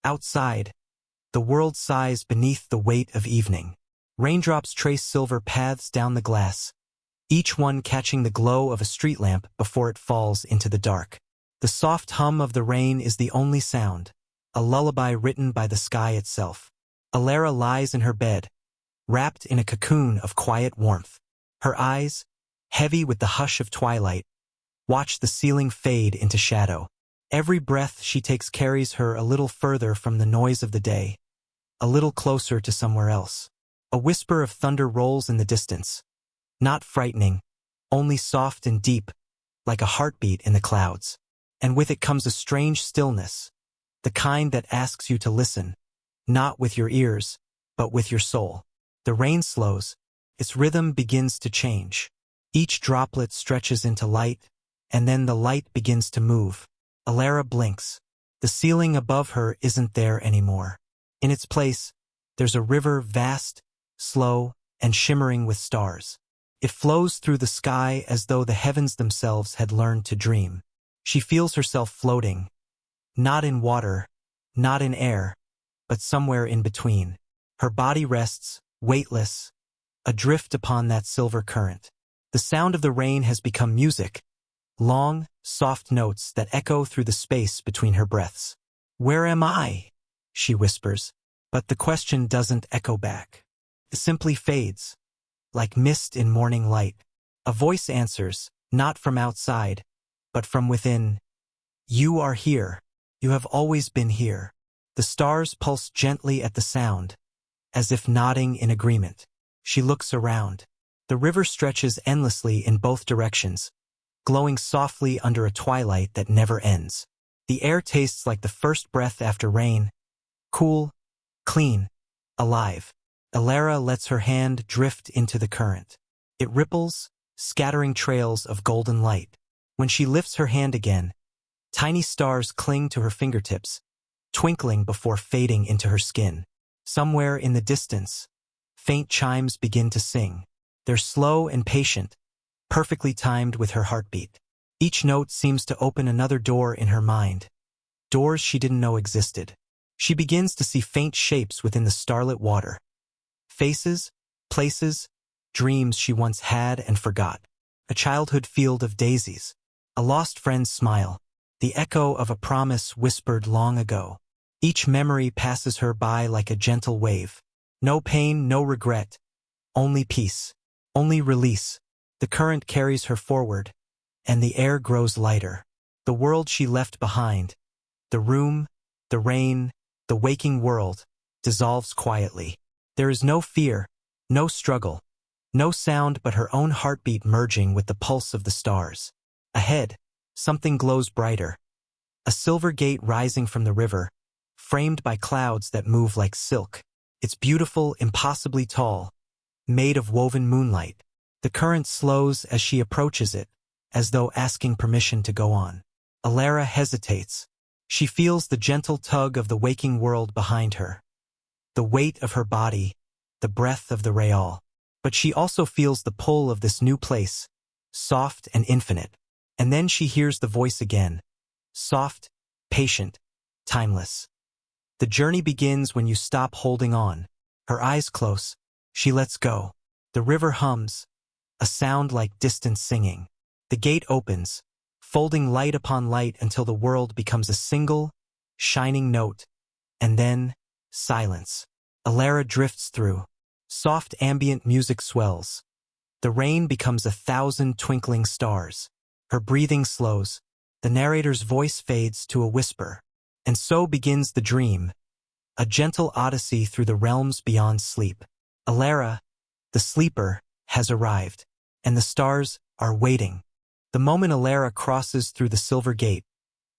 Outside, the world sighs beneath the weight of evening. Raindrops trace silver paths down the glass, each one catching the glow of a street lamp before it falls into the dark. The soft hum of the rain is the only sound, a lullaby written by the sky itself. Elara lies in her bed, wrapped in a cocoon of quiet warmth. Her eyes, heavy with the hush of twilight, watch the ceiling fade into shadow. Every breath she takes carries her a little further from the noise of the day, a little closer to somewhere else. A whisper of thunder rolls in the distance, not frightening, only soft and deep, like a heartbeat in the clouds. And with it comes a strange stillness, the kind that asks you to listen, not with your ears, but with your soul. The rain slows, its rhythm begins to change. Each droplet stretches into light, and then the light begins to move. Elara blinks. The ceiling above her isn't there anymore. In its place, there's a river vast, slow, and shimmering with stars. It flows through the sky as though the heavens themselves had learned to dream. She feels herself floating, not in water, not in air, but somewhere in between. Her body rests, weightless, adrift upon that silver current. The sound of the rain has become music, long, soft notes that echo through the space between her breaths. "Where am I?" she whispers, but the question doesn't echo back. It simply fades, like mist in morning light. A voice answers, not from outside, but from within. "You are here. You have always been here." The stars pulse gently at the sound, as if nodding in agreement. She looks around. The river stretches endlessly in both directions, glowing softly under a twilight that never ends. The air tastes like the first breath after rain, cool, clean, alive. Elara lets her hand drift into the current. It ripples, scattering trails of golden light. When she lifts her hand again, tiny stars cling to her fingertips, twinkling before fading into her skin. Somewhere in the distance, faint chimes begin to sing. They're slow and patient, perfectly timed with her heartbeat. Each note seems to open another door in her mind, doors she didn't know existed. She begins to see faint shapes within the starlit water. Faces, places, dreams she once had and forgot. A childhood field of daisies. A lost friend's smile. The echo of a promise whispered long ago. Each memory passes her by like a gentle wave. No pain, no regret. Only peace. Only release. The current carries her forward, and the air grows lighter. The world she left behind, the room, the rain, the waking world, dissolves quietly. There is no fear, no struggle, no sound but her own heartbeat merging with the pulse of the stars. Ahead, something glows brighter. A silver gate rising from the river, framed by clouds that move like silk. It's beautiful, impossibly tall, made of woven moonlight. The current slows as she approaches it, as though asking permission to go on. Elara hesitates. She feels the gentle tug of the waking world behind her, the weight of her body, the breath of the Real. But she also feels the pull of this new place, soft and infinite. And then she hears the voice again, soft, patient, timeless. The journey begins when you stop holding on. Her eyes close, she lets go. The river hums, a sound like distant singing. The gate opens, folding light upon light until the world becomes a single, shining note, and then silence. Elara drifts through. Soft ambient music swells. The rain becomes 1,000 twinkling stars. Her breathing slows. The narrator's voice fades to a whisper. And so begins the dream, a gentle odyssey through the realms beyond sleep. Elara, the sleeper, has arrived, and the stars are waiting. The moment Elara crosses through the silver gate,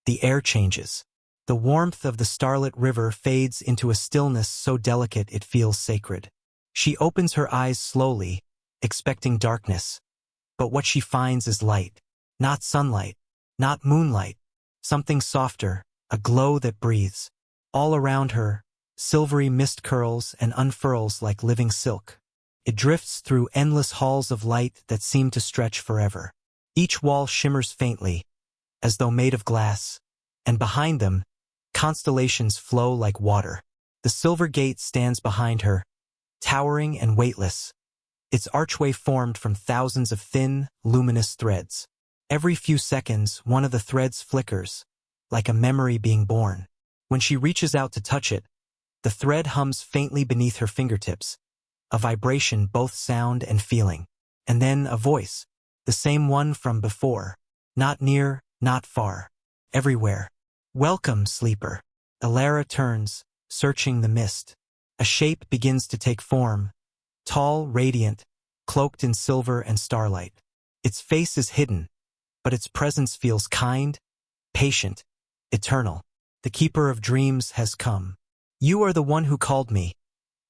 the air changes. The warmth of the starlit river fades into a stillness so delicate it feels sacred. She opens her eyes slowly, expecting darkness. But what she finds is light. Not sunlight, not moonlight, something softer, a glow that breathes. All around her, silvery mist curls and unfurls like living silk. It drifts through endless halls of light that seem to stretch forever. Each wall shimmers faintly, as though made of glass, and behind them, Constellations flow like water. The silver gate stands behind her, towering and weightless, its archway formed from thousands of thin, luminous threads. Every few seconds, one of the threads flickers, like a memory being born. When she reaches out to touch it, the thread hums faintly beneath her fingertips, a vibration both sound and feeling. And then a voice, the same one from before. Not near, not far. Everywhere. Welcome, sleeper. Elara turns, searching the mist. A shape begins to take form, tall, radiant, cloaked in silver and starlight. Its face is hidden, but its presence feels kind, patient, eternal. The keeper of dreams has come. You are the one who called me,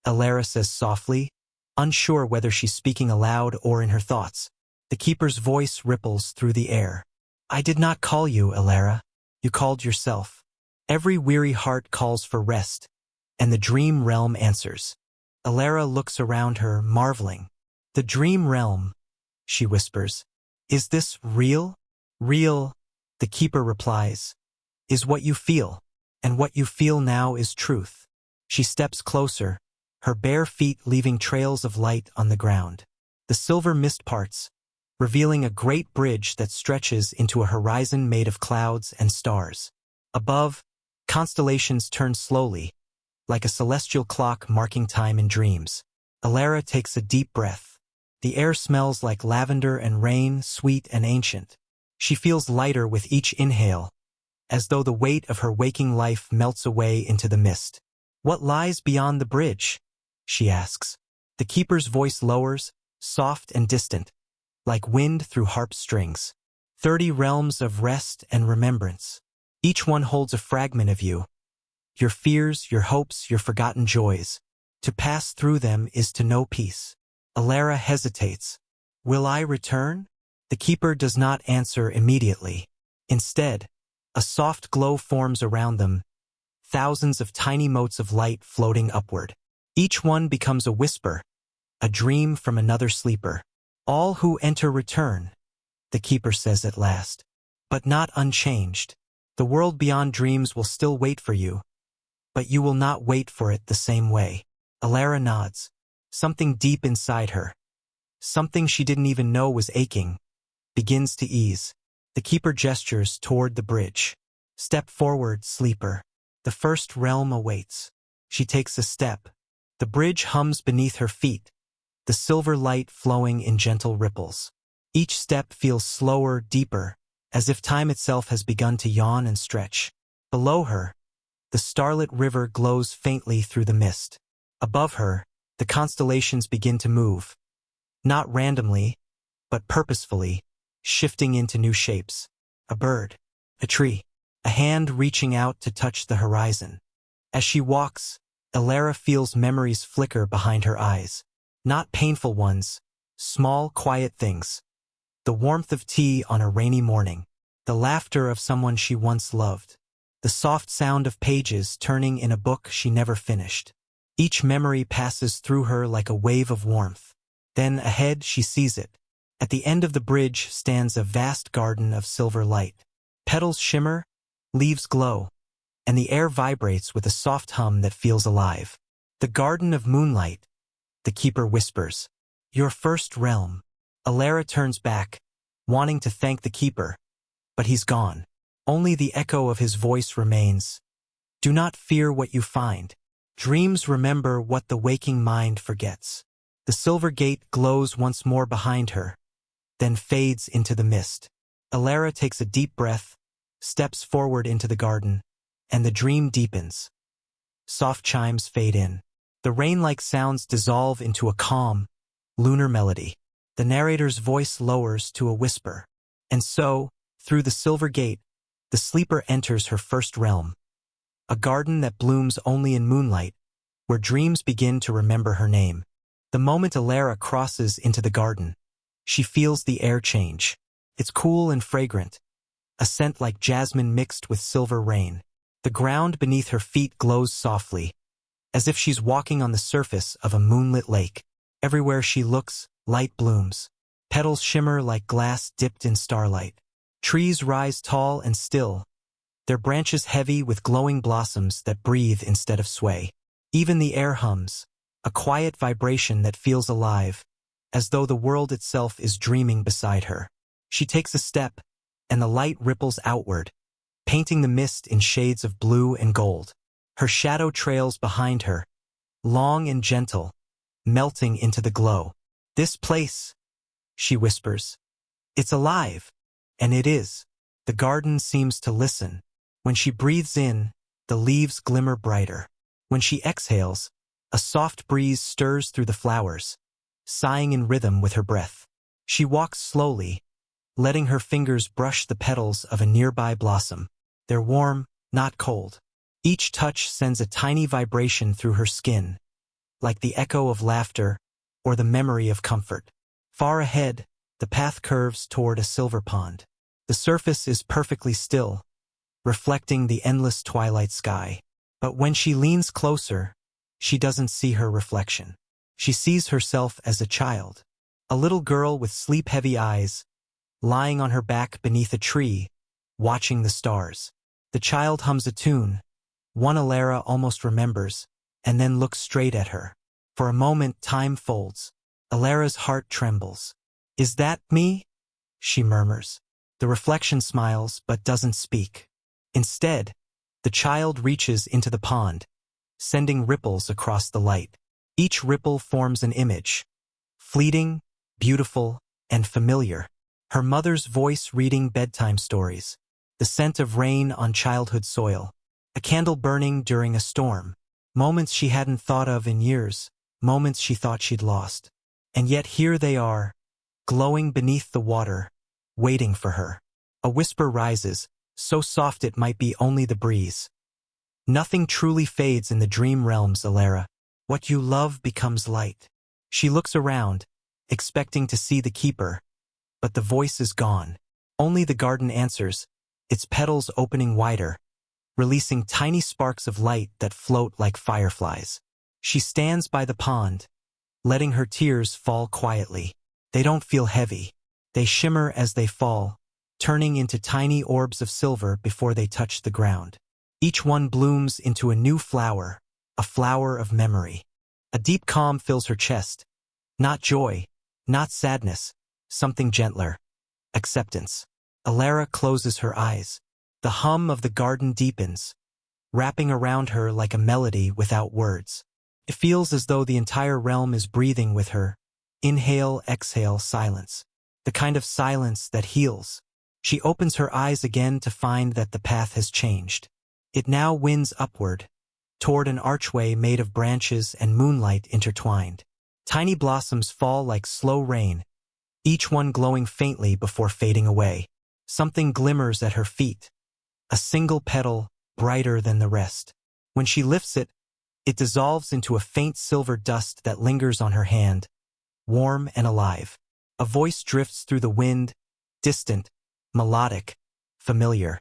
Elara says softly, unsure whether she's speaking aloud or in her thoughts. The keeper's voice ripples through the air. I did not call you, Elara. You called yourself. Every weary heart calls for rest, and the dream realm answers. Elara looks around her, marveling. The dream realm, she whispers. Is this real? Real, the keeper replies, is what you feel, and what you feel now is truth. She steps closer, her bare feet leaving trails of light on the ground. The silver mist parts, revealing a great bridge that stretches into a horizon made of clouds and stars. Above, constellations turn slowly, like a celestial clock marking time in dreams. Elara takes a deep breath. The air smells like lavender and rain, sweet and ancient. She feels lighter with each inhale, as though the weight of her waking life melts away into the mist. What lies beyond the bridge? She asks. The keeper's voice lowers, soft and distant, like wind through harp strings. 30 realms of rest and remembrance. Each one holds a fragment of you. Your fears, your hopes, your forgotten joys. To pass through them is to know peace. Elara hesitates. Will I return? The keeper does not answer immediately. Instead, a soft glow forms around them, thousands of tiny motes of light floating upward. Each one becomes a whisper, a dream from another sleeper. All who enter return, the keeper says at last, but not unchanged. The world beyond dreams will still wait for you, but you will not wait for it the same way. Elara nods. Something deep inside her, something she didn't even know was aching, begins to ease. The keeper gestures toward the bridge. Step forward, sleeper. The first realm awaits. She takes a step. The bridge hums beneath her feet, the silver light flowing in gentle ripples. Each step feels slower, deeper, as if time itself has begun to yawn and stretch. Below her, the starlit river glows faintly through the mist. Above her, the constellations begin to move, not randomly, but purposefully, shifting into new shapes. A bird, a tree, a hand reaching out to touch the horizon. As she walks, Elara feels memories flicker behind her eyes. Not painful ones, small, quiet things. The warmth of tea on a rainy morning, the laughter of someone she once loved, the soft sound of pages turning in a book she never finished. Each memory passes through her like a wave of warmth. Then ahead she sees it. At the end of the bridge stands a vast garden of silver light. Petals shimmer, leaves glow, and the air vibrates with a soft hum that feels alive. The garden of moonlight, the keeper whispers. Your first realm. Elara turns back, wanting to thank the keeper, but he's gone. Only the echo of his voice remains. Do not fear what you find. Dreams remember what the waking mind forgets. The silver gate glows once more behind her, then fades into the mist. Elara takes a deep breath, steps forward into the garden, and the dream deepens. Soft chimes fade in. The rain-like sounds dissolve into a calm, lunar melody. The narrator's voice lowers to a whisper. And so, through the silver gate, the sleeper enters her first realm. A garden that blooms only in moonlight, where dreams begin to remember her name. The moment Elara crosses into the garden, she feels the air change. It's cool and fragrant, a scent like jasmine mixed with silver rain. The ground beneath her feet glows softly, as if she's walking on the surface of a moonlit lake. Everywhere she looks, light blooms. Petals shimmer like glass dipped in starlight. Trees rise tall and still, their branches heavy with glowing blossoms that breathe instead of sway. Even the air hums, a quiet vibration that feels alive, as though the world itself is dreaming beside her. She takes a step, and the light ripples outward, painting the mist in shades of blue and gold. Her shadow trails behind her, long and gentle, melting into the glow. "This place," she whispers. "It's alive." And it is. The garden seems to listen. When she breathes in, the leaves glimmer brighter. When she exhales, a soft breeze stirs through the flowers, sighing in rhythm with her breath. She walks slowly, letting her fingers brush the petals of a nearby blossom. They're warm, not cold. Each touch sends a tiny vibration through her skin, like the echo of laughter or the memory of comfort. Far ahead, the path curves toward a silver pond. The surface is perfectly still, reflecting the endless twilight sky. But when she leans closer, she doesn't see her reflection. She sees herself as a child, a little girl with sleep-heavy eyes, lying on her back beneath a tree, watching the stars. The child hums a tune, one Elara almost remembers, and then looks straight at her. For a moment, time folds. Elara's heart trembles. "Is that me?" she murmurs. The reflection smiles but doesn't speak. Instead, the child reaches into the pond, sending ripples across the light. Each ripple forms an image, fleeting, beautiful, and familiar. Her mother's voice reading bedtime stories, the scent of rain on childhood soil, a candle burning during a storm, moments she hadn't thought of in years, moments she thought she'd lost. And yet here they are, glowing beneath the water, waiting for her. A whisper rises, so soft it might be only the breeze. "Nothing truly fades in the dream realms, Elara. What you love becomes light." She looks around, expecting to see the keeper, but the voice is gone. Only the garden answers, its petals opening wider, releasing tiny sparks of light that float like fireflies. She stands by the pond, letting her tears fall quietly. They don't feel heavy. They shimmer as they fall, turning into tiny orbs of silver before they touch the ground. Each one blooms into a new flower, a flower of memory. A deep calm fills her chest. Not joy, not sadness, something gentler. Acceptance. Elara closes her eyes. The hum of the garden deepens, wrapping around her like a melody without words. It feels as though the entire realm is breathing with her. Inhale, exhale, silence. The kind of silence that heals. She opens her eyes again to find that the path has changed. It now winds upward, toward an archway made of branches and moonlight intertwined. Tiny blossoms fall like slow rain, each one glowing faintly before fading away. Something glimmers at her feet, a single petal brighter than the rest. When she lifts it, it dissolves into a faint silver dust that lingers on her hand, warm and alive. A voice drifts through the wind, distant, melodic, familiar.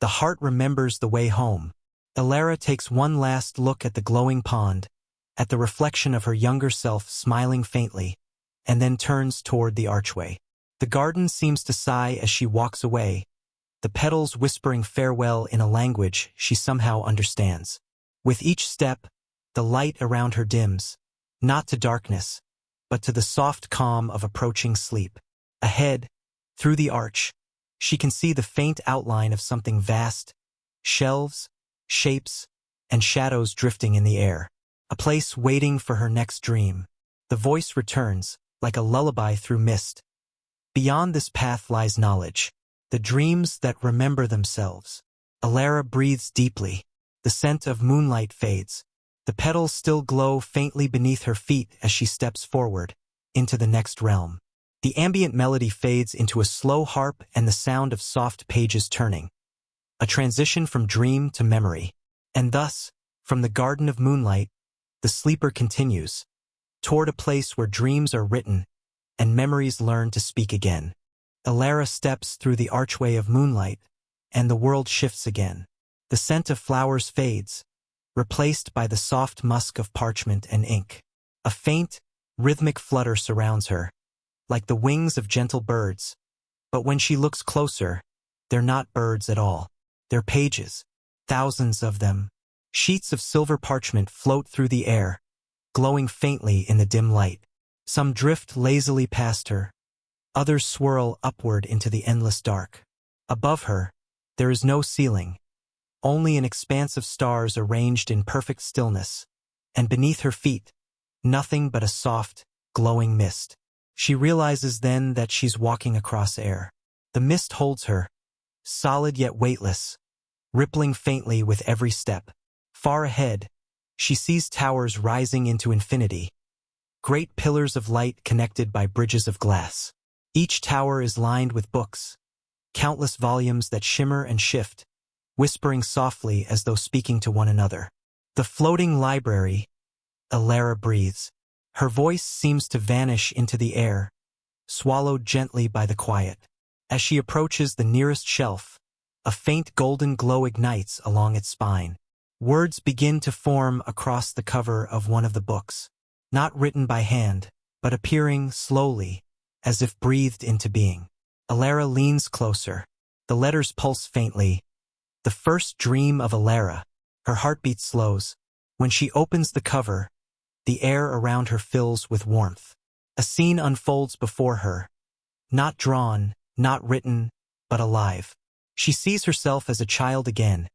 The heart remembers the way home. Elara takes one last look at the glowing pond, at the reflection of her younger self smiling faintly, and then turns toward the archway. The garden seems to sigh as she walks away, the petals whispering farewell in a language she somehow understands. With each step, the light around her dims, not to darkness, but to the soft calm of approaching sleep. Ahead, through the arch, she can see the faint outline of something vast, shelves, shapes, and shadows drifting in the air. A place waiting for her next dream. The voice returns, like a lullaby through mist. Beyond this path lies knowledge, the dreams that remember themselves. Elara breathes deeply. The scent of moonlight fades. The petals still glow faintly beneath her feet as she steps forward, into the next realm. The ambient melody fades into a slow harp and the sound of soft pages turning. A transition from dream to memory. And thus, from the garden of moonlight, the sleeper continues, toward a place where dreams are written and memories learn to speak again. Elara steps through the archway of moonlight, and the world shifts again. The scent of flowers fades, replaced by the soft musk of parchment and ink. A faint, rhythmic flutter surrounds her, like the wings of gentle birds. But when she looks closer, they're not birds at all. Their pages, thousands of them. Sheets of silver parchment float through the air, glowing faintly in the dim light. Some drift lazily past her. Others swirl upward into the endless dark. Above her, there is no ceiling, only an expanse of stars arranged in perfect stillness. And beneath her feet, nothing but a soft, glowing mist. She realizes then that she's walking across air. The mist holds her, solid yet weightless, rippling faintly with every step. Far ahead, she sees towers rising into infinity, great pillars of light connected by bridges of glass. Each tower is lined with books, countless volumes that shimmer and shift, whispering softly as though speaking to one another. The floating library, Elara breathes. Her voice seems to vanish into the air, swallowed gently by the quiet. As she approaches the nearest shelf, a faint golden glow ignites along its spine. Words begin to form across the cover of one of the books, not written by hand, but appearing slowly, as if breathed into being. Elara leans closer. The letters pulse faintly. The first dream of Elara. Her heartbeat slows. When she opens the cover, the air around her fills with warmth. A scene unfolds before her. Not drawn, not written, but alive. She sees herself as a child again,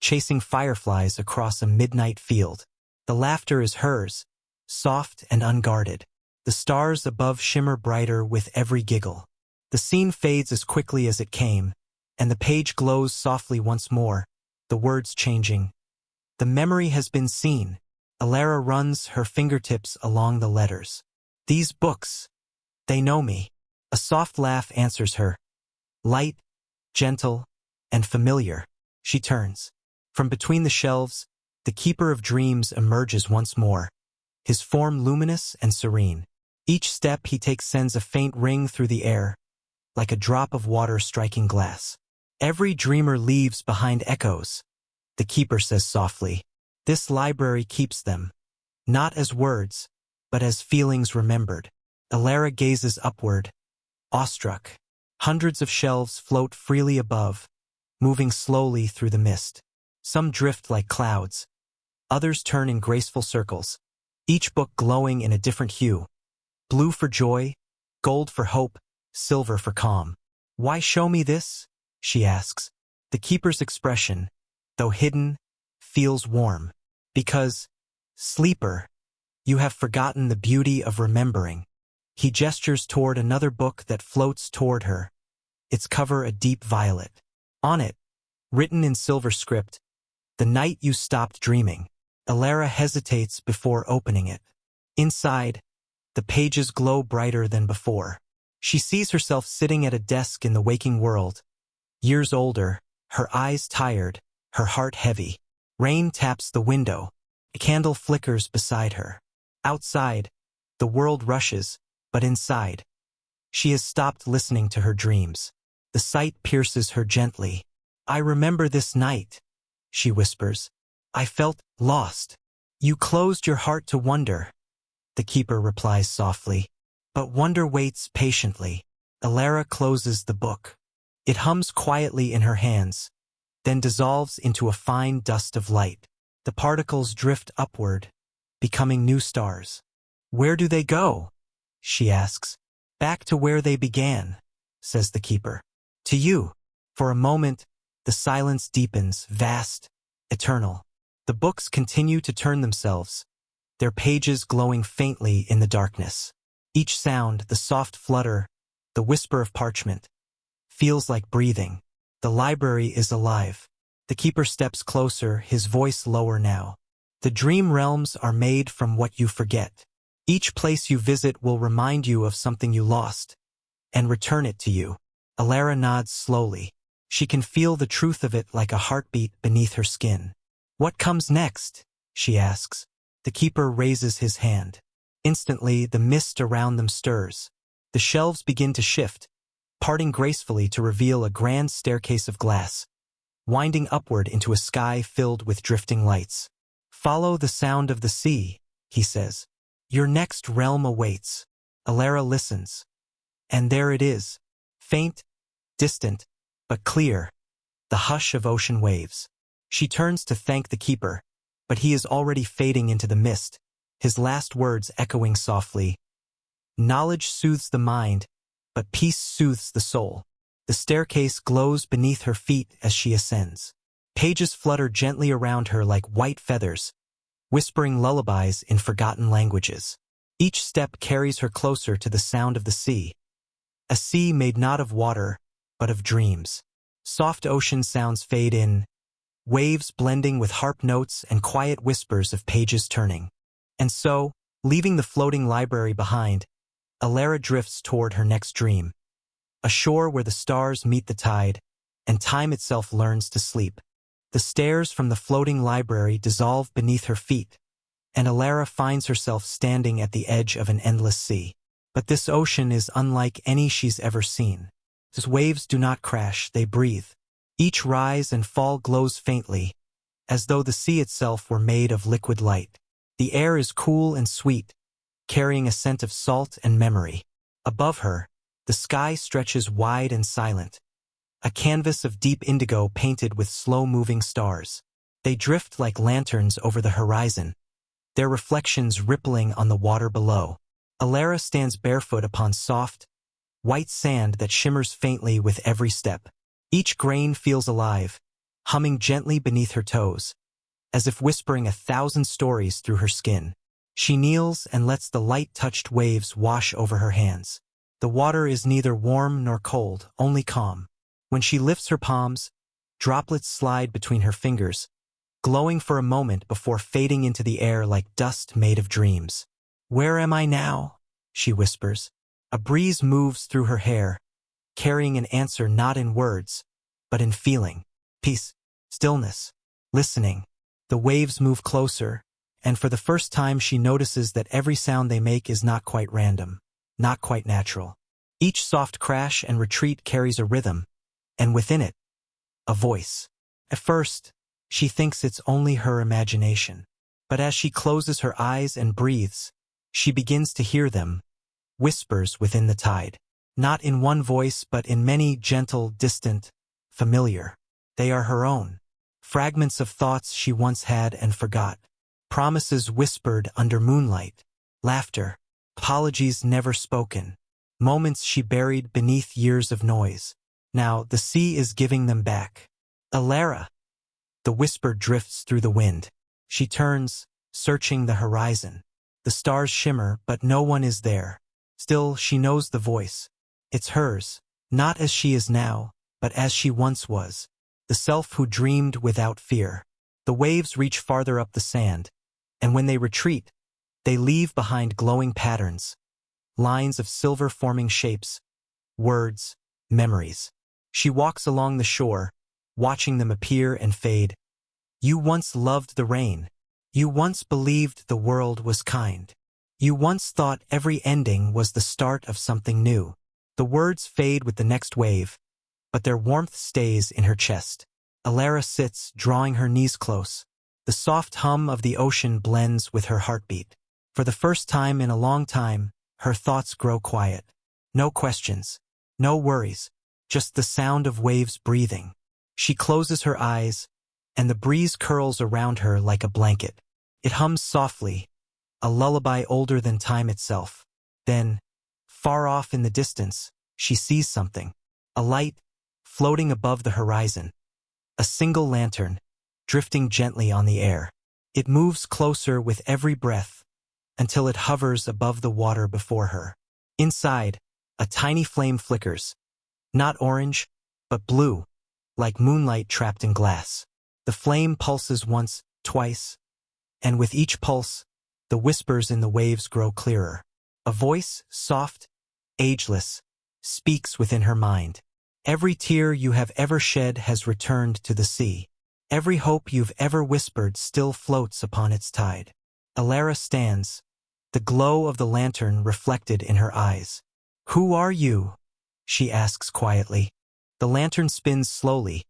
chasing fireflies across a midnight field. The laughter is hers, soft and unguarded. The stars above shimmer brighter with every giggle. The scene fades as quickly as it came, and the page glows softly once more, the words changing. The memory has been seen. Elara runs her fingertips along the letters. These books, they know me. A soft laugh answers her. Light, gentle, and familiar. She turns. From between the shelves, the keeper of dreams emerges once more, his form luminous and serene. Each step he takes sends a faint ring through the air, like a drop of water striking glass. Every dreamer leaves behind echoes, the keeper says softly. This library keeps them, not as words, but as feelings remembered. Elara gazes upward, awestruck. Hundreds of shelves float freely above, moving slowly through the mist. Some drift like clouds. Others turn in graceful circles, each book glowing in a different hue. Blue for joy, gold for hope, silver for calm. Why show me this? She asks. The keeper's expression, though hidden, feels warm. Because, sleeper, you have forgotten the beauty of remembering. He gestures toward another book that floats toward her, its cover a deep violet. On it, written in silver script, the night you stopped dreaming. Elara hesitates before opening it. Inside, the pages glow brighter than before. She sees herself sitting at a desk in the waking world, years older, her eyes tired, her heart heavy. Rain taps the window. A candle flickers beside her. Outside, the world rushes, but inside, she has stopped listening to her dreams. The sight pierces her gently. I remember this night, she whispers. I felt lost. You closed your heart to wonder, the keeper replies softly. But wonder waits patiently. Elara closes the book. It hums quietly in her hands, then dissolves into a fine dust of light. The particles drift upward, becoming new stars. Where do they go? She asks. Back to where they began, says the keeper. To you. For a moment, the silence deepens, vast, eternal. The books continue to turn themselves, their pages glowing faintly in the darkness. Each sound, the soft flutter, the whisper of parchment, feels like breathing. The library is alive. The keeper steps closer, his voice lower now. The dream realms are made from what you forget. Each place you visit will remind you of something you lost, and return it to you. Elara nods slowly. She can feel the truth of it like a heartbeat beneath her skin. What comes next? She asks. The keeper raises his hand. Instantly, the mist around them stirs. The shelves begin to shift, parting gracefully to reveal a grand staircase of glass, winding upward into a sky filled with drifting lights. Follow the sound of the sea, he says. Your next realm awaits. Elara listens. And there it is, faint, distant, but clear. the hush of ocean waves. She turns to thank the keeper, but he is already fading into the mist, his last words echoing softly. Knowledge soothes the mind, but peace soothes the soul. The staircase glows beneath her feet as she ascends. Pages flutter gently around her like white feathers, whispering lullabies in forgotten languages. Each step carries her closer to the sound of the sea, a sea made not of water, but of dreams. Soft ocean sounds fade in, waves blending with harp notes and quiet whispers of pages turning. And so, leaving the floating library behind, Elara drifts toward her next dream, a shore where the stars meet the tide, and time itself learns to sleep. The stairs from the floating library dissolve beneath her feet, and Elara finds herself standing at the edge of an endless sea. But this ocean is unlike any she's ever seen. Its waves do not crash, they breathe. Each rise and fall glows faintly, as though the sea itself were made of liquid light. The air is cool and sweet, carrying a scent of salt and memory. Above her, the sky stretches wide and silent, a canvas of deep indigo painted with slow-moving stars. They drift like lanterns over the horizon, their reflections rippling on the water below. Elara stands barefoot upon soft, white sand that shimmers faintly with every step. Each grain feels alive, humming gently beneath her toes, as if whispering 1,000 stories through her skin. She kneels and lets the light-touched waves wash over her hands. The water is neither warm nor cold, only calm. When she lifts her palms, droplets slide between her fingers, glowing for a moment before fading into the air like dust made of dreams. "Where am I now?" she whispers. A breeze moves through her hair, carrying an answer not in words, but in feeling. Peace, stillness, listening. The waves move closer, and for the first time she notices that every sound they make is not quite random, not quite natural. Each soft crash and retreat carries a rhythm, and within it, a voice. At first, she thinks it's only her imagination. But as she closes her eyes and breathes, she begins to hear them, whispers within the tide. Not in one voice, but in many, gentle, distant, familiar. They are her own. Fragments of thoughts she once had and forgot. Promises whispered under moonlight. Laughter. Apologies never spoken. Moments she buried beneath years of noise. Now the sea is giving them back. "Elara." The whisper drifts through the wind. She turns, searching the horizon. The stars shimmer, but no one is there. Still, she knows the voice. It's hers, not as she is now, but as she once was. The self who dreamed without fear. The waves reach farther up the sand, and when they retreat, they leave behind glowing patterns, lines of silver-forming shapes, words, memories. She walks along the shore, watching them appear and fade. "You once loved the rain. You once believed the world was kind. You once thought every ending was the start of something new." The words fade with the next wave, but their warmth stays in her chest. Elara sits, drawing her knees close. The soft hum of the ocean blends with her heartbeat. For the first time in a long time, her thoughts grow quiet. No questions, no worries, just the sound of waves breathing. She closes her eyes, and the breeze curls around her like a blanket. It hums softly, a lullaby older than time itself. Then, far off in the distance, she sees something. A light, floating above the horizon. A single lantern, drifting gently on the air. It moves closer with every breath, until it hovers above the water before her. Inside, a tiny flame flickers. Not orange, but blue, like moonlight trapped in glass. The flame pulses once, twice, and with each pulse, the whispers in the waves grow clearer. A voice, soft, ageless, speaks within her mind. "Every tear you have ever shed has returned to the sea. Every hope you've ever whispered still floats upon its tide." Elara stands, the glow of the lantern reflected in her eyes. "Who are you?" she asks quietly. The lantern spins slowly,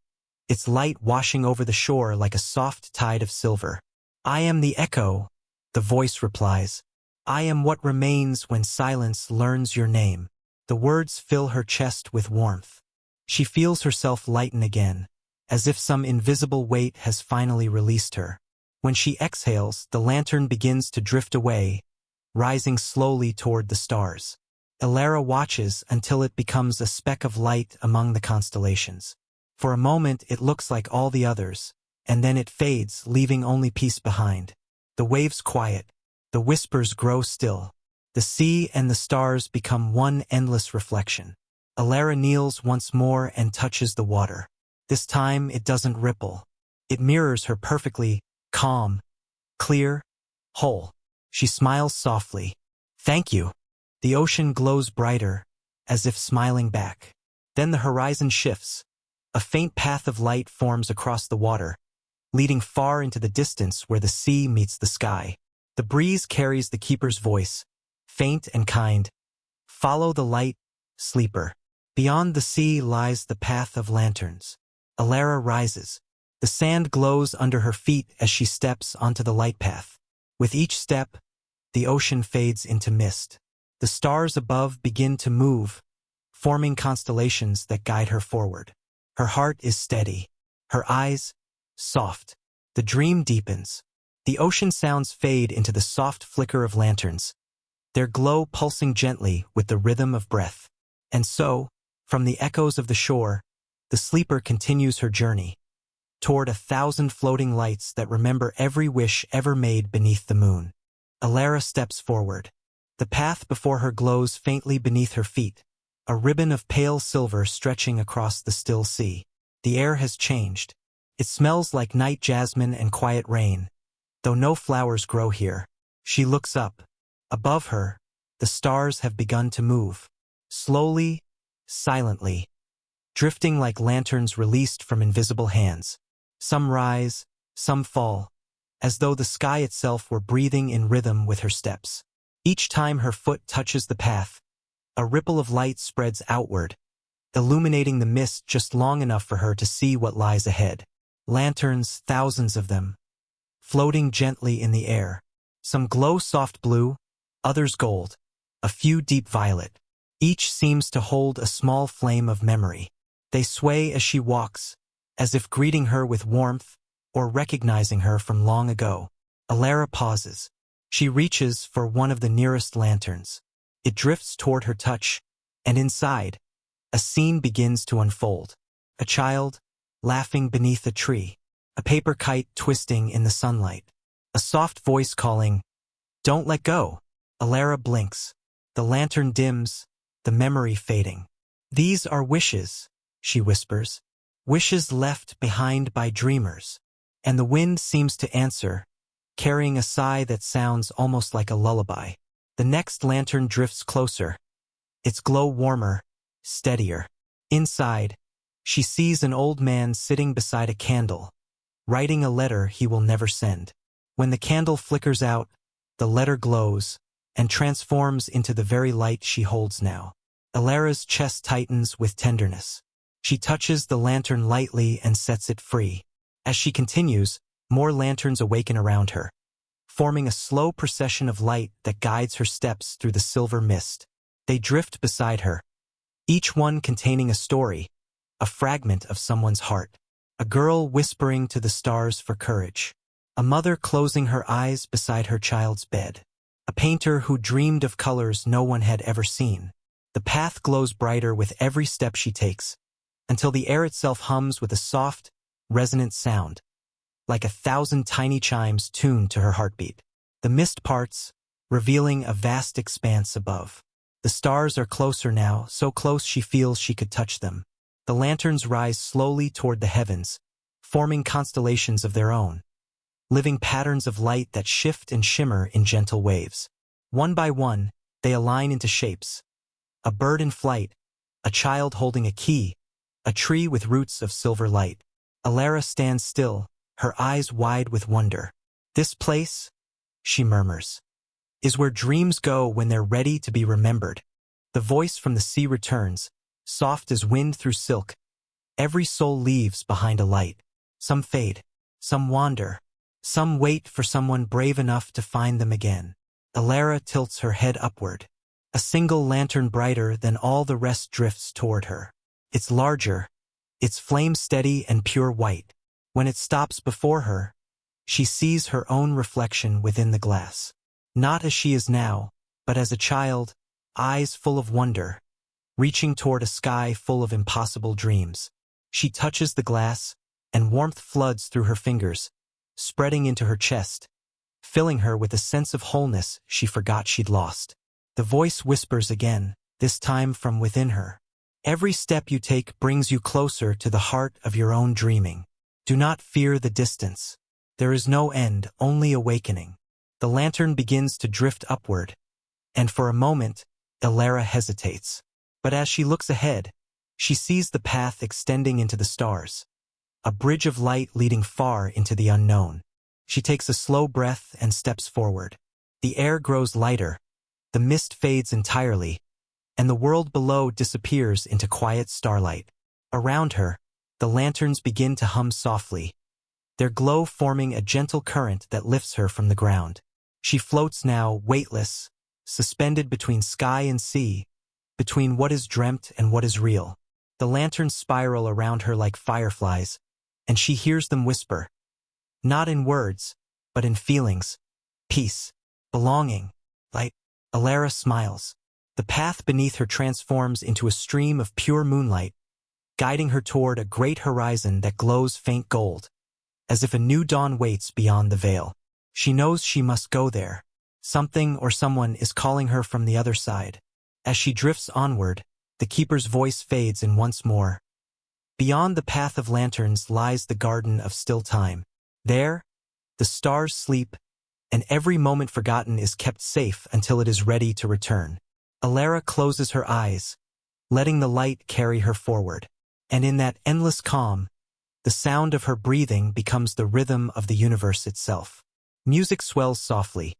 its light washing over the shore like a soft tide of silver. "I am the echo," the voice replies. "I am what remains when silence learns your name." The words fill her chest with warmth. She feels herself lighten again, as if some invisible weight has finally released her. When she exhales, the lantern begins to drift away, rising slowly toward the stars. Elara watches until it becomes a speck of light among the constellations. For a moment it looks like all the others, and then it fades, leaving only peace behind. The waves quiet, the whispers grow still. The sea and the stars become one endless reflection. Elara kneels once more and touches the water. This time it doesn't ripple. It mirrors her perfectly, calm, clear, whole. She smiles softly. "Thank you." The ocean glows brighter, as if smiling back. Then the horizon shifts. A faint path of light forms across the water, leading far into the distance where the sea meets the sky. The breeze carries the keeper's voice, faint and kind. "Follow the light, sleeper." Beyond the sea lies the path of lanterns. Elara rises. The sand glows under her feet as she steps onto the light path. With each step, the ocean fades into mist. The stars above begin to move, forming constellations that guide her forward. Her heart is steady, her eyes soft. The dream deepens. The ocean sounds fade into the soft flicker of lanterns, their glow pulsing gently with the rhythm of breath. And so, from the echoes of the shore, the sleeper continues her journey, toward 1,000 floating lights that remember every wish ever made beneath the moon. Elara steps forward. The path before her glows faintly beneath her feet, a ribbon of pale silver stretching across the still sea. The air has changed. It smells like night jasmine and quiet rain, though no flowers grow here. She looks up. Above her, the stars have begun to move, slowly, silently, drifting like lanterns released from invisible hands. Some rise, some fall, as though the sky itself were breathing in rhythm with her steps. Each time her foot touches the path, a ripple of light spreads outward, illuminating the mist just long enough for her to see what lies ahead. Lanterns, thousands of them, floating gently in the air. Some glow soft blue, others gold, a few deep violet. Each seems to hold a small flame of memory. They sway as she walks, as if greeting her with warmth or recognizing her from long ago. Elara pauses. She reaches for one of the nearest lanterns. It drifts toward her touch, and inside, a scene begins to unfold. A child, laughing beneath a tree. A paper kite twisting in the sunlight. A soft voice calling, "Don't let go." Elara blinks. The lantern dims, the memory fading. "These are wishes," she whispers. "Wishes left behind by dreamers." And the wind seems to answer, carrying a sigh that sounds almost like a lullaby. The next lantern drifts closer, its glow warmer, steadier. Inside, she sees an old man sitting beside a candle, writing a letter he will never send. When the candle flickers out, the letter glows and transforms into the very light she holds now. Elara's chest tightens with tenderness. She touches the lantern lightly and sets it free. As she continues, more lanterns awaken around her, forming a slow procession of light that guides her steps through the silver mist. They drift beside her, each one containing a story, a fragment of someone's heart. A girl whispering to the stars for courage. A mother closing her eyes beside her child's bed. A painter who dreamed of colors no one had ever seen. The path glows brighter with every step she takes, until the air itself hums with a soft, resonant sound, like 1,000 tiny chimes tuned to her heartbeat. The mist parts, revealing a vast expanse above. The stars are closer now, so close she feels she could touch them. The lanterns rise slowly toward the heavens, forming constellations of their own, living patterns of light that shift and shimmer in gentle waves. One by one, they align into shapes. A bird in flight, a child holding a key, a tree with roots of silver light. Elara stands still, her eyes wide with wonder. "This place," she murmurs, "is where dreams go when they're ready to be remembered." The voice from the sea returns, soft as wind through silk. Every soul leaves behind a light. Some fade, some wander, some wait for someone brave enough to find them again. Elara tilts her head upward. A single lantern brighter than all the rest drifts toward her. It's larger, its flame steady and pure white. When it stops before her, she sees her own reflection within the glass. Not as she is now, but as a child, eyes full of wonder, reaching toward a sky full of impossible dreams. She touches the glass, and warmth floods through her fingers, spreading into her chest, filling her with a sense of wholeness she forgot she'd lost. The voice whispers again, this time from within her. Every step you take brings you closer to the heart of your own dreaming. Do not fear the distance. There is no end, only awakening. The lantern begins to drift upward, and for a moment, Elara hesitates. But as she looks ahead, she sees the path extending into the stars, a bridge of light leading far into the unknown. She takes a slow breath and steps forward. The air grows lighter, the mist fades entirely, and the world below disappears into quiet starlight. Around her, the lanterns begin to hum softly, their glow forming a gentle current that lifts her from the ground. She floats now, weightless, suspended between sky and sea, between what is dreamt and what is real. The lanterns spiral around her like fireflies, and she hears them whisper, not in words, but in feelings, peace, belonging, light. Elara smiles. The path beneath her transforms into a stream of pure moonlight, guiding her toward a great horizon that glows faint gold, as if a new dawn waits beyond the veil. She knows she must go there. Something or someone is calling her from the other side. As she drifts onward, the keeper's voice fades in once more. Beyond the path of lanterns lies the garden of still time. There, the stars sleep, and every moment forgotten is kept safe until it is ready to return. Elara closes her eyes, letting the light carry her forward. And in that endless calm, the sound of her breathing becomes the rhythm of the universe itself. Music swells softly,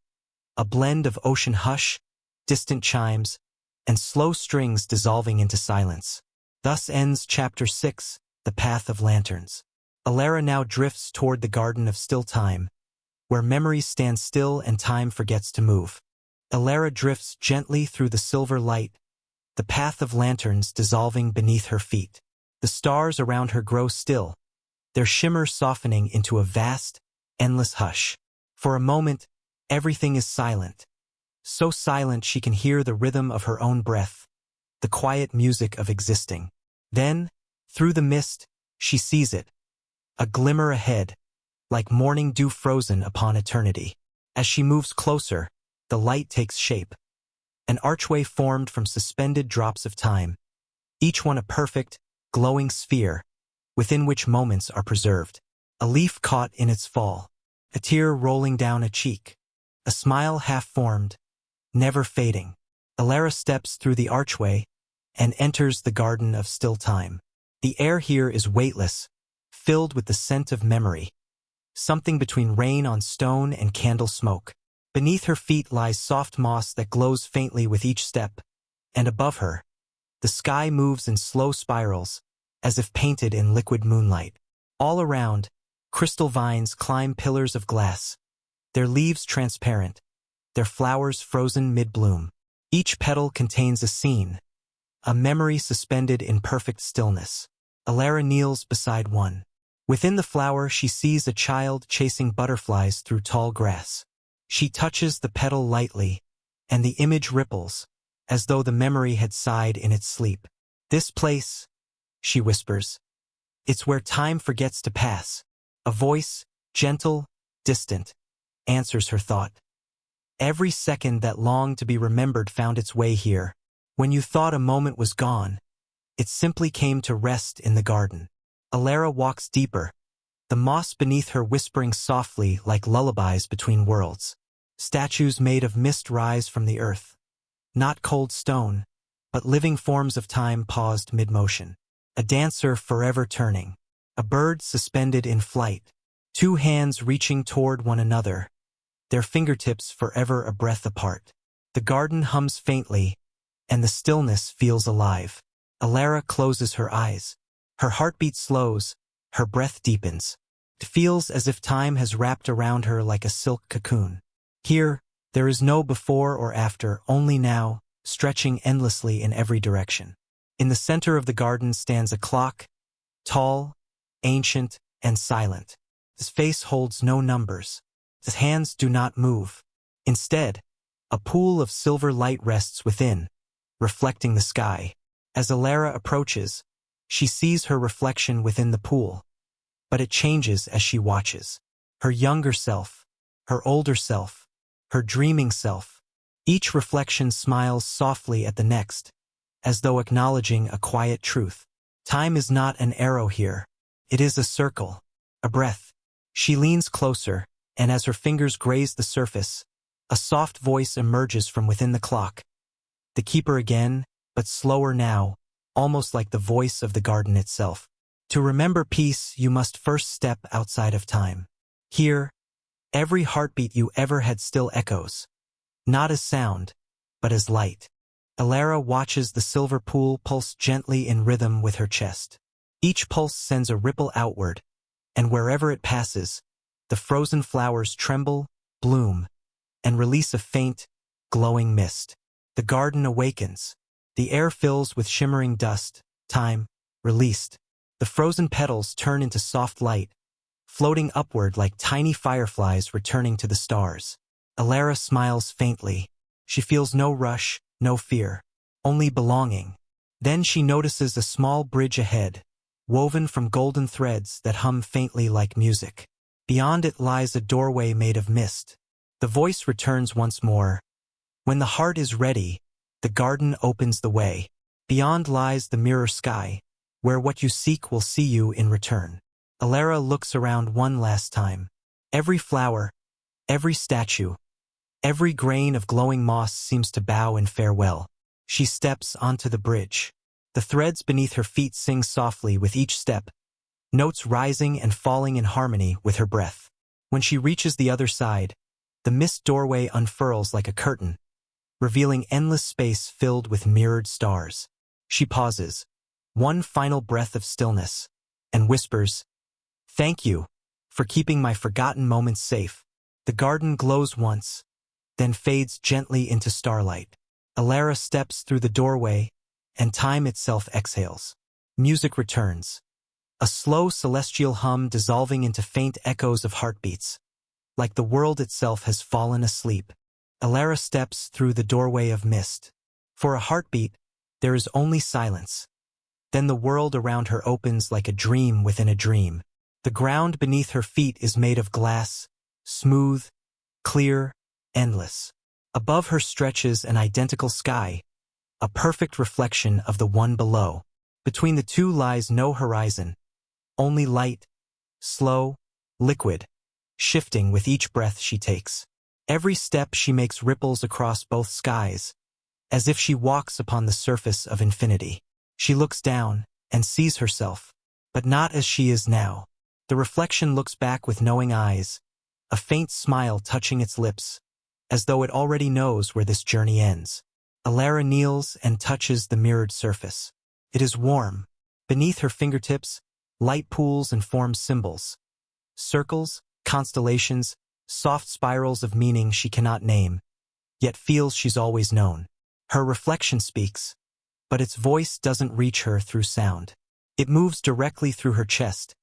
a blend of ocean hush, distant chimes, and slow strings dissolving into silence. Thus ends Chapter 6, The Path of Lanterns. Elara now drifts toward the Garden of Still Time, where memories stand still and time forgets to move. Elara drifts gently through the silver light, the path of lanterns dissolving beneath her feet. The stars around her grow still, their shimmer softening into a vast, endless hush. For a moment, everything is silent. So silent she can hear the rhythm of her own breath, the quiet music of existing. Then, through the mist, she sees it, a glimmer ahead, like morning dew frozen upon eternity. As she moves closer, the light takes shape, an archway formed from suspended drops of time, each one a perfect, glowing sphere, within which moments are preserved. A leaf caught in its fall, a tear rolling down a cheek, a smile half-formed, never fading. Elara steps through the archway and enters the Garden of Still Time. The air here is weightless, filled with the scent of memory, something between rain on stone and candle smoke. Beneath her feet lies soft moss that glows faintly with each step, and above her, the sky moves in slow spirals, as if painted in liquid moonlight. All around, crystal vines climb pillars of glass, their leaves transparent, their flowers frozen mid-bloom. Each petal contains a scene, a memory suspended in perfect stillness. Elara kneels beside one. Within the flower she sees a child chasing butterflies through tall grass. She touches the petal lightly, and the image ripples, as though the memory had sighed in its sleep. This place, she whispers, it's where time forgets to pass. A voice, gentle, distant, answers her thought. Every second that longed to be remembered found its way here. When you thought a moment was gone, it simply came to rest in the garden. Elara walks deeper, the moss beneath her whispering softly like lullabies between worlds. Statues made of mist rise from the earth. Not cold stone, but living forms of time paused mid-motion. A dancer forever turning. A bird suspended in flight. Two hands reaching toward one another, their fingertips forever a breath apart. The garden hums faintly, and the stillness feels alive. Elara closes her eyes. Her heartbeat slows, her breath deepens. It feels as if time has wrapped around her like a silk cocoon. Here, there is no before or after, only now, stretching endlessly in every direction. In the center of the garden stands a clock, tall, ancient, and silent. His face holds no numbers. His hands do not move. Instead, a pool of silver light rests within, reflecting the sky. As Elara approaches, she sees her reflection within the pool, but it changes as she watches. Her younger self, her older self, her dreaming self. Each reflection smiles softly at the next, as though acknowledging a quiet truth. Time is not an arrow here. It is a circle, a breath. She leans closer, and as her fingers graze the surface, a soft voice emerges from within the clock. The keeper again, but slower now, almost like the voice of the garden itself. To remember peace, you must first step outside of time. Here, every heartbeat you ever had still echoes, not as sound, but as light. Elara watches the silver pool pulse gently in rhythm with her chest. Each pulse sends a ripple outward, and wherever it passes, the frozen flowers tremble, bloom, and release a faint, glowing mist. The garden awakens. The air fills with shimmering dust. Time, released. The frozen petals turn into soft light, floating upward like tiny fireflies returning to the stars. Elara smiles faintly. She feels no rush, no fear, only belonging. Then she notices a small bridge ahead, woven from golden threads that hum faintly like music. Beyond it lies a doorway made of mist. The voice returns once more. When the heart is ready, the garden opens the way. Beyond lies the mirror sky, where what you seek will see you in return. Elara looks around one last time. Every flower, every statue, every grain of glowing moss seems to bow in farewell. She steps onto the bridge. The threads beneath her feet sing softly with each step, notes rising and falling in harmony with her breath. When she reaches the other side, the mist doorway unfurls like a curtain, revealing endless space filled with mirrored stars. She pauses, one final breath of stillness, and whispers, "Thank you for keeping my forgotten moments safe." The garden glows once, then fades gently into starlight. Elara steps through the doorway, and time itself exhales. Music returns, a slow celestial hum dissolving into faint echoes of heartbeats, like the world itself has fallen asleep. Elara steps through the doorway of mist. For a heartbeat, there is only silence. Then the world around her opens like a dream within a dream. The ground beneath her feet is made of glass, smooth, clear, endless. Above her stretches an identical sky, a perfect reflection of the one below. Between the two lies no horizon, only light, slow, liquid, shifting with each breath she takes. Every step she makes ripples across both skies, as if she walks upon the surface of infinity. She looks down and sees herself, but not as she is now. The reflection looks back with knowing eyes, a faint smile touching its lips, as though it already knows where this journey ends. Elara kneels and touches the mirrored surface. It is warm. Beneath her fingertips, light pools and forms symbols. Circles, constellations, soft spirals of meaning she cannot name, yet feels she's always known. Her reflection speaks, but its voice doesn't reach her through sound. It moves directly through her chest,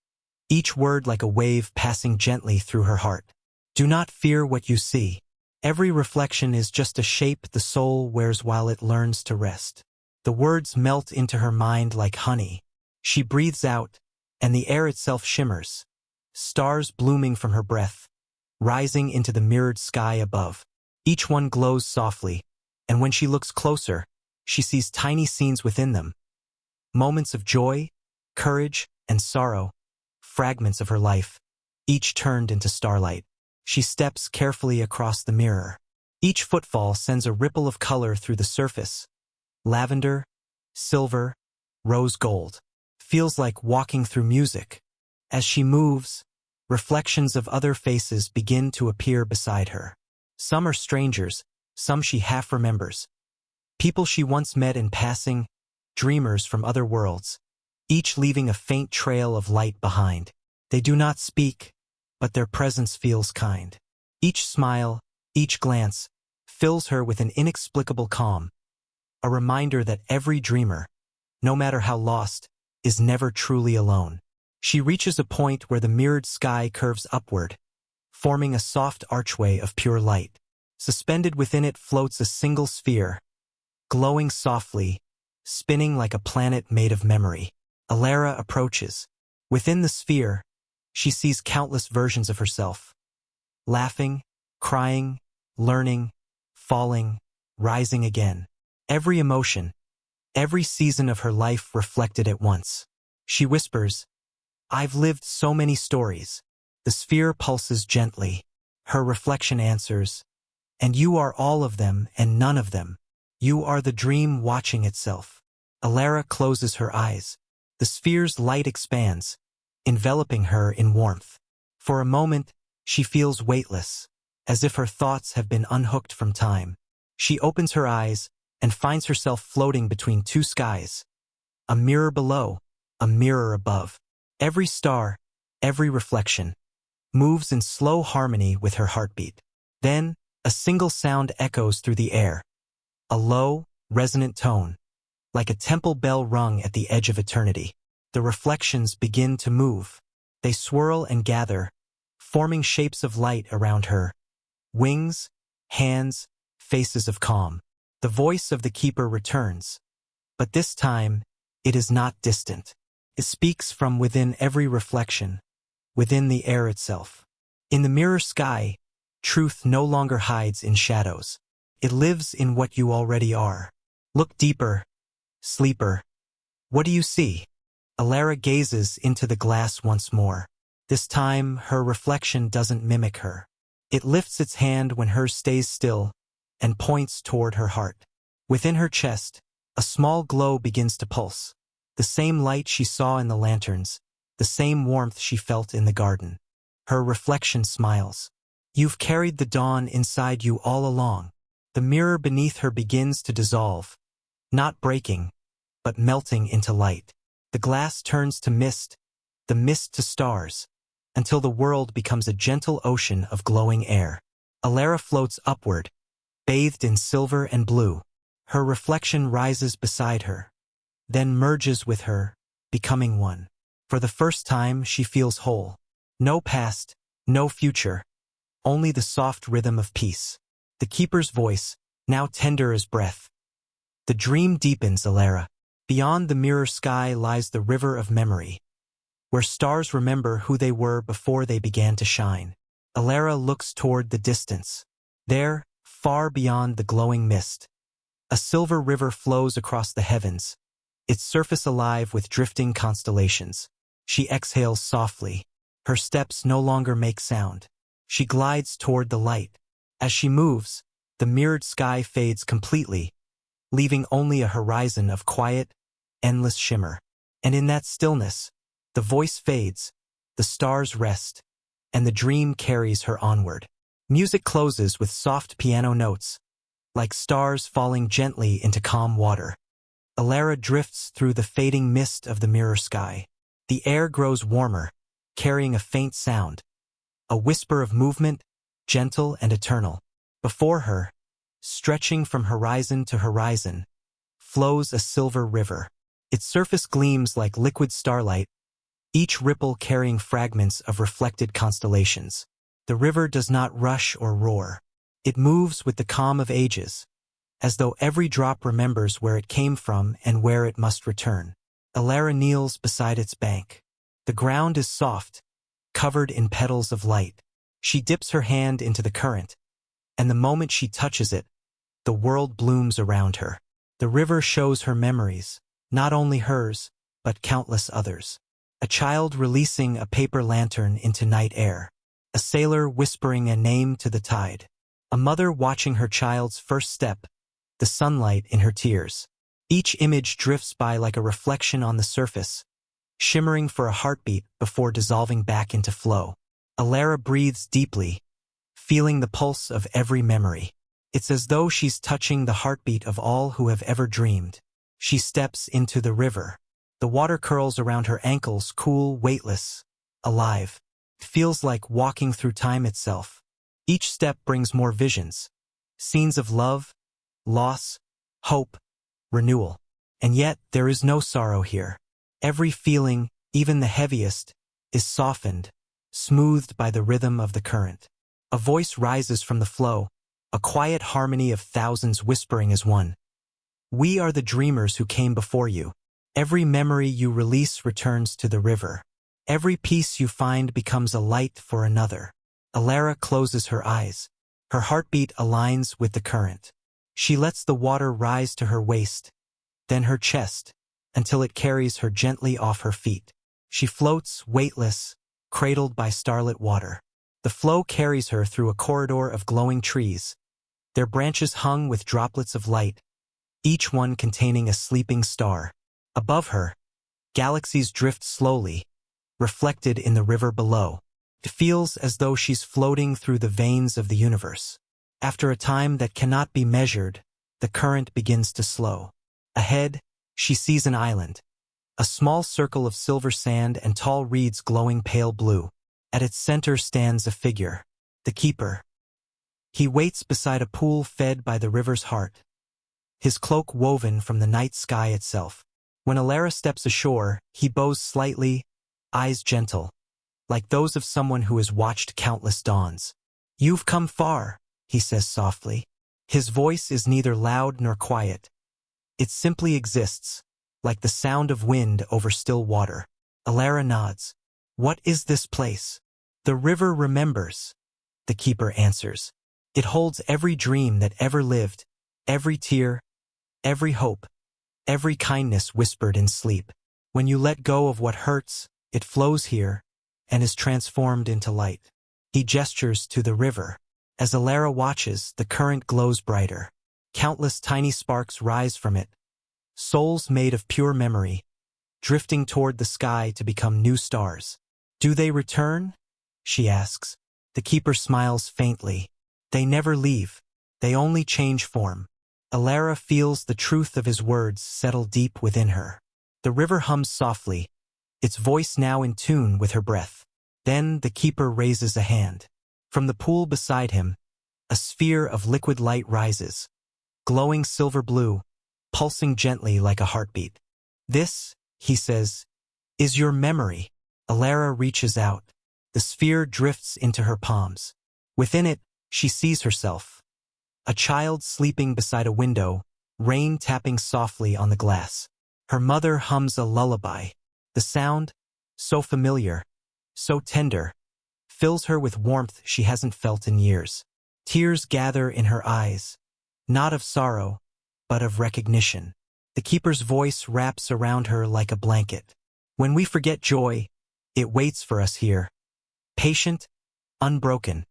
each word like a wave passing gently through her heart. Do not fear what you see. Every reflection is just a shape the soul wears while it learns to rest. The words melt into her mind like honey. She breathes out, and the air itself shimmers, stars blooming from her breath, rising into the mirrored sky above. Each one glows softly, and when she looks closer, she sees tiny scenes within them. Moments of joy, courage, and sorrow, fragments of her life, each turned into starlight. She steps carefully across the mirror. Each footfall sends a ripple of color through the surface. Lavender, silver, rose gold. Feels like walking through music. As she moves, reflections of other faces begin to appear beside her. Some are strangers, some she half remembers. People she once met in passing, dreamers from other worlds, each leaving a faint trail of light behind. They do not speak, but their presence feels kind. Each smile, each glance, fills her with an inexplicable calm, a reminder that every dreamer, no matter how lost, is never truly alone. She reaches a point where the mirrored sky curves upward, forming a soft archway of pure light. Suspended within it floats a single sphere, glowing softly, spinning like a planet made of memory. Elara approaches. Within the sphere, she sees countless versions of herself. Laughing, crying, learning, falling, rising again. Every emotion, every season of her life reflected at once. She whispers, "I've lived so many stories." The sphere pulses gently. Her reflection answers, "And you are all of them and none of them. You are the dream watching itself." Elara closes her eyes. The sphere's light expands, enveloping her in warmth. For a moment, she feels weightless, as if her thoughts have been unhooked from time. She opens her eyes and finds herself floating between two skies. A mirror below, a mirror above. Every star, every reflection, moves in slow harmony with her heartbeat. Then, a single sound echoes through the air. A low, resonant tone, like a temple bell rung at the edge of eternity. The reflections begin to move. They swirl and gather, forming shapes of light around her. Wings, hands, faces of calm. The voice of the keeper returns. But this time, it is not distant. It speaks from within every reflection, within the air itself. In the mirror sky, truth no longer hides in shadows. It lives in what you already are. Look deeper, sleeper. What do you see? Elara gazes into the glass once more. This time, her reflection doesn't mimic her. It lifts its hand when hers stays still and points toward her heart. Within her chest, a small glow begins to pulse. The same light she saw in the lanterns, the same warmth she felt in the garden. Her reflection smiles. You've carried the dawn inside you all along. The mirror beneath her begins to dissolve, not breaking, but melting into light. The glass turns to mist, the mist to stars, until the world becomes a gentle ocean of glowing air. Elara floats upward, bathed in silver and blue. Her reflection rises beside her, then merges with her, becoming one. For the first time, she feels whole. No past, no future, only the soft rhythm of peace. The keeper's voice, now tender as breath. The dream deepens, Elara. Beyond the mirror sky lies the river of memory, where stars remember who they were before they began to shine. Elara looks toward the distance. There, far beyond the glowing mist, a silver river flows across the heavens, its surface alive with drifting constellations. She exhales softly. Her steps no longer make sound. She glides toward the light. As she moves, the mirrored sky fades completely, leaving only a horizon of quiet, endless shimmer. And in that stillness, the voice fades, the stars rest, and the dream carries her onward. Music closes with soft piano notes, like stars falling gently into calm water. Elara drifts through the fading mist of the mirror sky. The air grows warmer, carrying a faint sound, a whisper of movement, gentle and eternal. Before her, stretching from horizon to horizon, flows a silver river. Its surface gleams like liquid starlight, each ripple carrying fragments of reflected constellations. The river does not rush or roar. It moves with the calm of ages, as though every drop remembers where it came from and where it must return. Elara kneels beside its bank. The ground is soft, covered in petals of light. She dips her hand into the current, and the moment she touches it, the world blooms around her. The river shows her memories, not only hers, but countless others. A child releasing a paper lantern into night air. A sailor whispering a name to the tide. A mother watching her child's first step, the sunlight in her tears. Each image drifts by like a reflection on the surface, shimmering for a heartbeat before dissolving back into flow. Elara breathes deeply, feeling the pulse of every memory. It's as though she's touching the heartbeat of all who have ever dreamed. She steps into the river. The water curls around her ankles, cool, weightless, alive. It feels like walking through time itself. Each step brings more visions, scenes of love, loss, hope, renewal. And yet, there is no sorrow here. Every feeling, even the heaviest, is softened, smoothed by the rhythm of the current. A voice rises from the flow, a quiet harmony of thousands whispering as one. We are the dreamers who came before you. Every memory you release returns to the river. Every piece you find becomes a light for another. Elara closes her eyes. Her heartbeat aligns with the current. She lets the water rise to her waist, then her chest, until it carries her gently off her feet. She floats, weightless, cradled by starlit water. The flow carries her through a corridor of glowing trees, their branches hung with droplets of light, each one containing a sleeping star. Above her, galaxies drift slowly, reflected in the river below. It feels as though she's floating through the veins of the universe. After a time that cannot be measured, the current begins to slow. Ahead, she sees an island, a small circle of silver sand and tall reeds glowing pale blue. At its center stands a figure, the keeper. He waits beside a pool fed by the river's heart, his cloak woven from the night sky itself. When Elara steps ashore, he bows slightly, eyes gentle, like those of someone who has watched countless dawns. "You've come far," he says softly. His voice is neither loud nor quiet. It simply exists, like the sound of wind over still water. Elara nods. "What is this place?" "The river remembers," the keeper answers. "It holds every dream that ever lived, every tear, every hope, every kindness whispered in sleep. When you let go of what hurts, it flows here and is transformed into light." He gestures to the river. As Elara watches, the current glows brighter. Countless tiny sparks rise from it, souls made of pure memory, drifting toward the sky to become new stars. "Do they return?" she asks. The keeper smiles faintly. "They never leave. They only change form." Elara feels the truth of his words settle deep within her. The river hums softly, its voice now in tune with her breath. Then the keeper raises a hand. From the pool beside him, a sphere of liquid light rises, glowing silver blue, pulsing gently like a heartbeat. "This," he says, "is your memory." Elara reaches out. The sphere drifts into her palms. Within it, she sees herself, a child sleeping beside a window, rain tapping softly on the glass. Her mother hums a lullaby. The sound, so familiar, so tender, fills her with warmth she hasn't felt in years. Tears gather in her eyes, not of sorrow, but of recognition. The keeper's voice wraps around her like a blanket. "When we forget joy, it waits for us here, patient, unbroken,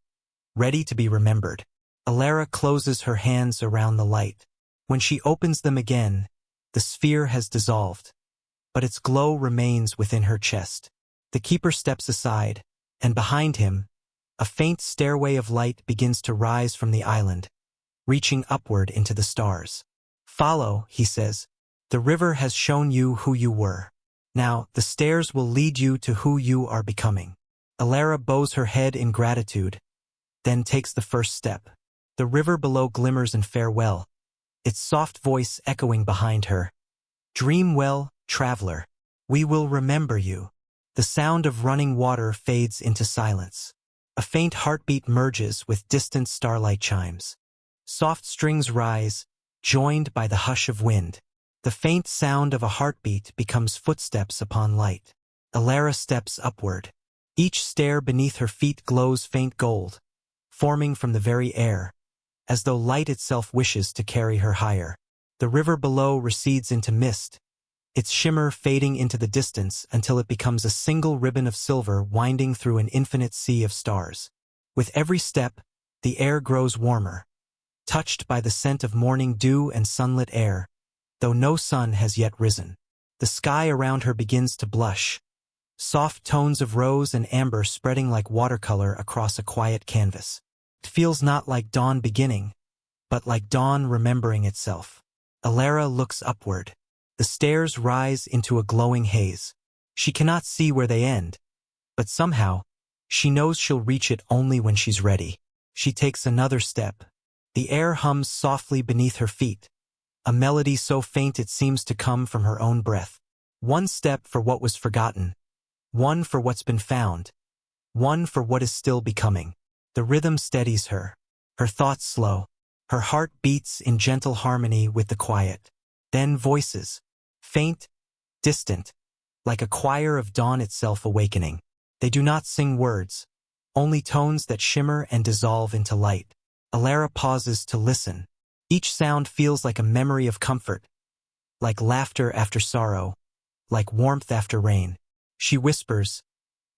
ready to be remembered." Elara closes her hands around the light. When she opens them again, the sphere has dissolved, but its glow remains within her chest. The keeper steps aside, and behind him, a faint stairway of light begins to rise from the island, reaching upward into the stars. "Follow," he says. "The river has shown you who you were. Now, the stairs will lead you to who you are becoming." Elara bows her head in gratitude, then takes the first step. The river below glimmers in farewell, its soft voice echoing behind her. "Dream well, traveler. We will remember you." The sound of running water fades into silence. A faint heartbeat merges with distant starlight chimes. Soft strings rise, joined by the hush of wind. The faint sound of a heartbeat becomes footsteps upon light. Elara steps upward. Each stair beneath her feet glows faint gold, forming from the very air, as though light itself wishes to carry her higher. The river below recedes into mist, its shimmer fading into the distance until it becomes a single ribbon of silver winding through an infinite sea of stars. With every step, the air grows warmer, touched by the scent of morning dew and sunlit air, though no sun has yet risen. The sky around her begins to blush, soft tones of rose and amber spreading like watercolor across a quiet canvas. It feels not like dawn beginning, but like dawn remembering itself. Elara looks upward. The stairs rise into a glowing haze. She cannot see where they end, but somehow, she knows she'll reach it only when she's ready. She takes another step. The air hums softly beneath her feet, a melody so faint it seems to come from her own breath. One step for what was forgotten, one for what's been found, one for what is still becoming. The rhythm steadies her. Her thoughts slow. Her heart beats in gentle harmony with the quiet. Then voices, faint, distant, like a choir of dawn itself awakening. They do not sing words, only tones that shimmer and dissolve into light. Elara pauses to listen. Each sound feels like a memory of comfort, like laughter after sorrow, like warmth after rain. She whispers,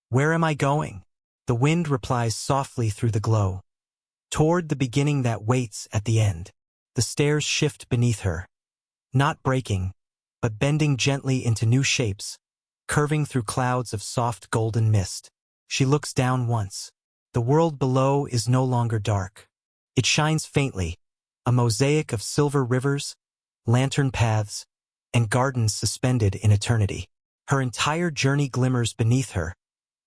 "Where am I going?" The wind replies softly through the glow. Toward the beginning that waits at the end. The stairs shift beneath her, not breaking, but bending gently into new shapes, curving through clouds of soft golden mist. She looks down once. The world below is no longer dark. It shines faintly, a mosaic of silver rivers, lantern paths, and gardens suspended in eternity. Her entire journey glimmers beneath her,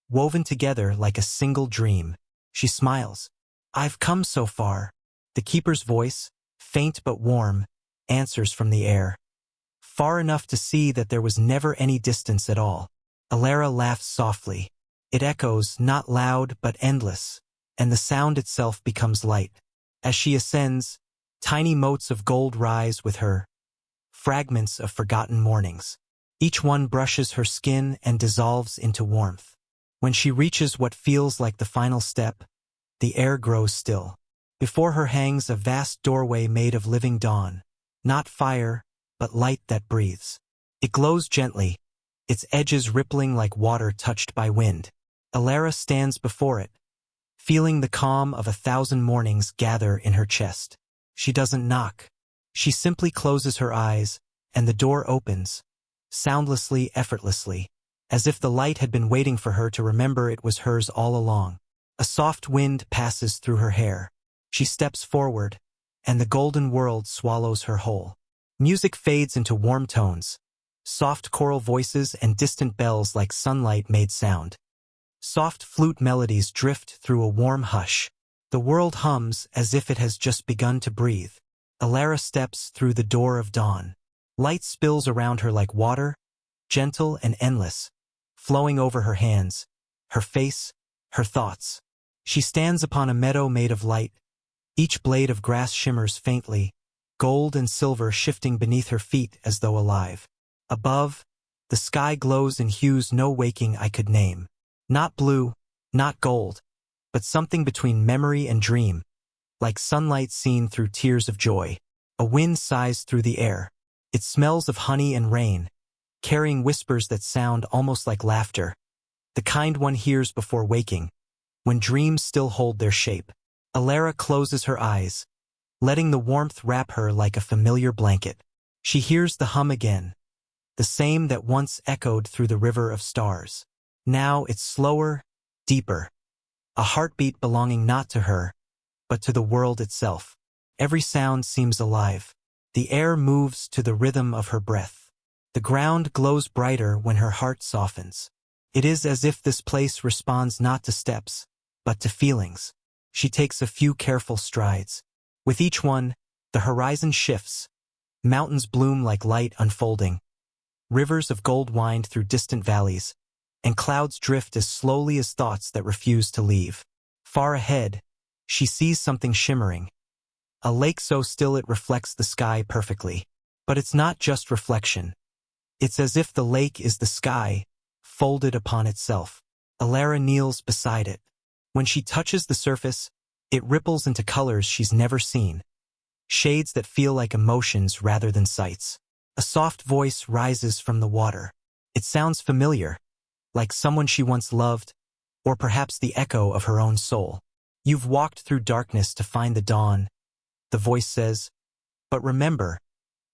woven together like a single dream. She smiles. "I've come so far." The keeper's voice, faint but warm, answers from the air. Far enough to see that there was never any distance at all. Elara laughs softly. It echoes, not loud but endless, and the sound itself becomes light. As she ascends, tiny motes of gold rise with her, fragments of forgotten mornings. Each one brushes her skin and dissolves into warmth. When she reaches what feels like the final step, the air grows still. Before her hangs a vast doorway made of living dawn, not fire, but light that breathes. It glows gently, its edges rippling like water touched by wind. Elara stands before it, feeling the calm of 1,000 mornings gather in her chest. She doesn't knock. She simply closes her eyes, and the door opens, soundlessly, effortlessly, as if the light had been waiting for her to remember it was hers all along. A soft wind passes through her hair. She steps forward, and the golden world swallows her whole. Music fades into warm tones, soft choral voices and distant bells like sunlight made sound. Soft flute melodies drift through a warm hush. The world hums as if it has just begun to breathe. Elara steps through the door of dawn. Light spills around her like water, gentle and endless, flowing over her hands, her face, her thoughts. She stands upon a meadow made of light. Each blade of grass shimmers faintly, gold and silver shifting beneath her feet as though alive. Above, the sky glows in hues no waking eye could name. Not blue, not gold, but something between memory and dream, like sunlight seen through tears of joy. A wind sighs through the air. It smells of honey and rain, carrying whispers that sound almost like laughter, the kind one hears before waking, when dreams still hold their shape. Elara closes her eyes, letting the warmth wrap her like a familiar blanket. She hears the hum again, the same that once echoed through the river of stars. Now it's slower, deeper, a heartbeat belonging not to her, but to the world itself. Every sound seems alive. The air moves to the rhythm of her breath. The ground glows brighter when her heart softens. It is as if this place responds not to steps, but to feelings. She takes a few careful strides. With each one, the horizon shifts. Mountains bloom like light unfolding. Rivers of gold wind through distant valleys, and clouds drift as slowly as thoughts that refuse to leave. Far ahead, she sees something shimmering. A lake so still it reflects the sky perfectly. But it's not just reflection. It's as if the lake is the sky, folded upon itself. Elara kneels beside it. When she touches the surface, it ripples into colors she's never seen. Shades that feel like emotions rather than sights. A soft voice rises from the water. It sounds familiar, like someone she once loved, or perhaps the echo of her own soul. "You've walked through darkness to find the dawn," the voice says. "But remember,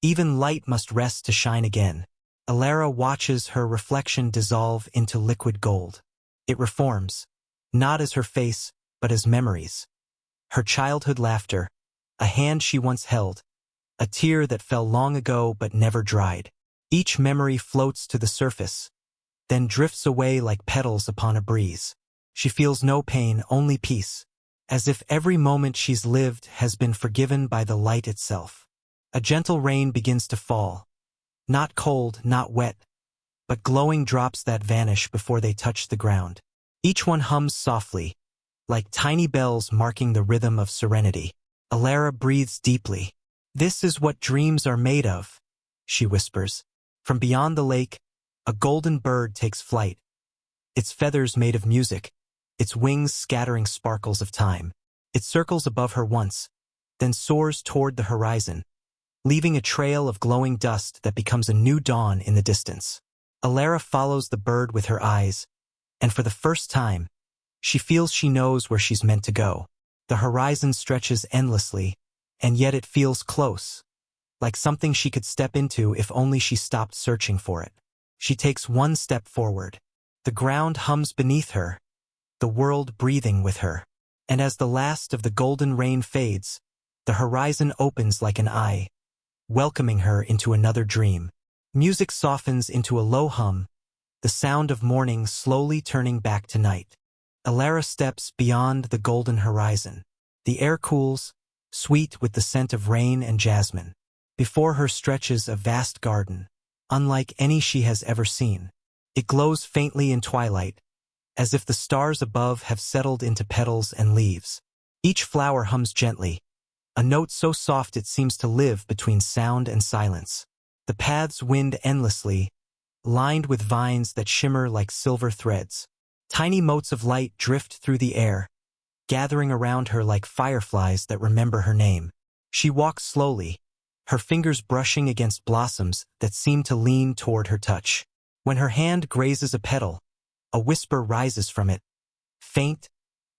even light must rest to shine again." Elara watches her reflection dissolve into liquid gold. It reforms, not as her face, but as memories. Her childhood laughter, a hand she once held, a tear that fell long ago but never dried. Each memory floats to the surface, then drifts away like petals upon a breeze. She feels no pain, only peace, as if every moment she's lived has been forgiven by the light itself. A gentle rain begins to fall. Not cold, not wet, but glowing drops that vanish before they touch the ground. Each one hums softly, like tiny bells marking the rhythm of serenity. Elara breathes deeply. "This is what dreams are made of," she whispers. From beyond the lake, a golden bird takes flight, its feathers made of music, its wings scattering sparkles of time. It circles above her once, then soars toward the horizon, leaving a trail of glowing dust that becomes a new dawn in the distance. Elara follows the bird with her eyes, and for the first time, she feels she knows where she's meant to go. The horizon stretches endlessly, and yet it feels close, like something she could step into if only she stopped searching for it. She takes one step forward. The ground hums beneath her, the world breathing with her. And as the last of the golden rain fades, the horizon opens like an eye, welcoming her into another dream. Music softens into a low hum, the sound of morning slowly turning back to night. Elara steps beyond the golden horizon. The air cools, sweet with the scent of rain and jasmine. Before her stretches a vast garden, unlike any she has ever seen. It glows faintly in twilight, as if the stars above have settled into petals and leaves. Each flower hums gently, a note so soft it seems to live between sound and silence. The paths wind endlessly, lined with vines that shimmer like silver threads. Tiny motes of light drift through the air, gathering around her like fireflies that remember her name. She walks slowly, her fingers brushing against blossoms that seem to lean toward her touch. When her hand grazes a petal, a whisper rises from it, faint,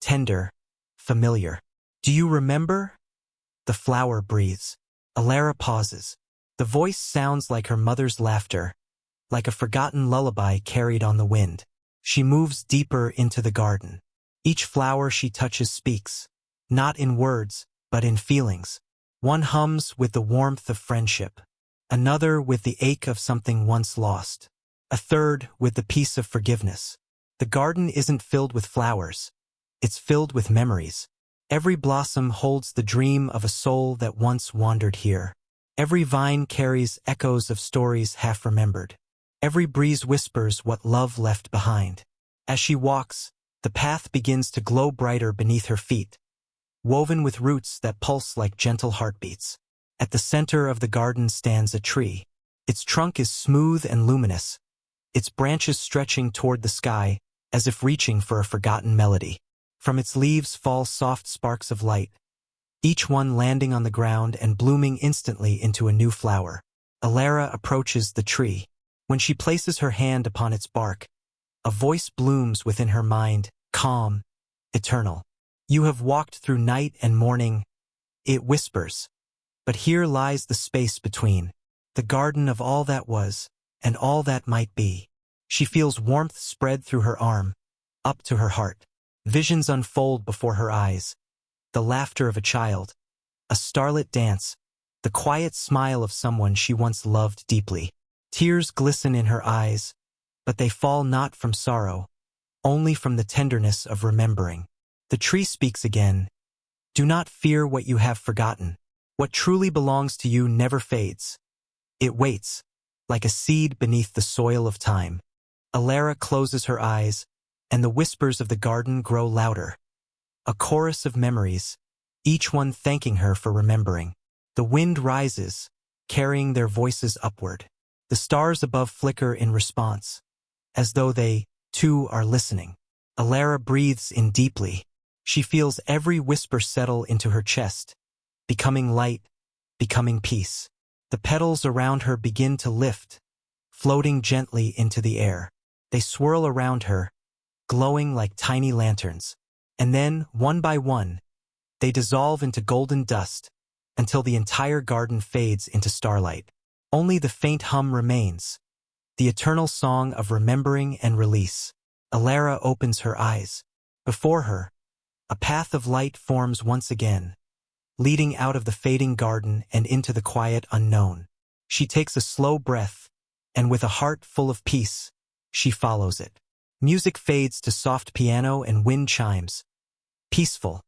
tender, familiar. "Do you remember?" the flower breathes. Elara pauses. The voice sounds like her mother's laughter, like a forgotten lullaby carried on the wind. She moves deeper into the garden. Each flower she touches speaks, not in words, but in feelings. One hums with the warmth of friendship, another with the ache of something once lost, a third with the peace of forgiveness. The garden isn't filled with flowers, it's filled with memories. Every blossom holds the dream of a soul that once wandered here. Every vine carries echoes of stories half remembered. Every breeze whispers what love left behind. As she walks, the path begins to glow brighter beneath her feet, woven with roots that pulse like gentle heartbeats. At the center of the garden stands a tree. Its trunk is smooth and luminous, its branches stretching toward the sky as if reaching for a forgotten melody. From its leaves fall soft sparks of light, each one landing on the ground and blooming instantly into a new flower. Elara approaches the tree. When she places her hand upon its bark, a voice blooms within her mind, calm, eternal. "You have walked through night and morning," it whispers. "But here lies the space between, the garden of all that was, and all that might be." She feels warmth spread through her arm, up to her heart. Visions unfold before her eyes. The laughter of a child, a starlit dance, the quiet smile of someone she once loved deeply. Tears glisten in her eyes, but they fall not from sorrow, only from the tenderness of remembering. The tree speaks again. "Do not fear what you have forgotten. What truly belongs to you never fades. It waits, like a seed beneath the soil of time." Elara closes her eyes, and the whispers of the garden grow louder. A chorus of memories, each one thanking her for remembering. The wind rises, carrying their voices upward. The stars above flicker in response, as though they, too, are listening. Elara breathes in deeply. She feels every whisper settle into her chest, becoming light, becoming peace. The petals around her begin to lift, floating gently into the air. They swirl around her, glowing like tiny lanterns. And then, one by one, they dissolve into golden dust, until the entire garden fades into starlight. Only the faint hum remains, the eternal song of remembering and release. Elara opens her eyes. Before her, a path of light forms once again, leading out of the fading garden and into the quiet unknown. She takes a slow breath, and with a heart full of peace, she follows it. Music fades to soft piano and wind chimes, peaceful,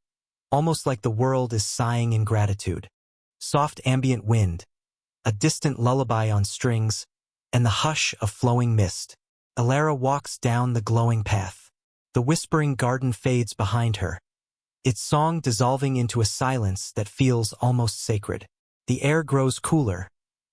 almost like the world is sighing in gratitude. Soft ambient wind, a distant lullaby on strings, and the hush of flowing mist. Elara walks down the glowing path. The whispering garden fades behind her, its song dissolving into a silence that feels almost sacred. The air grows cooler,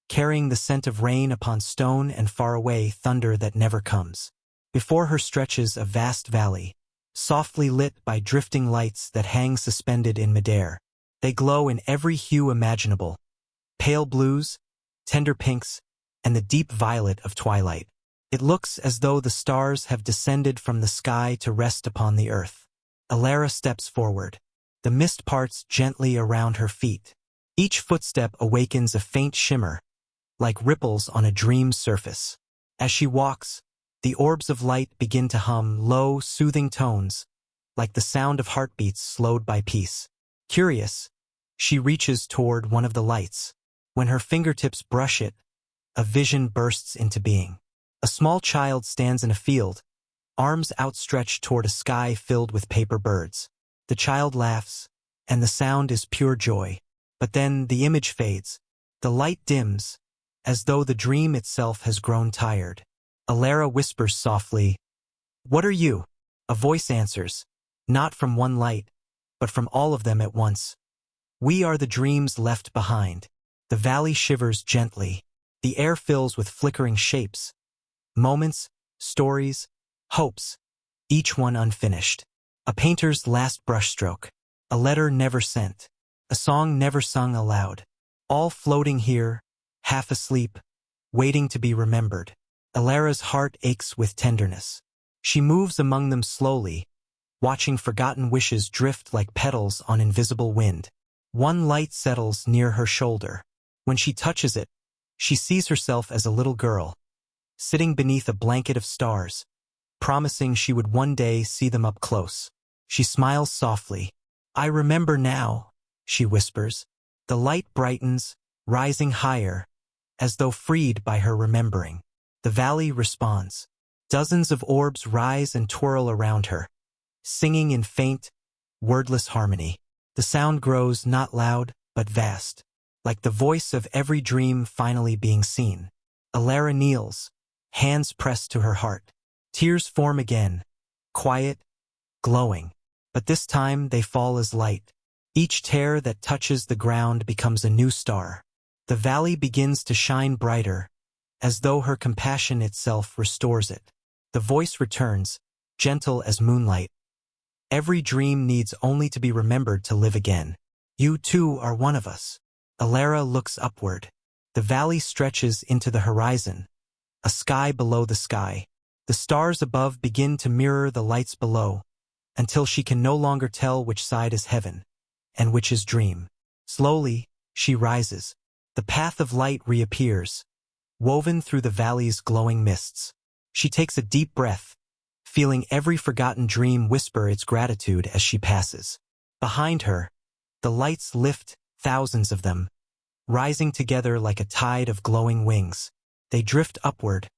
carrying the scent of rain upon stone and far away thunder that never comes. Before her stretches a vast valley, softly lit by drifting lights that hang suspended in midair. They glow in every hue imaginable: pale blues, tender pinks, and the deep violet of twilight. It looks as though the stars have descended from the sky to rest upon the earth. Elara steps forward. The mist parts gently around her feet. Each footstep awakens a faint shimmer, like ripples on a dream's surface. As she walks, the orbs of light begin to hum low, soothing tones, like the sound of heartbeats slowed by peace. Curious, she reaches toward one of the lights. When her fingertips brush it, a vision bursts into being. A small child stands in a field, arms outstretched toward a sky filled with paper birds. The child laughs, and the sound is pure joy. But then the image fades. The light dims, as though the dream itself has grown tired. Elara whispers softly, "What are you?" A voice answers, not from one light, but from all of them at once. "We are the dreams left behind." The valley shivers gently. The air fills with flickering shapes, moments, stories, hopes, each one unfinished. A painter's last brushstroke, a letter never sent, a song never sung aloud, all floating here, half asleep, waiting to be remembered. Elara's heart aches with tenderness. She moves among them slowly, watching forgotten wishes drift like petals on invisible wind. One light settles near her shoulder. When she touches it, she sees herself as a little girl, sitting beneath a blanket of stars, promising she would one day see them up close. She smiles softly. "I remember now," she whispers. The light brightens, rising higher, as though freed by her remembering. The valley responds. Dozens of orbs rise and twirl around her, singing in faint, wordless harmony. The sound grows not loud, but vast, like the voice of every dream finally being seen. Elara kneels, hands pressed to her heart. Tears form again, quiet, glowing, but this time they fall as light. Each tear that touches the ground becomes a new star. The valley begins to shine brighter, as though her compassion itself restores it. The voice returns, gentle as moonlight. "Every dream needs only to be remembered to live again. You too are one of us." Elara looks upward. The valley stretches into the horizon, a sky below the sky. The stars above begin to mirror the lights below, until she can no longer tell which side is heaven and which is dream. Slowly, she rises. The path of light reappears, woven through the valley's glowing mists. She takes a deep breath, feeling every forgotten dream whisper its gratitude as she passes. Behind her, the lights lift, thousands of them, rising together like a tide of glowing wings. They drift upward,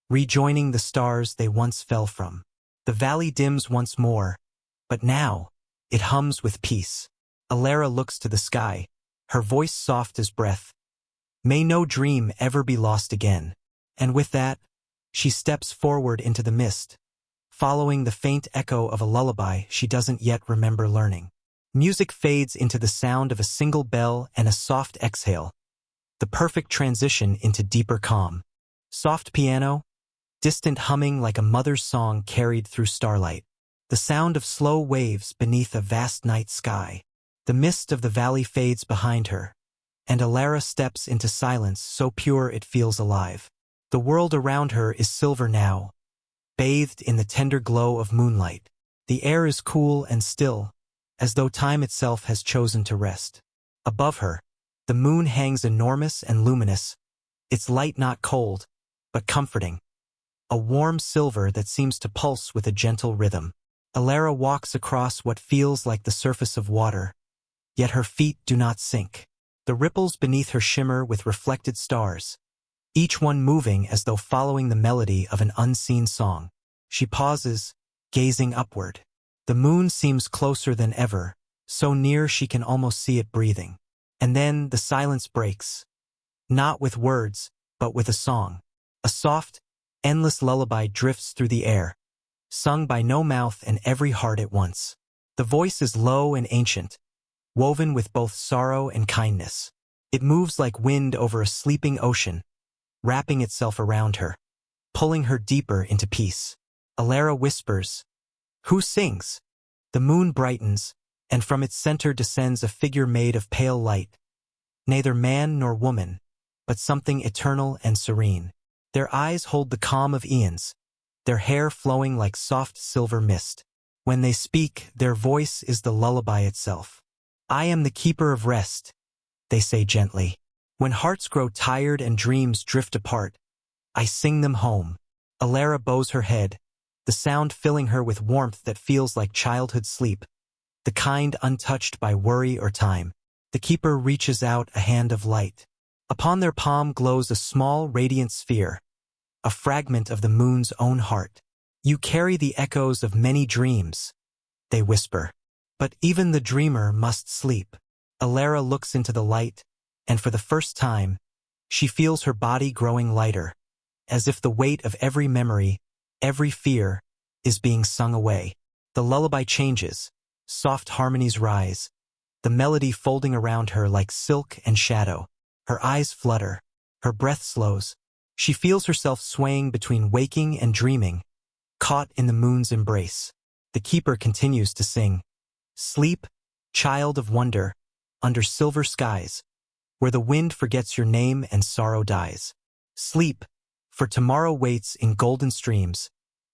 rejoining the stars they once fell from. The valley dims once more, but now it hums with peace. Elara looks to the sky, her voice soft as breath. "May no dream ever be lost again." And with that, she steps forward into the mist, following the faint echo of a lullaby she doesn't yet remember learning. Music fades into the sound of a single bell and a soft exhale, the perfect transition into deeper calm. Soft piano, distant humming like a mother's song carried through starlight. The sound of slow waves beneath a vast night sky. The mist of the valley fades behind her, and Elara steps into silence so pure it feels alive. The world around her is silver now, bathed in the tender glow of moonlight. The air is cool and still, as though time itself has chosen to rest. Above her, the moon hangs enormous and luminous, its light not cold, but comforting. A warm silver that seems to pulse with a gentle rhythm. Elara walks across what feels like the surface of water, yet her feet do not sink. The ripples beneath her shimmer with reflected stars, each one moving as though following the melody of an unseen song. She pauses, gazing upward. The moon seems closer than ever, so near she can almost see it breathing. And then the silence breaks, not with words, but with a song. A soft, endless lullaby drifts through the air, sung by no mouth and every heart at once. The voice is low and ancient, woven with both sorrow and kindness. It moves like wind over a sleeping ocean, wrapping itself around her, pulling her deeper into peace. Elara whispers, "Who sings?" The moon brightens, and from its center descends a figure made of pale light, neither man nor woman, but something eternal and serene. Their eyes hold the calm of eons, their hair flowing like soft silver mist. When they speak, their voice is the lullaby itself. "I am the keeper of rest," they say gently. "When hearts grow tired and dreams drift apart, I sing them home." Elara bows her head, the sound filling her with warmth that feels like childhood sleep, the kind untouched by worry or time. The keeper reaches out a hand of light. Upon their palm glows a small, radiant sphere, a fragment of the moon's own heart. "You carry the echoes of many dreams," they whisper. "But even the dreamer must sleep." Elara looks into the light, and for the first time, she feels her body growing lighter, as if the weight of every memory, every fear, is being sung away. The lullaby changes, soft harmonies rise, the melody folding around her like silk and shadow. Her eyes flutter, her breath slows. She feels herself swaying between waking and dreaming, caught in the moon's embrace. The keeper continues to sing, "Sleep, child of wonder, under silver skies, where the wind forgets your name and sorrow dies. Sleep, for tomorrow waits in golden streams,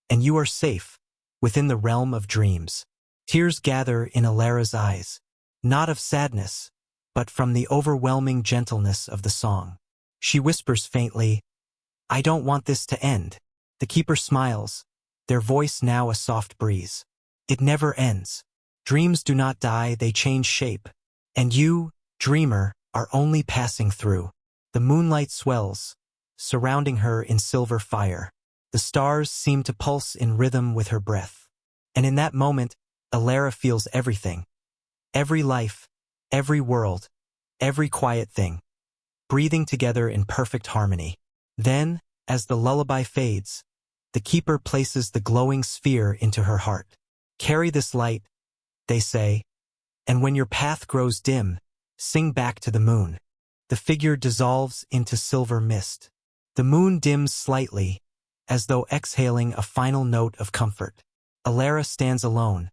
and you are safe within the realm of dreams." Tears gather in Elara's eyes, not of sadness, but from the overwhelming gentleness of the song. She whispers faintly, "I don't want this to end." The keeper smiles, their voice now a soft breeze. "It never ends. Dreams do not die, they change shape. And you, dreamer, are only passing through." The moonlight swells, surrounding her in silver fire. The stars seem to pulse in rhythm with her breath. And in that moment, Elara feels everything. Every life, every world, every quiet thing, breathing together in perfect harmony. Then, as the lullaby fades, the keeper places the glowing sphere into her heart. "Carry this light," they say, "and when your path grows dim, sing back to the moon." The figure dissolves into silver mist. The moon dims slightly, as though exhaling a final note of comfort. Elara stands alone,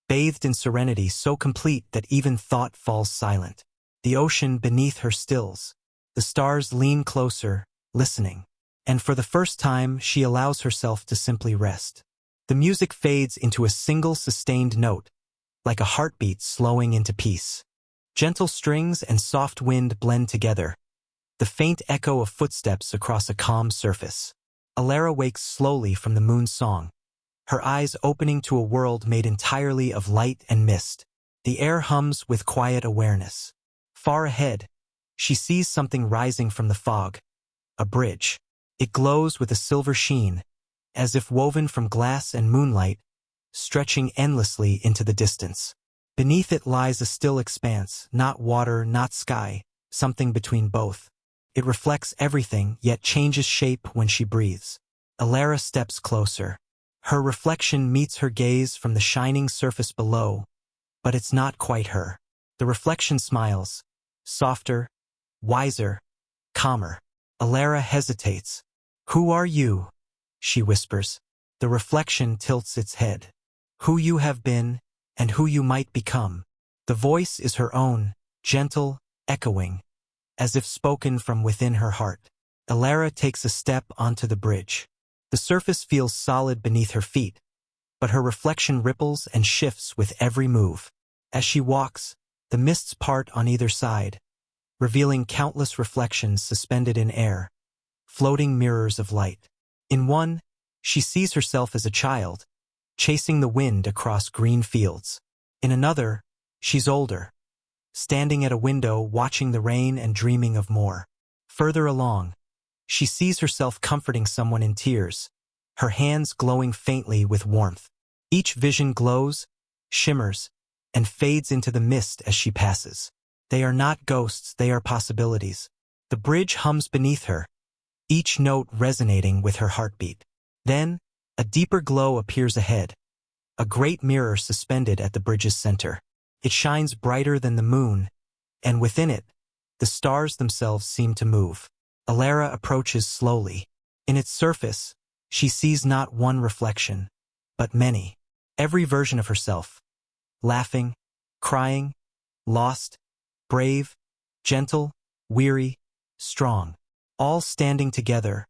bathed in serenity so complete that even thought falls silent. The ocean beneath her stills. The stars lean closer, listening. And for the first time, she allows herself to simply rest. The music fades into a single sustained note, like a heartbeat slowing into peace. Gentle strings and soft wind blend together, the faint echo of footsteps across a calm surface. Elara wakes slowly from the moon's song, her eyes opening to a world made entirely of light and mist. The air hums with quiet awareness. Far ahead, she sees something rising from the fog, a bridge. It glows with a silver sheen, as if woven from glass and moonlight, stretching endlessly into the distance. Beneath it lies a still expanse, not water, not sky, something between both. It reflects everything, yet changes shape when she breathes. Elara steps closer. Her reflection meets her gaze from the shining surface below, but it's not quite her. The reflection smiles, softer, wiser, calmer. Elara hesitates. "Who are you?" she whispers. The reflection tilts its head. "Who you have been, and who you might become." The voice is her own, gentle, echoing, as if spoken from within her heart. Elara takes a step onto the bridge. The surface feels solid beneath her feet, but her reflection ripples and shifts with every move. As she walks, the mists part on either side, revealing countless reflections suspended in air, floating mirrors of light. In one, she sees herself as a child, chasing the wind across green fields. In another, she's older, standing at a window watching the rain and dreaming of more. Further along, she sees herself comforting someone in tears, her hands glowing faintly with warmth. Each vision glows, shimmers, and fades into the mist as she passes. They are not ghosts, they are possibilities. The bridge hums beneath her, each note resonating with her heartbeat. Then, a deeper glow appears ahead, a great mirror suspended at the bridge's center. It shines brighter than the moon, and within it, the stars themselves seem to move. Elara approaches slowly. In its surface, she sees not one reflection, but many. Every version of herself. Laughing, crying, lost, brave, gentle, weary, strong. All standing together,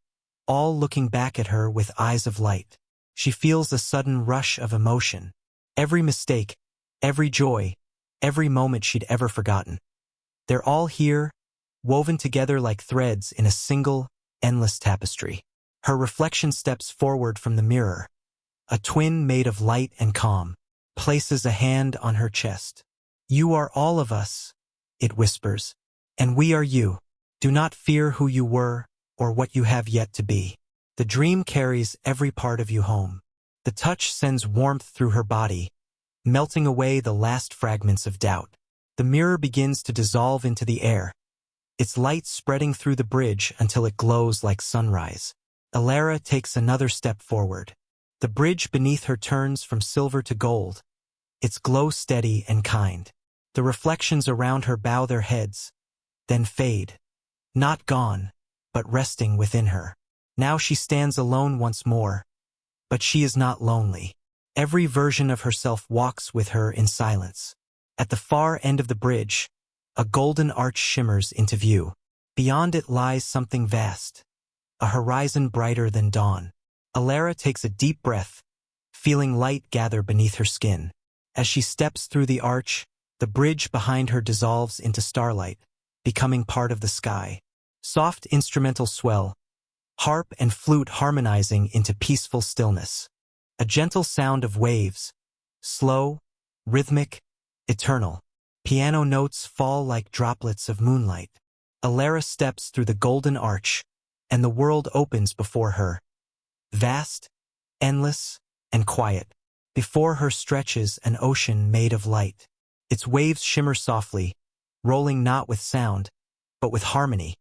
all looking back at her with eyes of light. She feels a sudden rush of emotion. Every mistake, every joy, every moment she'd ever forgotten. They're all here, woven together like threads in a single, endless tapestry. Her reflection steps forward from the mirror. A twin made of light and calm, places a hand on her chest. "You are all of us," it whispers, "and we are you. Do not fear who you were or what you have yet to be. The dream carries every part of you home." The touch sends warmth through her body, melting away the last fragments of doubt. The mirror begins to dissolve into the air, its light spreading through the bridge until it glows like sunrise. Elara takes another step forward. The bridge beneath her turns from silver to gold, its glow steady and kind. The reflections around her bow their heads, then fade. Not gone, but resting within her. Now she stands alone once more, but she is not lonely. Every version of herself walks with her in silence. At the far end of the bridge, a golden arch shimmers into view. Beyond it lies something vast, a horizon brighter than dawn. Elara takes a deep breath, feeling light gather beneath her skin. As she steps through the arch, the bridge behind her dissolves into starlight, becoming part of the sky. Soft instrumental swell, harp and flute harmonizing into peaceful stillness. A gentle sound of waves, slow, rhythmic, eternal. Piano notes fall like droplets of moonlight. Elara steps through the golden arch, and the world opens before her. Vast, endless, and quiet. Before her stretches an ocean made of light. Its waves shimmer softly, rolling not with sound, but with harmony.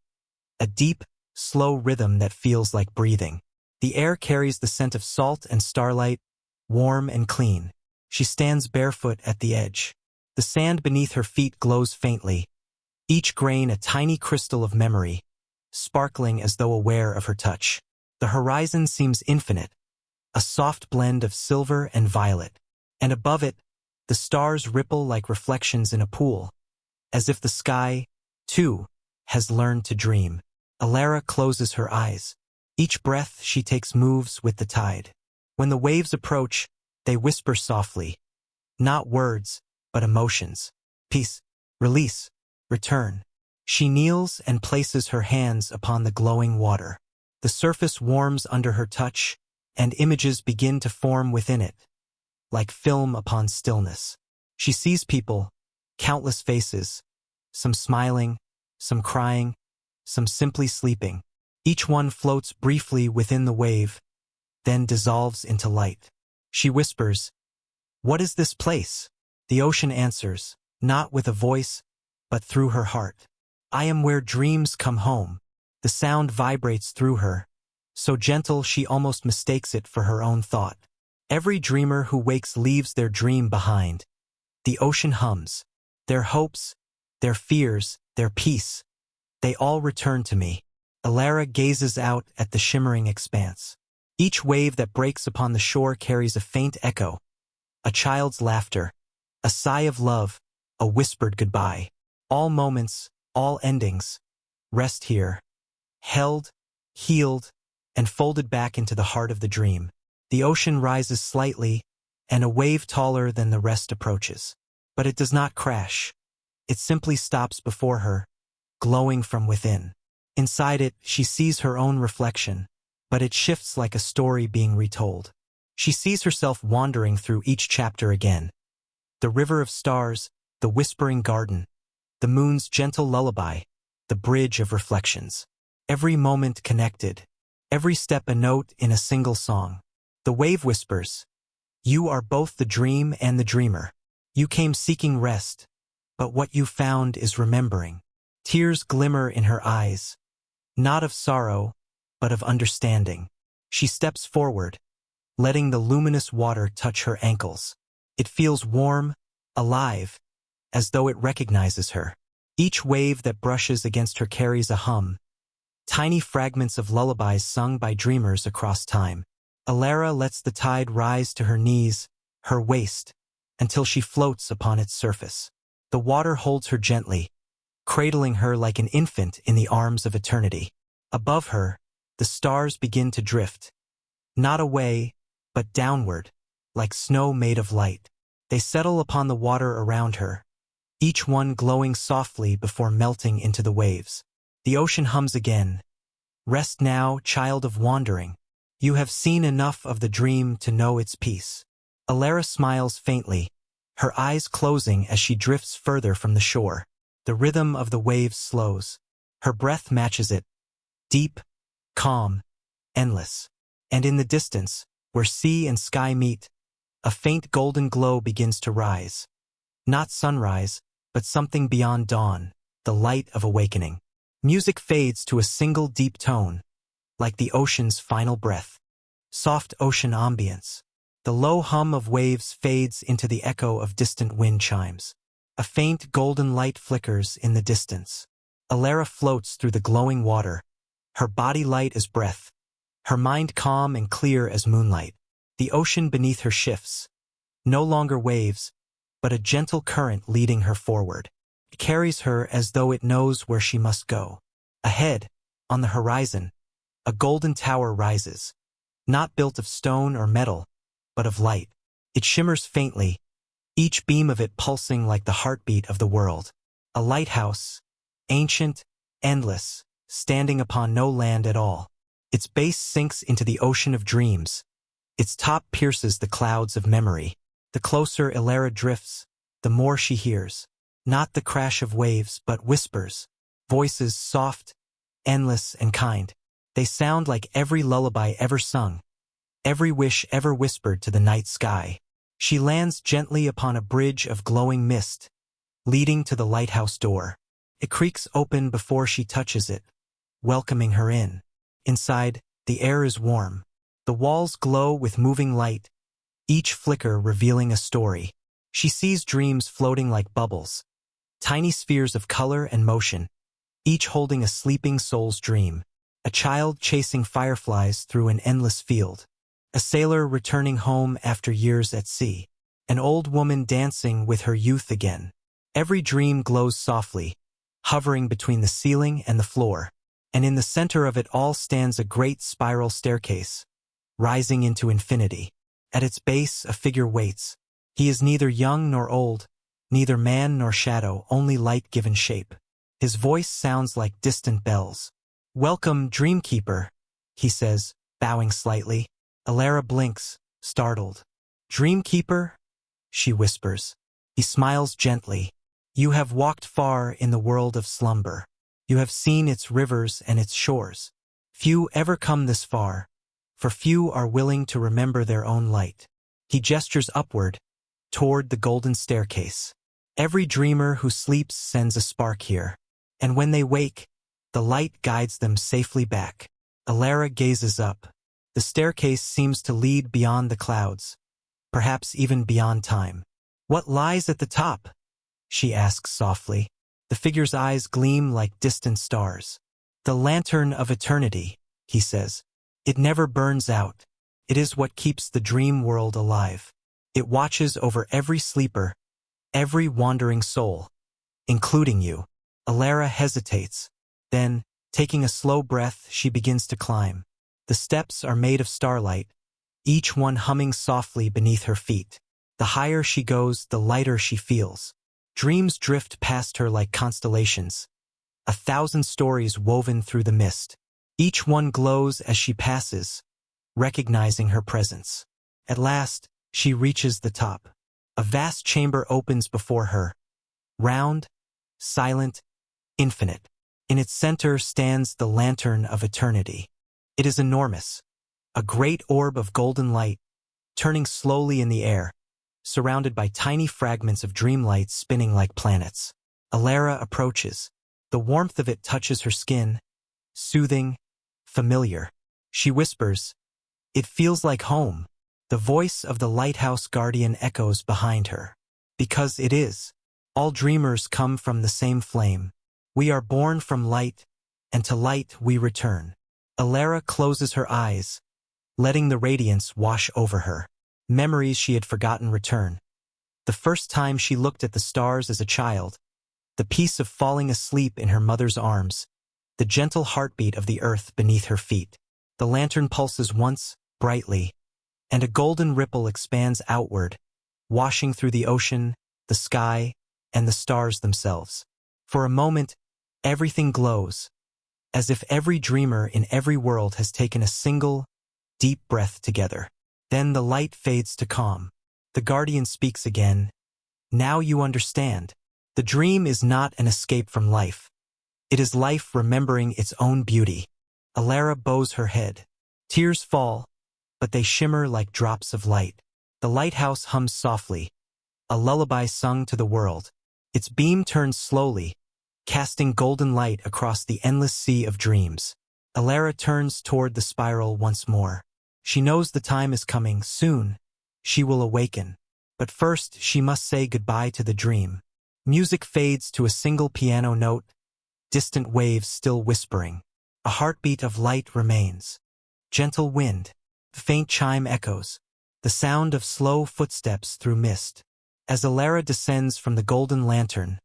A deep, slow rhythm that feels like breathing. The air carries the scent of salt and starlight, warm and clean. She stands barefoot at the edge. The sand beneath her feet glows faintly, each grain a tiny crystal of memory, sparkling as though aware of her touch. The horizon seems infinite, a soft blend of silver and violet, and above it, the stars ripple like reflections in a pool, as if the sky, too, has learned to dream. Elara closes her eyes. Each breath she takes moves with the tide. When the waves approach, they whisper softly, not words, but emotions. Peace, release, return. She kneels and places her hands upon the glowing water. The surface warms under her touch, and images begin to form within it, like film upon stillness. She sees people, countless faces, some smiling, some crying, some simply sleeping. Each one floats briefly within the wave, then dissolves into light. She whispers, "What is this place?" The ocean answers, not with a voice, but through her heart. "I am where dreams come home." The sound vibrates through her, so gentle she almost mistakes it for her own thought. Every dreamer who wakes leaves their dream behind. The ocean hums. Their hopes, their fears, their peace. They all return to me. Elara gazes out at the shimmering expanse. Each wave that breaks upon the shore carries a faint echo, a child's laughter, a sigh of love, a whispered goodbye. All moments, all endings, rest here, held, healed, and folded back into the heart of the dream. The ocean rises slightly, and a wave taller than the rest approaches. But it does not crash. It simply stops before her, glowing from within. Inside it, she sees her own reflection, but it shifts like a story being retold. She sees herself wandering through each chapter again. The river of stars, the whispering garden, the moon's gentle lullaby, the bridge of reflections. Every moment connected, every step a note in a single song. The wave whispers, "You are both the dream and the dreamer. You came seeking rest, but what you found is remembering." Tears glimmer in her eyes, not of sorrow, but of understanding. She steps forward, letting the luminous water touch her ankles. It feels warm, alive, as though it recognizes her. Each wave that brushes against her carries a hum, tiny fragments of lullabies sung by dreamers across time. Elara lets the tide rise to her knees, her waist, until she floats upon its surface. The water holds her gently, cradling her like an infant in the arms of eternity. Above her, the stars begin to drift, not away, but downward, like snow made of light. They settle upon the water around her, each one glowing softly before melting into the waves. The ocean hums again. Rest now, child of wandering. You have seen enough of the dream to know its peace. Elara smiles faintly, her eyes closing as she drifts further from the shore. The rhythm of the waves slows. Her breath matches it, deep, calm, endless. And in the distance, where sea and sky meet, a faint golden glow begins to rise. Not sunrise, but something beyond dawn, the light of awakening. Music fades to a single deep tone, like the ocean's final breath. Soft ocean ambience. The low hum of waves fades into the echo of distant wind chimes. A faint golden light flickers in the distance. Elara floats through the glowing water, her body light as breath, her mind calm and clear as moonlight. The ocean beneath her shifts, no longer waves, but a gentle current leading her forward. It carries her as though it knows where she must go. Ahead, on the horizon, a golden tower rises, not built of stone or metal, but of light. It shimmers faintly, each beam of it pulsing like the heartbeat of the world. A lighthouse, ancient, endless, standing upon no land at all. Its base sinks into the ocean of dreams. Its top pierces the clouds of memory. The closer Elara drifts, the more she hears. Not the crash of waves, but whispers. Voices soft, endless, and kind. They sound like every lullaby ever sung, every wish ever whispered to the night sky. She lands gently upon a bridge of glowing mist, leading to the lighthouse door. It creaks open before she touches it, welcoming her in. Inside, the air is warm. The walls glow with moving light, each flicker revealing a story. She sees dreams floating like bubbles, tiny spheres of color and motion, each holding a sleeping soul's dream. A child chasing fireflies through an endless field. A sailor returning home after years at sea. An old woman dancing with her youth again. Every dream glows softly, hovering between the ceiling and the floor. And in the center of it all stands a great spiral staircase, rising into infinity. At its base, a figure waits. He is neither young nor old, neither man nor shadow, only light given shape. His voice sounds like distant bells. "Welcome, Dreamkeeper," he says, bowing slightly. Elara blinks, startled. "Dreamkeeper?" she whispers. He smiles gently. "You have walked far in the world of slumber. You have seen its rivers and its shores. Few ever come this far, for few are willing to remember their own light." He gestures upward, toward the golden staircase. Every dreamer who sleeps sends a spark here, and when they wake, the light guides them safely back. Elara gazes up. The staircase seems to lead beyond the clouds, perhaps even beyond time. "What lies at the top?" she asks softly. The figure's eyes gleam like distant stars. "The lantern of eternity," he says. "It never burns out. It is what keeps the dream world alive. It watches over every sleeper, every wandering soul, including you." Elara hesitates. Then, taking a slow breath, she begins to climb. The steps are made of starlight, each one humming softly beneath her feet. The higher she goes, the lighter she feels. Dreams drift past her like constellations, 1,000 stories woven through the mist. Each one glows as she passes, recognizing her presence. At last, she reaches the top. A vast chamber opens before her, round, silent, infinite. In its center stands the lantern of eternity. It is enormous, a great orb of golden light, turning slowly in the air, surrounded by tiny fragments of dreamlight spinning like planets. Elara approaches. The warmth of it touches her skin, soothing, familiar. She whispers, "It feels like home." The voice of the lighthouse guardian echoes behind her. Because it is. All dreamers come from the same flame. We are born from light, and to light we return. Elara closes her eyes, letting the radiance wash over her. Memories she had forgotten return. The first time she looked at the stars as a child, the peace of falling asleep in her mother's arms, the gentle heartbeat of the earth beneath her feet. The lantern pulses once, brightly, and a golden ripple expands outward, washing through the ocean, the sky, and the stars themselves. For a moment, everything glows, as if every dreamer in every world has taken a single, deep breath together. Then the light fades to calm. The guardian speaks again. "Now you understand. The dream is not an escape from life. It is life remembering its own beauty." Elara bows her head. Tears fall, but they shimmer like drops of light. The lighthouse hums softly, a lullaby sung to the world. Its beam turns slowly, casting golden light across the endless sea of dreams. Elara turns toward the spiral once more. She knows the time is coming. Soon, she will awaken. But first, she must say goodbye to the dream. Music fades to a single piano note, distant waves still whispering. A heartbeat of light remains. Gentle wind, faint chime echoes, the sound of slow footsteps through mist. As Elara descends from the golden lantern,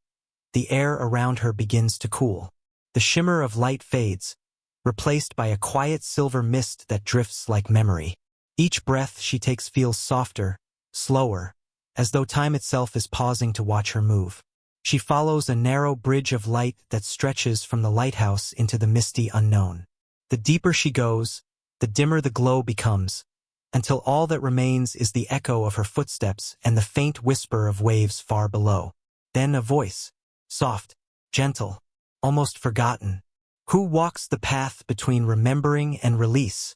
the air around her begins to cool. The shimmer of light fades, replaced by a quiet silver mist that drifts like memory. Each breath she takes feels softer, slower, as though time itself is pausing to watch her move. She follows a narrow bridge of light that stretches from the lighthouse into the misty unknown. The deeper she goes, the dimmer the glow becomes, until all that remains is the echo of her footsteps and the faint whisper of waves far below. Then a voice, soft, gentle, almost forgotten. "Who walks the path between remembering and release?"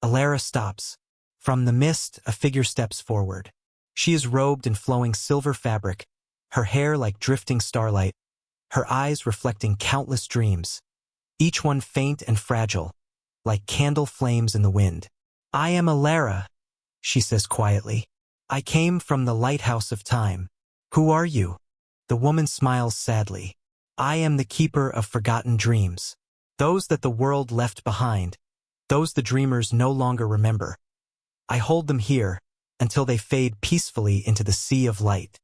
Elara stops. From the mist, a figure steps forward. She is robed in flowing silver fabric, her hair like drifting starlight, her eyes reflecting countless dreams, each one faint and fragile, like candle flames in the wind. "I am Elara," she says quietly. "I came from the lighthouse of time." "Who are you?" The woman smiles sadly. "I am the keeper of forgotten dreams. Those that the world left behind, those the dreamers no longer remember. I hold them here until they fade peacefully into the sea of light."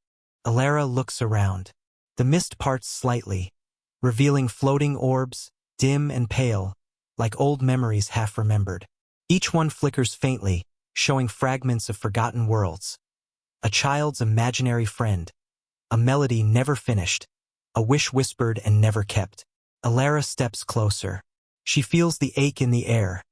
Elara looks around. The mist parts slightly, revealing floating orbs, dim and pale, like old memories half remembered. Each one flickers faintly, showing fragments of forgotten worlds. A child's imaginary friend, a melody never finished, a wish whispered and never kept. Elara steps closer. She feels the ache in the air,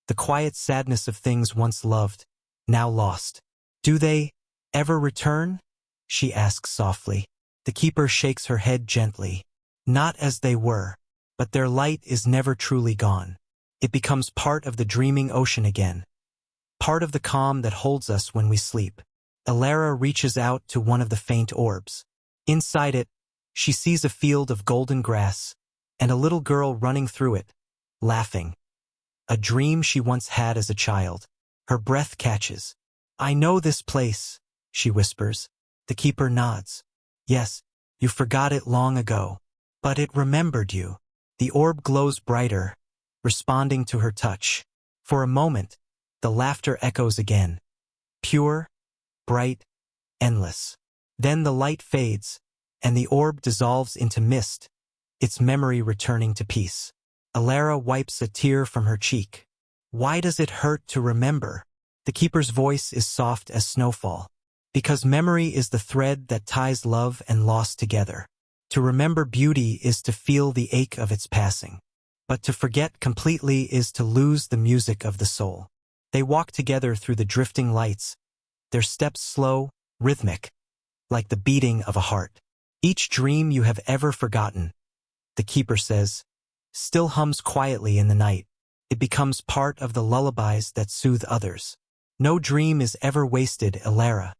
the quiet sadness of things once loved, now lost. "Do they ever return?" she asks softly. The keeper shakes her head gently. "Not as they were, but their light is never truly gone. It becomes part of the dreaming ocean again, part of the calm that holds us when we sleep." Elara reaches out to one of the faint orbs. Inside it, she sees a field of golden grass, and a little girl running through it, laughing. A dream she once had as a child. Her breath catches. "I know this place," she whispers. The keeper nods. "Yes, you forgot it long ago. But it remembered you." The orb glows brighter, responding to her touch. For a moment, the laughter echoes again. Pure, bright, endless. Then the light fades, and the orb dissolves into mist, its memory returning to peace. Elara wipes a tear from her cheek. "Why does it hurt to remember?" The keeper's voice is soft as snowfall. "Because memory is the thread that ties love and loss together. To remember beauty is to feel the ache of its passing. But to forget completely is to lose the music of the soul." They walk together through the drifting lights, their steps slow, rhythmic, like the beating of a heart. "Each dream you have ever forgotten," the keeper says, "still hums quietly in the night. It becomes part of the lullabies that soothe others. No dream is ever wasted, Elara,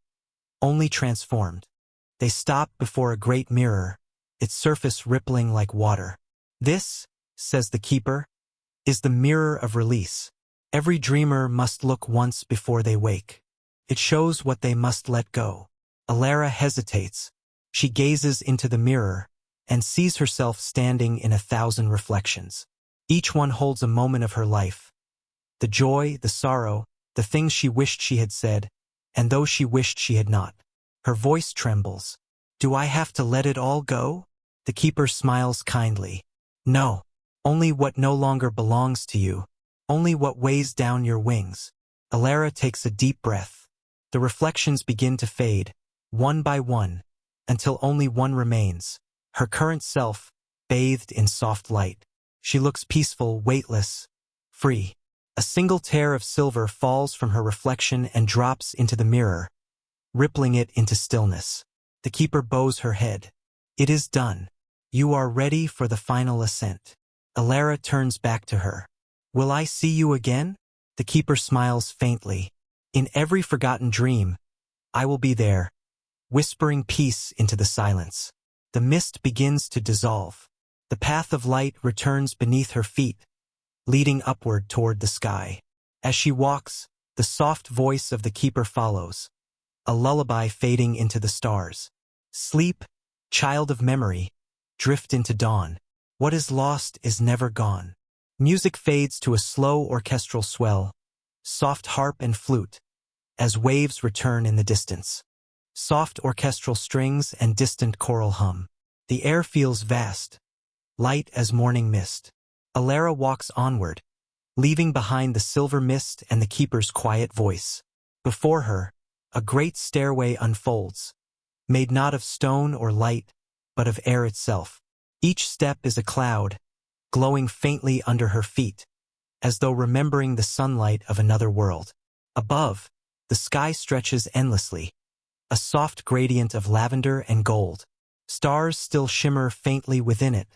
only transformed." They stop before a great mirror, its surface rippling like water. "This," says the keeper, is the mirror of release. Every dreamer must look once before they wake. It shows what they must let go. Elara hesitates. She gazes into the mirror and sees herself standing in 1,000 reflections. Each one holds a moment of her life. The joy, the sorrow, the things she wished she had said, and those she wished she had not. Her voice trembles. Do I have to let it all go? The keeper smiles kindly. No, only what no longer belongs to you, only what weighs down your wings. Elara takes a deep breath. The reflections begin to fade, one by one, until only one remains, her current self, bathed in soft light. She looks peaceful, weightless, free. A single tear of silver falls from her reflection and drops into the mirror, rippling it into stillness. The keeper bows her head. It is done. You are ready for the final ascent. Elara turns back to her. Will I see you again? The keeper smiles faintly. In every forgotten dream, I will be there, whispering peace into the silence. The mist begins to dissolve. The path of light returns beneath her feet, leading upward toward the sky. As she walks, the soft voice of the keeper follows, a lullaby fading into the stars. Sleep, child of memory, drift into dawn. What is lost is never gone. Music fades to a slow orchestral swell, soft harp and flute, as waves return in the distance. Soft orchestral strings and distant choral hum. The air feels vast, light as morning mist. Elara walks onward, leaving behind the silver mist and the keeper's quiet voice. Before her, a great stairway unfolds, made not of stone or light, but of air itself. Each step is a cloud, glowing faintly under her feet, as though remembering the sunlight of another world. Above, the sky stretches endlessly, a soft gradient of lavender and gold. Stars still shimmer faintly within it,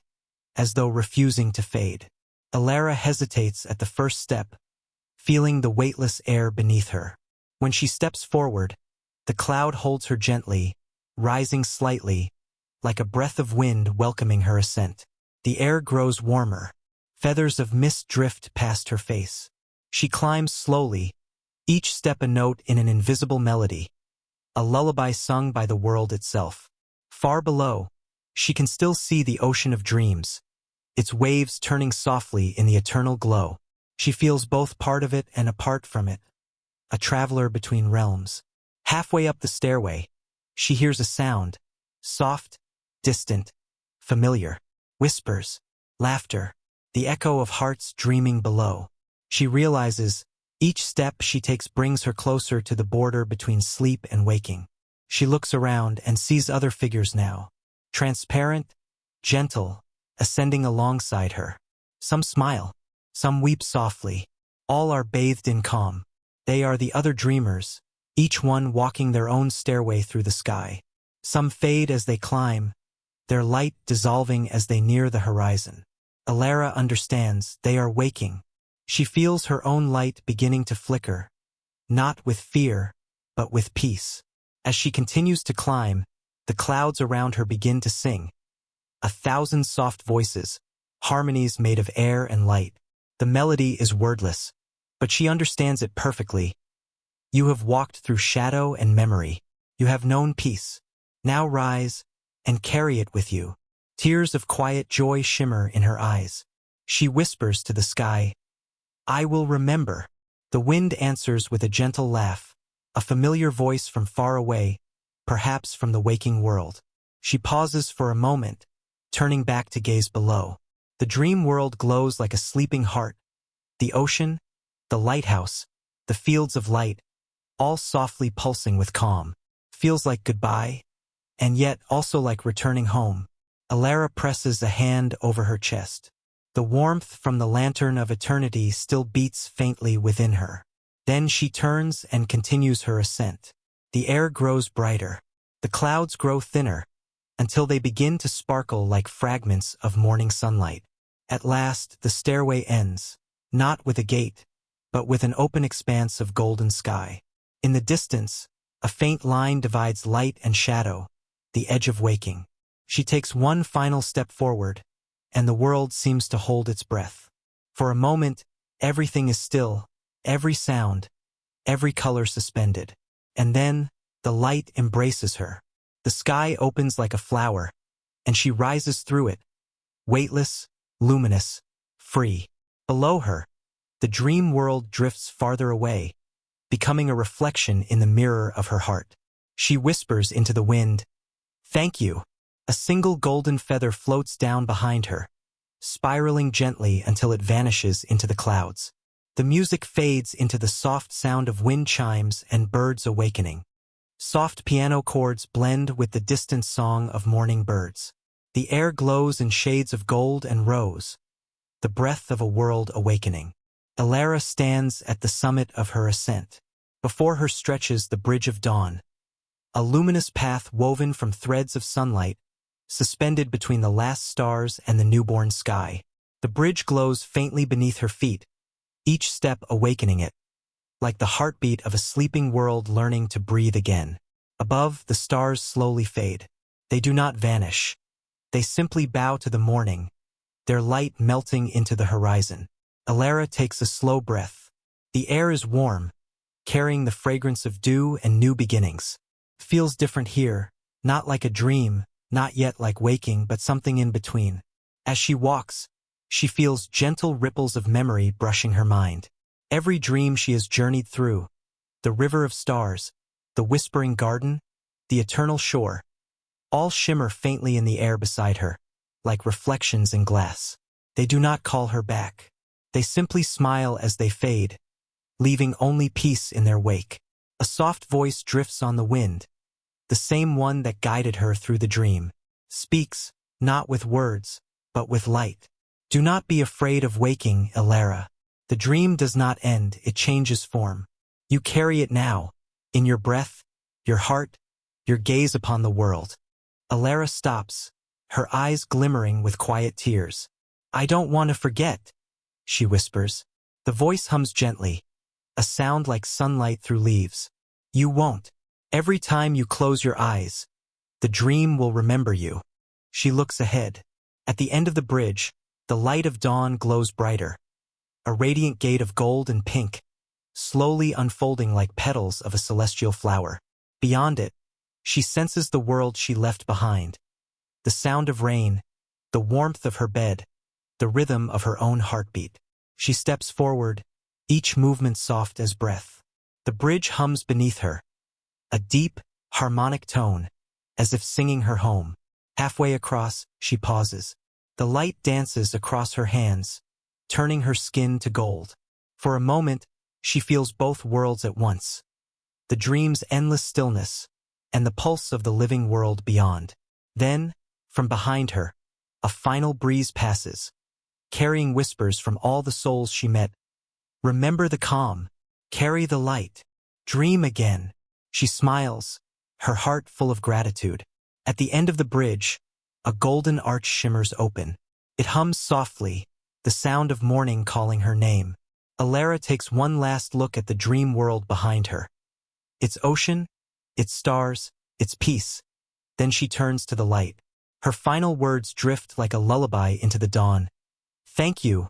as though refusing to fade. Elara hesitates at the first step, feeling the weightless air beneath her. When she steps forward, the cloud holds her gently, rising slightly, like a breath of wind welcoming her ascent. The air grows warmer. Feathers of mist drift past her face. She climbs slowly, each step a note in an invisible melody, a lullaby sung by the world itself. Far below, she can still see the ocean of dreams, its waves turning softly in the eternal glow. She feels both part of it and apart from it, a traveler between realms. Halfway up the stairway, she hears a sound, soft, distant, familiar. Whispers, laughter, the echo of hearts dreaming below. She realizes each step she takes brings her closer to the border between sleep and waking. She looks around and sees other figures now, transparent, gentle, ascending alongside her. Some smile, some weep softly. All are bathed in calm. They are the other dreamers, each one walking their own stairway through the sky. Some fade as they climb, their light dissolving as they near the horizon. Elara understands they are waking. She feels her own light beginning to flicker, not with fear, but with peace. As she continues to climb, the clouds around her begin to sing. 1,000 soft voices, harmonies made of air and light. The melody is wordless, but she understands it perfectly. You have walked through shadow and memory. You have known peace. Now rise and carry it with you. Tears of quiet joy shimmer in her eyes. She whispers to the sky, I will remember. The wind answers with a gentle laugh, a familiar voice from far away, perhaps from the waking world. She pauses for a moment, turning back to gaze below. The dream world glows like a sleeping heart. The ocean, the lighthouse, the fields of light, all softly pulsing with calm. Feels like goodbye, and yet also like returning home. Elara presses a hand over her chest. The warmth from the lantern of eternity still beats faintly within her. Then she turns and continues her ascent. The air grows brighter. The clouds grow thinner, until they begin to sparkle like fragments of morning sunlight. At last, the stairway ends, not with a gate, but with an open expanse of golden sky. In the distance, a faint line divides light and shadow, the edge of waking. She takes one final step forward, and the world seems to hold its breath. For a moment, everything is still, every sound, every color suspended. And then, the light embraces her. The sky opens like a flower, and she rises through it, weightless, luminous, free. Below her, the dream world drifts farther away, becoming a reflection in the mirror of her heart. She whispers into the wind, "Thank you." A single golden feather floats down behind her, spiraling gently until it vanishes into the clouds. The music fades into the soft sound of wind chimes and birds awakening. Soft piano chords blend with the distant song of morning birds. The air glows in shades of gold and rose, the breath of a world awakening. Elara stands at the summit of her ascent. Before her stretches the bridge of dawn, a luminous path woven from threads of sunlight, suspended between the last stars and the newborn sky. The bridge glows faintly beneath her feet, each step awakening it, like the heartbeat of a sleeping world learning to breathe again. Above, the stars slowly fade. They do not vanish. They simply bow to the morning, their light melting into the horizon. Elara takes a slow breath. The air is warm, carrying the fragrance of dew and new beginnings. Feels different here, not like a dream, not yet like waking, but something in between. As she walks, she feels gentle ripples of memory brushing her mind. Every dream she has journeyed through, the river of stars, the whispering garden, the eternal shore, all shimmer faintly in the air beside her, like reflections in glass. They do not call her back. They simply smile as they fade, leaving only peace in their wake. A soft voice drifts on the wind, the same one that guided her through the dream, speaks, not with words, but with light. Do not be afraid of waking, Elara. The dream does not end, it changes form. You carry it now, in your breath, your heart, your gaze upon the world. Elara stops, her eyes glimmering with quiet tears. "I don't want to forget," she whispers. The voice hums gently, a sound like sunlight through leaves. "You won't. Every time you close your eyes, the dream will remember you." She looks ahead. At the end of the bridge, the light of dawn glows brighter, a radiant gate of gold and pink, slowly unfolding like petals of a celestial flower. Beyond it, she senses the world she left behind, the sound of rain, the warmth of her bed, the rhythm of her own heartbeat. She steps forward, each movement soft as breath. The bridge hums beneath her, a deep, harmonic tone, as if singing her home. Halfway across, she pauses. The light dances across her hands, turning her skin to gold. For a moment, she feels both worlds at once, the dream's endless stillness and the pulse of the living world beyond. Then, from behind her, a final breeze passes, carrying whispers from all the souls she met. Remember the calm, carry the light, dream again. She smiles, her heart full of gratitude. At the end of the bridge, a golden arch shimmers open. It hums softly, the sound of morning calling her name. Elara takes one last look at the dream world behind her. Its ocean, its stars, its peace. Then she turns to the light. Her final words drift like a lullaby into the dawn. "Thank you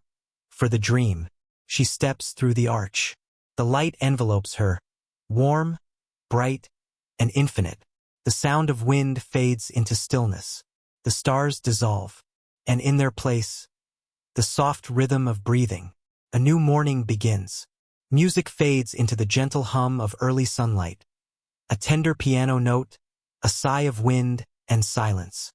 for the dream." She steps through the arch. The light envelopes her, warm, bright, and infinite. The sound of wind fades into stillness. The stars dissolve, and in their place, the soft rhythm of breathing. A new morning begins. Music fades into the gentle hum of early sunlight. A tender piano note, a sigh of wind, and silence.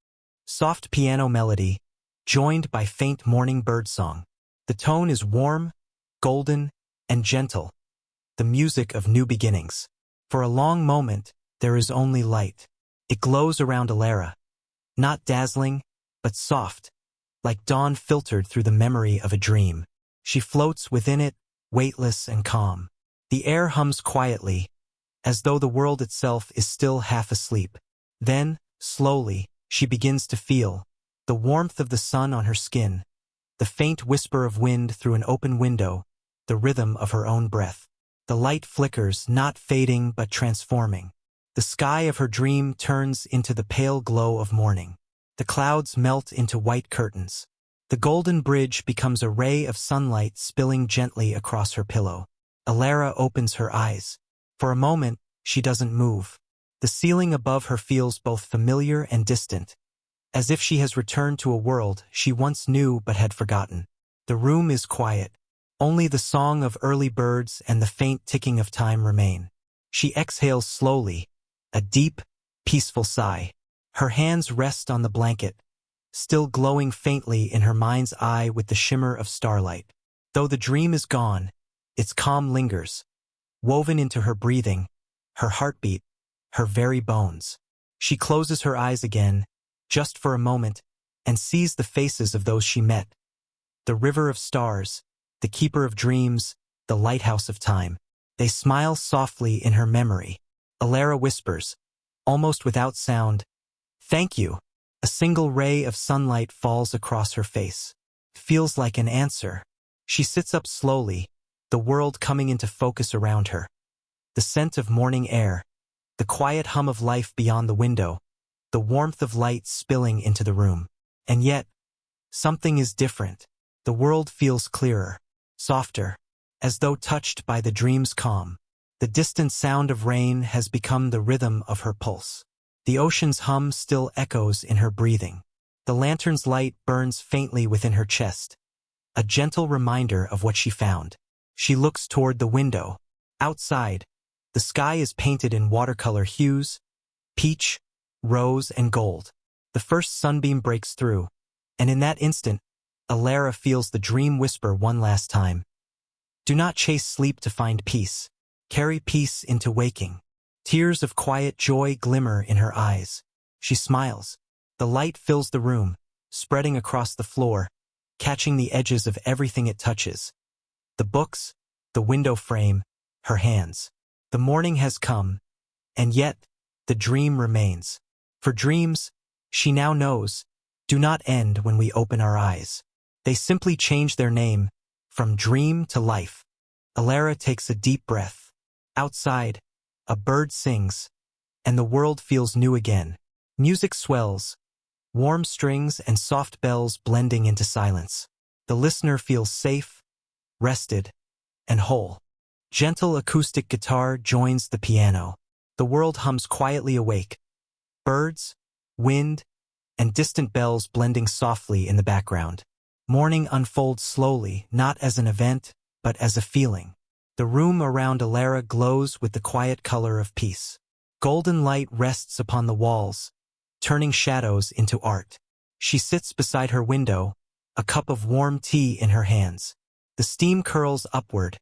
Soft piano melody, joined by faint morning birdsong. The tone is warm, golden, and gentle, the music of new beginnings. For a long moment, there is only light. It glows around Elara, not dazzling, but soft, like dawn filtered through the memory of a dream. She floats within it, weightless and calm. The air hums quietly, as though the world itself is still half asleep. Then, slowly, she begins to feel the warmth of the sun on her skin, the faint whisper of wind through an open window, the rhythm of her own breath. The light flickers, not fading but transforming. The sky of her dream turns into the pale glow of morning. The clouds melt into white curtains, The golden bridge becomes a ray of sunlight spilling gently across her pillow. Elara opens her eyes. For a moment, she doesn't move. The ceiling above her feels both familiar and distant, as if she has returned to a world she once knew but had forgotten. The room is quiet. Only the song of early birds and the faint ticking of time remain. She exhales slowly, a deep, peaceful sigh. Her hands rest on the blanket, still glowing faintly in her mind's eye with the shimmer of starlight. Though the dream is gone, its calm lingers, woven into her breathing, her heartbeat, her very bones. She closes her eyes again, just for a moment, and sees the faces of those she met. The river of stars, the keeper of dreams, the lighthouse of time. They smile softly in her memory. Elara whispers, almost without sound, "Thank you." A single ray of sunlight falls across her face. Feels like an answer. She sits up slowly, the world coming into focus around her. The scent of morning air, the quiet hum of life beyond the window, the warmth of light spilling into the room. And yet, something is different. The world feels clearer, softer, as though touched by the dream's calm. The distant sound of rain has become the rhythm of her pulse. The ocean's hum still echoes in her breathing. The lantern's light burns faintly within her chest, a gentle reminder of what she found. She looks toward the window. Outside, the sky is painted in watercolor hues, peach, rose, and gold. The first sunbeam breaks through, and in that instant, Elara feels the dream whisper one last time. Do not chase sleep to find peace. Carry peace into waking. Tears of quiet joy glimmer in her eyes. She smiles. The light fills the room, spreading across the floor, catching the edges of everything it touches. The books, the window frame, her hands. The morning has come, and yet, the dream remains. For dreams, she now knows, do not end when we open our eyes. They simply change their name, from dream to life. Elara takes a deep breath. Outside, a bird sings, and the world feels new again. Music swells, warm strings and soft bells blending into silence. The listener feels safe, rested, and whole. Gentle acoustic guitar joins the piano. The world hums quietly awake. Birds, wind, and distant bells blending softly in the background. Morning unfolds slowly, not as an event, but as a feeling. The room around Elara glows with the quiet color of peace. Golden light rests upon the walls, turning shadows into art. She sits beside her window, a cup of warm tea in her hands. The steam curls upward,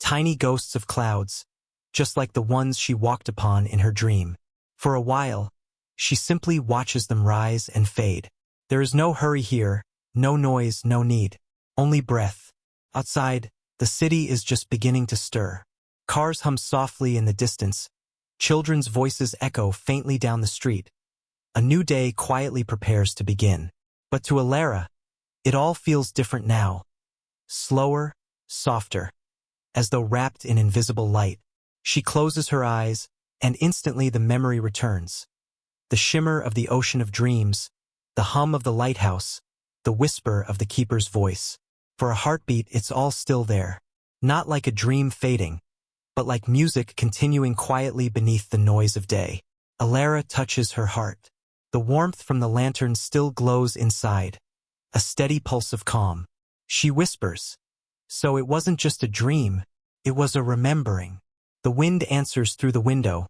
tiny ghosts of clouds, just like the ones she walked upon in her dream. For a while, she simply watches them rise and fade. There is no hurry here, no noise, no need, only breath. Outside, the city is just beginning to stir. Cars hum softly in the distance. Children's voices echo faintly down the street. A new day quietly prepares to begin. But to Elara, it all feels different now. Slower, softer, as though wrapped in invisible light. She closes her eyes, and instantly the memory returns. The shimmer of the ocean of dreams, the hum of the lighthouse, the whisper of the keeper's voice. For a heartbeat, it's all still there. Not like a dream fading, but like music continuing quietly beneath the noise of day. Elara touches her heart. The warmth from the lantern still glows inside, a steady pulse of calm. She whispers, "So it wasn't just a dream, it was a remembering." The wind answers through the window,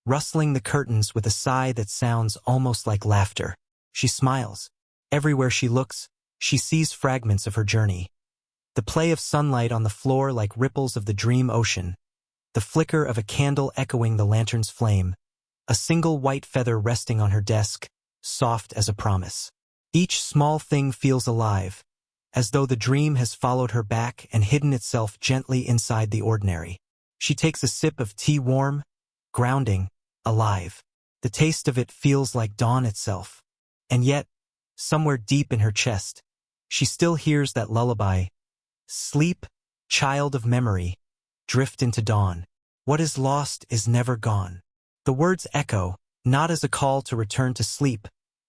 rustling the curtains with a sigh that sounds almost like laughter. She smiles. Everywhere she looks, she sees fragments of her journey. The play of sunlight on the floor like ripples of the dream ocean, the flicker of a candle echoing the lantern's flame, a single white feather resting on her desk, soft as a promise. Each small thing feels alive, as though the dream has followed her back and hidden itself gently inside the ordinary. She takes a sip of tea, warm, grounding, alive. The taste of it feels like dawn itself. And yet, somewhere deep in her chest, she still hears that lullaby. Sleep, child of memory, drift into dawn. What is lost is never gone. The words echo, not as a call to return to sleep,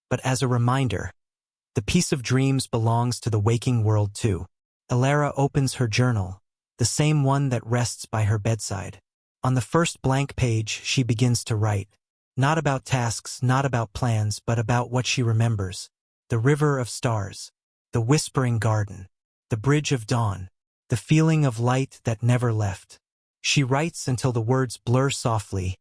but as a reminder. The piece of dreams belongs to the waking world too. Elara opens her journal, the same one that rests by her bedside. On the first blank page, she begins to write. Not about tasks, not about plans, but about what she remembers. The river of stars, the whispering garden, the bridge of dawn, the feeling of light that never left. She writes until the words blur softly,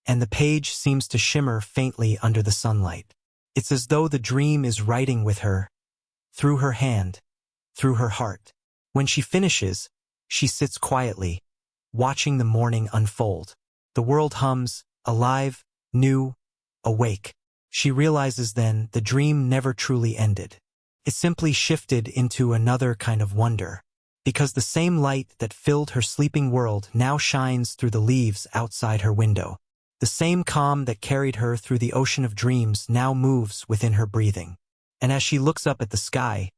and the page seems to shimmer faintly under the sunlight. It's as though the dream is writing with her, through her hand, through her heart. When she finishes, she sits quietly, watching the morning unfold. The world hums, alive, new, awake. She realizes then the dream never truly ended. It simply shifted into another kind of wonder, because the same light that filled her sleeping world now shines through the leaves outside her window. The same calm that carried her through the ocean of dreams now moves within her breathing. And as she looks up at the sky,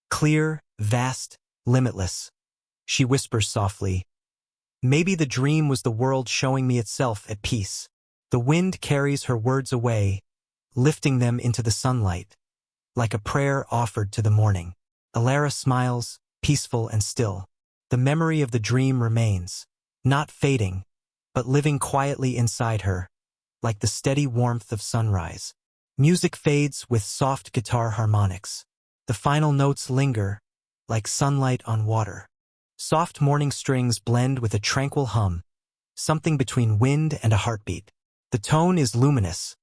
clear, vast, limitless, she whispers softly, "Maybe the dream was the world showing me itself at peace." The wind carries her words away, lifting them into the sunlight, like a prayer offered to the morning. Elara smiles, peaceful and still. The memory of the dream remains, not fading, but living quietly inside her, like the steady warmth of sunrise. Music fades with soft guitar harmonics. The final notes linger, like sunlight on water. Soft morning strings blend with a tranquil hum, something between wind and a heartbeat. The tone is luminous,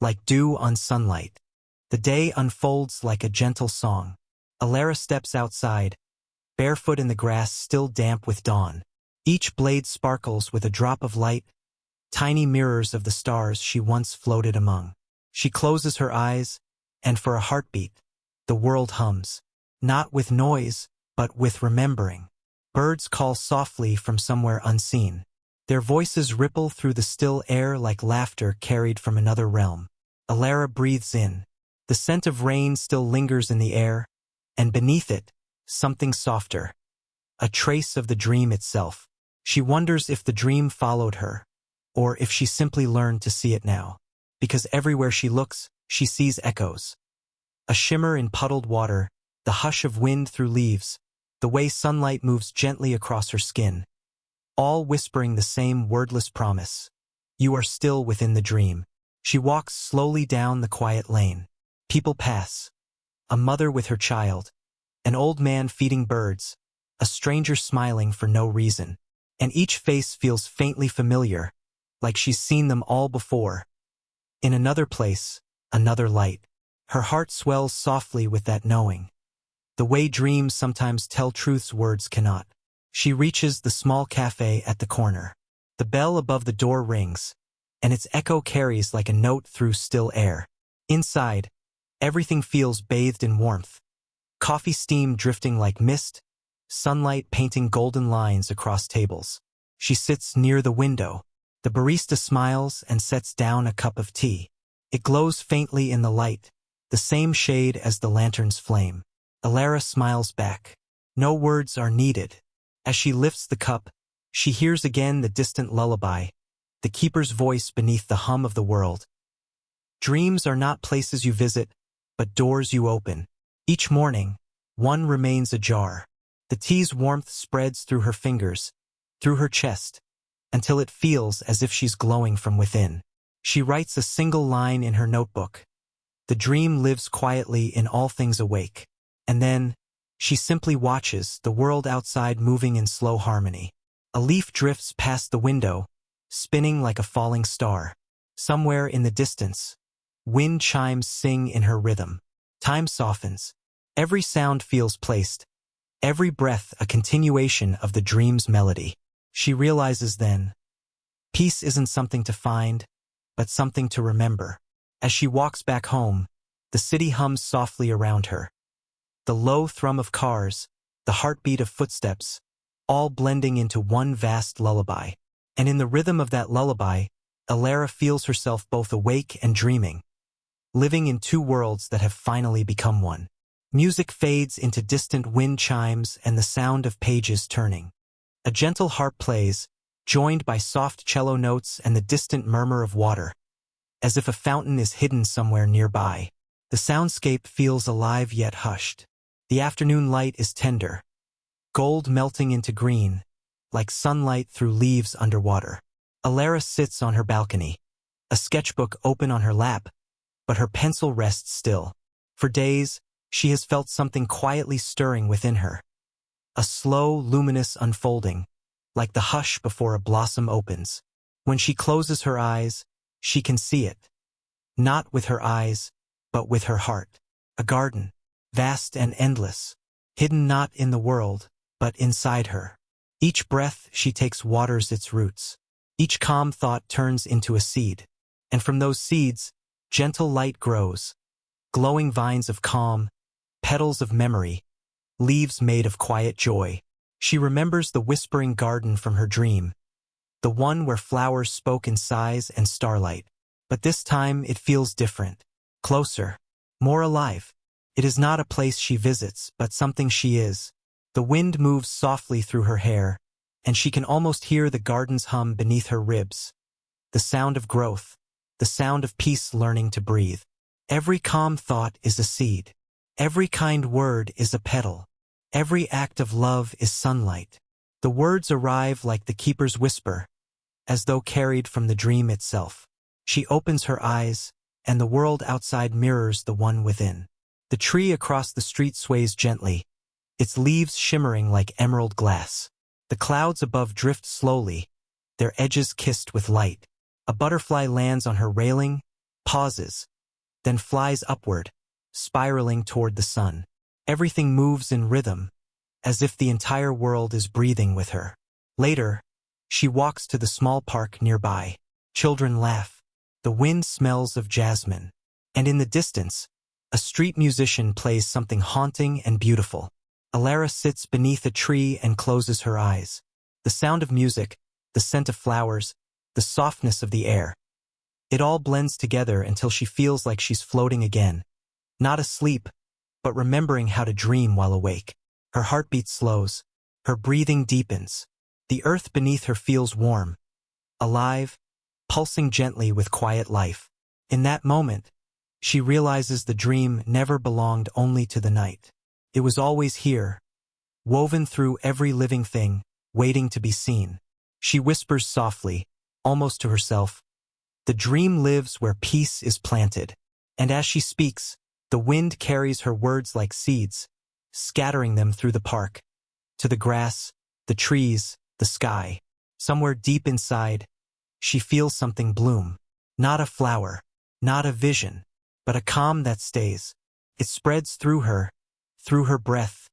like dew on sunlight. The day unfolds like a gentle song. Elara steps outside, barefoot in the grass still damp with dawn. Each blade sparkles with a drop of light, tiny mirrors of the stars she once floated among. She closes her eyes, and for a heartbeat, the world hums, not with noise, but with remembering. Birds call softly from somewhere unseen. Their voices ripple through the still air like laughter carried from another realm. Elara breathes in. The scent of rain still lingers in the air, and beneath it, something softer, a trace of the dream itself. She wonders if the dream followed her, or if she simply learned to see it now. Because everywhere she looks, she sees echoes. A shimmer in puddled water, the hush of wind through leaves, the way sunlight moves gently across her skin, all whispering the same wordless promise. You are still within the dream. She walks slowly down the quiet lane. People pass. A mother with her child, an old man feeding birds, a stranger smiling for no reason. And each face feels faintly familiar, like she's seen them all before. In another place, another light. Her heart swells softly with that knowing. The way dreams sometimes tell truths words cannot. She reaches the small cafe at the corner. The bell above the door rings, and its echo carries like a note through still air. Inside, everything feels bathed in warmth. Coffee steam drifting like mist, sunlight painting golden lines across tables. She sits near the window. The barista smiles and sets down a cup of tea. It glows faintly in the light, the same shade as the lantern's flame. Elara smiles back. No words are needed. As she lifts the cup, she hears again the distant lullaby, the keeper's voice beneath the hum of the world. Dreams are not places you visit, but doors you open. Each morning, one remains ajar. The tea's warmth spreads through her fingers, through her chest, until it feels as if she's glowing from within. She writes a single line in her notebook. The dream lives quietly in all things awake. And then, she simply watches the world outside moving in slow harmony. A leaf drifts past the window, spinning like a falling star. Somewhere in the distance, wind chimes sing in her rhythm. Time softens. Every sound feels placed. Every breath a continuation of the dream's melody. She realizes then, peace isn't something to find, but something to remember. As she walks back home, the city hums softly around her. The low thrum of cars, the heartbeat of footsteps, all blending into one vast lullaby. And in the rhythm of that lullaby, Elara feels herself both awake and dreaming, living in two worlds that have finally become one. Music fades into distant wind chimes and the sound of pages turning. A gentle harp plays, joined by soft cello notes and the distant murmur of water, as if a fountain is hidden somewhere nearby. The soundscape feels alive yet hushed. The afternoon light is tender, gold melting into green, like sunlight through leaves underwater. Elara sits on her balcony, a sketchbook open on her lap, but her pencil rests still. For days, she has felt something quietly stirring within her. A slow, luminous unfolding, like the hush before a blossom opens. When she closes her eyes, she can see it. Not with her eyes, but with her heart. A garden, vast and endless, hidden not in the world, but inside her. Each breath she takes waters its roots. Each calm thought turns into a seed. And from those seeds, gentle light grows. Glowing vines of calm, petals of memory, leaves made of quiet joy. She remembers the whispering garden from her dream, the one where flowers spoke in sighs and starlight. But this time it feels different, closer, more alive. It is not a place she visits, but something she is. The wind moves softly through her hair, and she can almost hear the garden's hum beneath her ribs. The sound of growth, the sound of peace learning to breathe. Every calm thought is a seed. Every kind word is a petal. Every act of love is sunlight. The words arrive like the keeper's whisper, as though carried from the dream itself. She opens her eyes, and the world outside mirrors the one within. The tree across the street sways gently, its leaves shimmering like emerald glass. The clouds above drift slowly, their edges kissed with light. A butterfly lands on her railing, pauses, then flies upward, spiraling toward the sun. Everything moves in rhythm, as if the entire world is breathing with her. Later, she walks to the small park nearby. Children laugh. The wind smells of jasmine. And in the distance, a street musician plays something haunting and beautiful. Elara sits beneath a tree and closes her eyes. The sound of music, the scent of flowers, the softness of the air. It all blends together until she feels like she's floating again. Not asleep, but remembering how to dream while awake. Her heartbeat slows. Her breathing deepens. The earth beneath her feels warm, alive, pulsing gently with quiet life. In that moment, she realizes the dream never belonged only to the night. It was always here, woven through every living thing, waiting to be seen. She whispers softly, almost to herself, "The dream lives where peace is planted." And as she speaks, the wind carries her words like seeds, scattering them through the park, to the grass, the trees, the sky. Somewhere deep inside, she feels something bloom. Not a flower, not a vision, but a calm that stays. It spreads through her breath,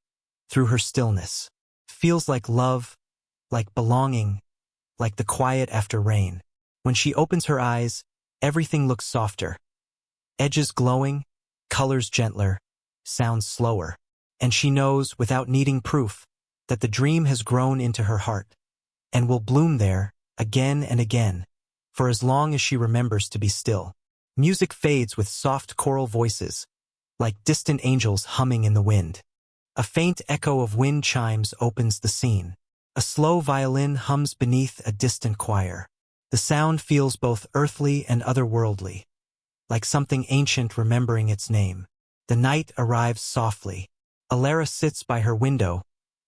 through her stillness. Feels like love, like belonging, like the quiet after rain. When she opens her eyes, everything looks softer. Edges glowing, colors gentler, sounds slower. And she knows, without needing proof, that the dream has grown into her heart, and will bloom there, again and again, for as long as she remembers to be still. Music fades with soft choral voices, like distant angels humming in the wind. A faint echo of wind chimes opens the scene. A slow violin hums beneath a distant choir. The sound feels both earthly and otherworldly, like something ancient remembering its name. The night arrives softly. Elara sits by her window,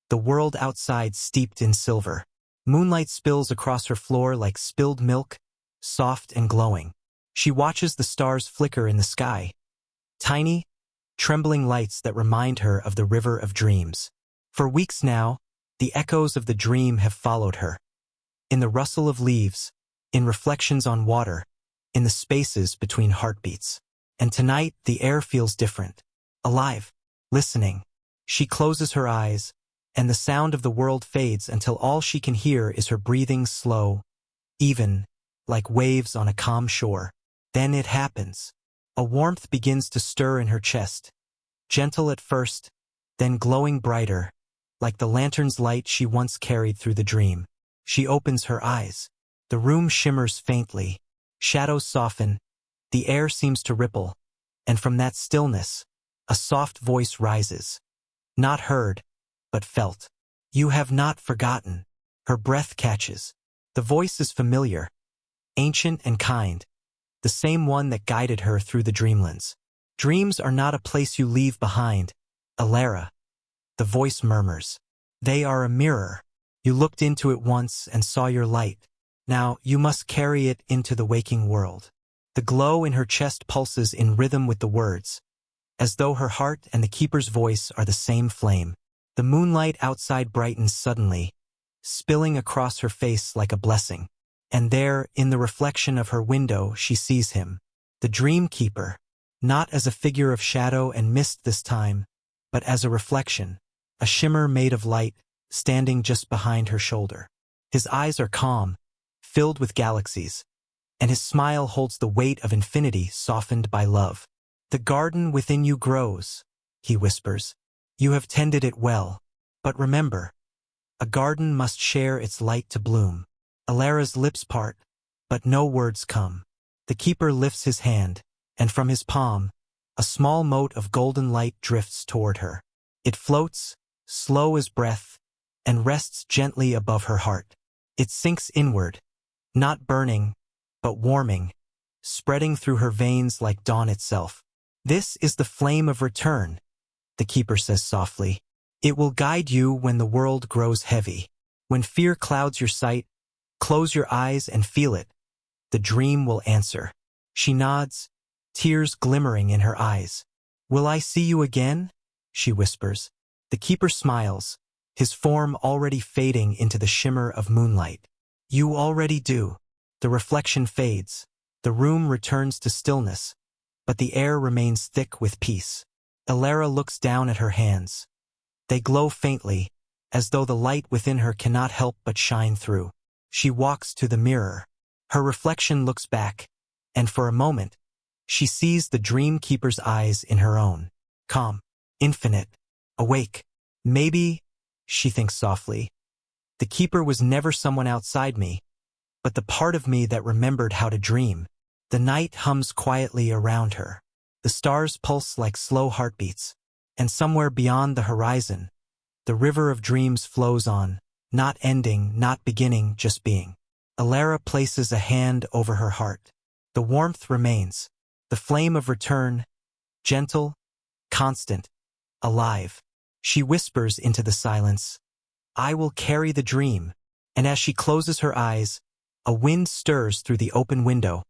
the world outside steeped in silver. Moonlight spills across her floor like spilled milk, soft and glowing. She watches the stars flicker in the sky, tiny, trembling lights that remind her of the river of dreams. For weeks now, the echoes of the dream have followed her. In the rustle of leaves, in reflections on water, in the spaces between heartbeats. And tonight, the air feels different, alive, listening. She closes her eyes, and the sound of the world fades until all she can hear is her breathing slow, even, like waves on a calm shore. Then it happens. A warmth begins to stir in her chest, gentle at first, then glowing brighter, like the lantern's light she once carried through the dream. She opens her eyes. The room shimmers faintly. Shadows soften. The air seems to ripple. And from that stillness, a soft voice rises. Not heard, but felt. "You have not forgotten." Her breath catches. The voice is familiar, ancient and kind, the same one that guided her through the dreamlands. Dreams are not a place you leave behind, Elara, the voice murmurs. They are a mirror. You looked into it once and saw your light. Now you must carry it into the waking world. The glow in her chest pulses in rhythm with the words, as though her heart and the keeper's voice are the same flame. The moonlight outside brightens suddenly, spilling across her face like a blessing. And there, in the reflection of her window, she sees him, the dream keeper, not as a figure of shadow and mist this time, but as a reflection, a shimmer made of light, standing just behind her shoulder. His eyes are calm, filled with galaxies, and his smile holds the weight of infinity softened by love. The garden within you grows, he whispers. You have tended it well, but remember, a garden must share its light to bloom. Elara's lips part, but no words come. The keeper lifts his hand, and from his palm, a small mote of golden light drifts toward her. It floats, slow as breath, and rests gently above her heart. It sinks inward, not burning, but warming, spreading through her veins like dawn itself. This is the flame of return, the keeper says softly. It will guide you when the world grows heavy. When fear clouds your sight, close your eyes and feel it. The dream will answer. She nods, tears glimmering in her eyes. Will I see you again? She whispers. The keeper smiles, his form already fading into the shimmer of moonlight. You already do. The reflection fades. The room returns to stillness, but the air remains thick with peace. Elara looks down at her hands. They glow faintly, as though the light within her cannot help but shine through. She walks to the mirror. Her reflection looks back, and for a moment, she sees the dream keeper's eyes in her own. Calm, infinite, awake. Maybe, she thinks softly, the keeper was never someone outside me, but the part of me that remembered how to dream. The night hums quietly around her. The stars pulse like slow heartbeats, and somewhere beyond the horizon, the river of dreams flows on, not ending, not beginning, just being. Elara places a hand over her heart. The warmth remains, the flame of return, gentle, constant, alive. She whispers into the silence, I will carry the dream, and as she closes her eyes, a wind stirs through the open window,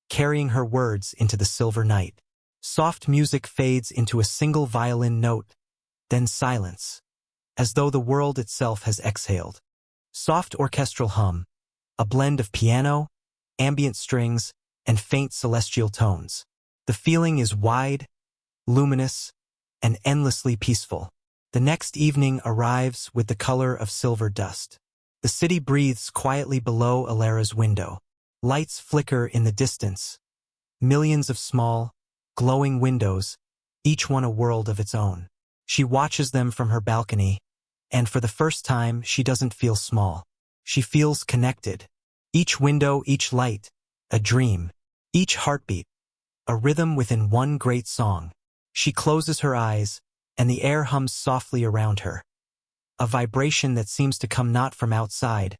carrying her words into the silver night. Soft music fades into a single violin note, then silence, as though the world itself has exhaled. Soft orchestral hum, a blend of piano, ambient strings, and faint celestial tones. The feeling is wide, luminous, and endlessly peaceful. The next evening arrives with the color of silver dust. The city breathes quietly below Elara's window. Lights flicker in the distance. Millions of small, glowing windows, each one a world of its own. She watches them from her balcony, and for the first time she doesn't feel small. She feels connected. Each window, each light, a dream. Each heartbeat, a rhythm within one great song. She closes her eyes, and the air hums softly around her. A vibration that seems to come not from outside,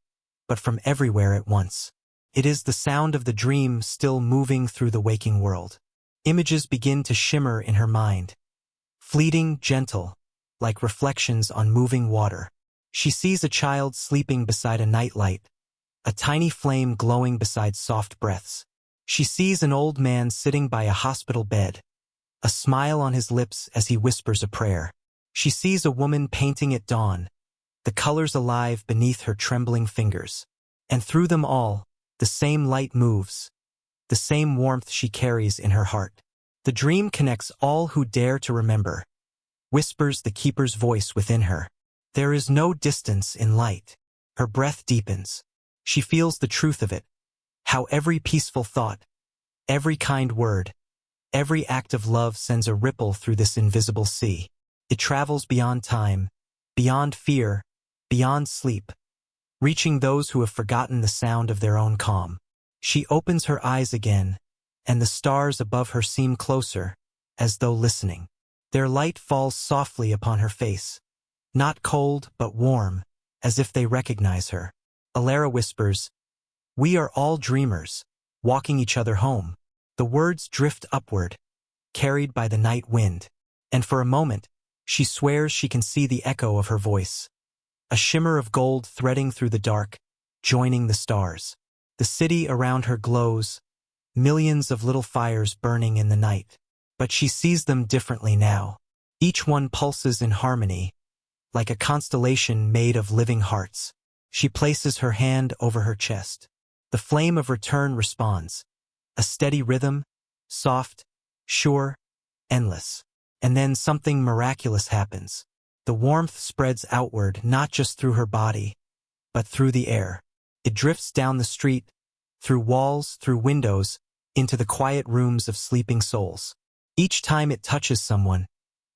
but from everywhere at once. It is the sound of the dream still moving through the waking world. Images begin to shimmer in her mind. Fleeting, gentle, like reflections on moving water. She sees a child sleeping beside a nightlight, a tiny flame glowing beside soft breaths. She sees an old man sitting by a hospital bed, a smile on his lips as he whispers a prayer. She sees a woman painting at dawn, the colors alive beneath her trembling fingers. And through them all, the same light moves, the same warmth she carries in her heart. The dream connects all who dare to remember, whispers the keeper's voice within her. There is no distance in light. Her breath deepens. She feels the truth of it, how every peaceful thought, every kind word, every act of love sends a ripple through this invisible sea. It travels beyond time, beyond fear, beyond sleep, reaching those who have forgotten the sound of their own calm. She opens her eyes again, and the stars above her seem closer, as though listening. Their light falls softly upon her face, not cold but warm, as if they recognize her. Elara whispers, "We are all dreamers, walking each other home." The words drift upward, carried by the night wind. And for a moment, she swears she can see the echo of her voice. A shimmer of gold threading through the dark, joining the stars. The city around her glows, millions of little fires burning in the night. But she sees them differently now. Each one pulses in harmony, like a constellation made of living hearts. She places her hand over her chest. The flame of return responds. A steady rhythm, soft, sure, endless. And then something miraculous happens. The warmth spreads outward, not just through her body, but through the air. It drifts down the street, through walls, through windows, into the quiet rooms of sleeping souls. Each time it touches someone,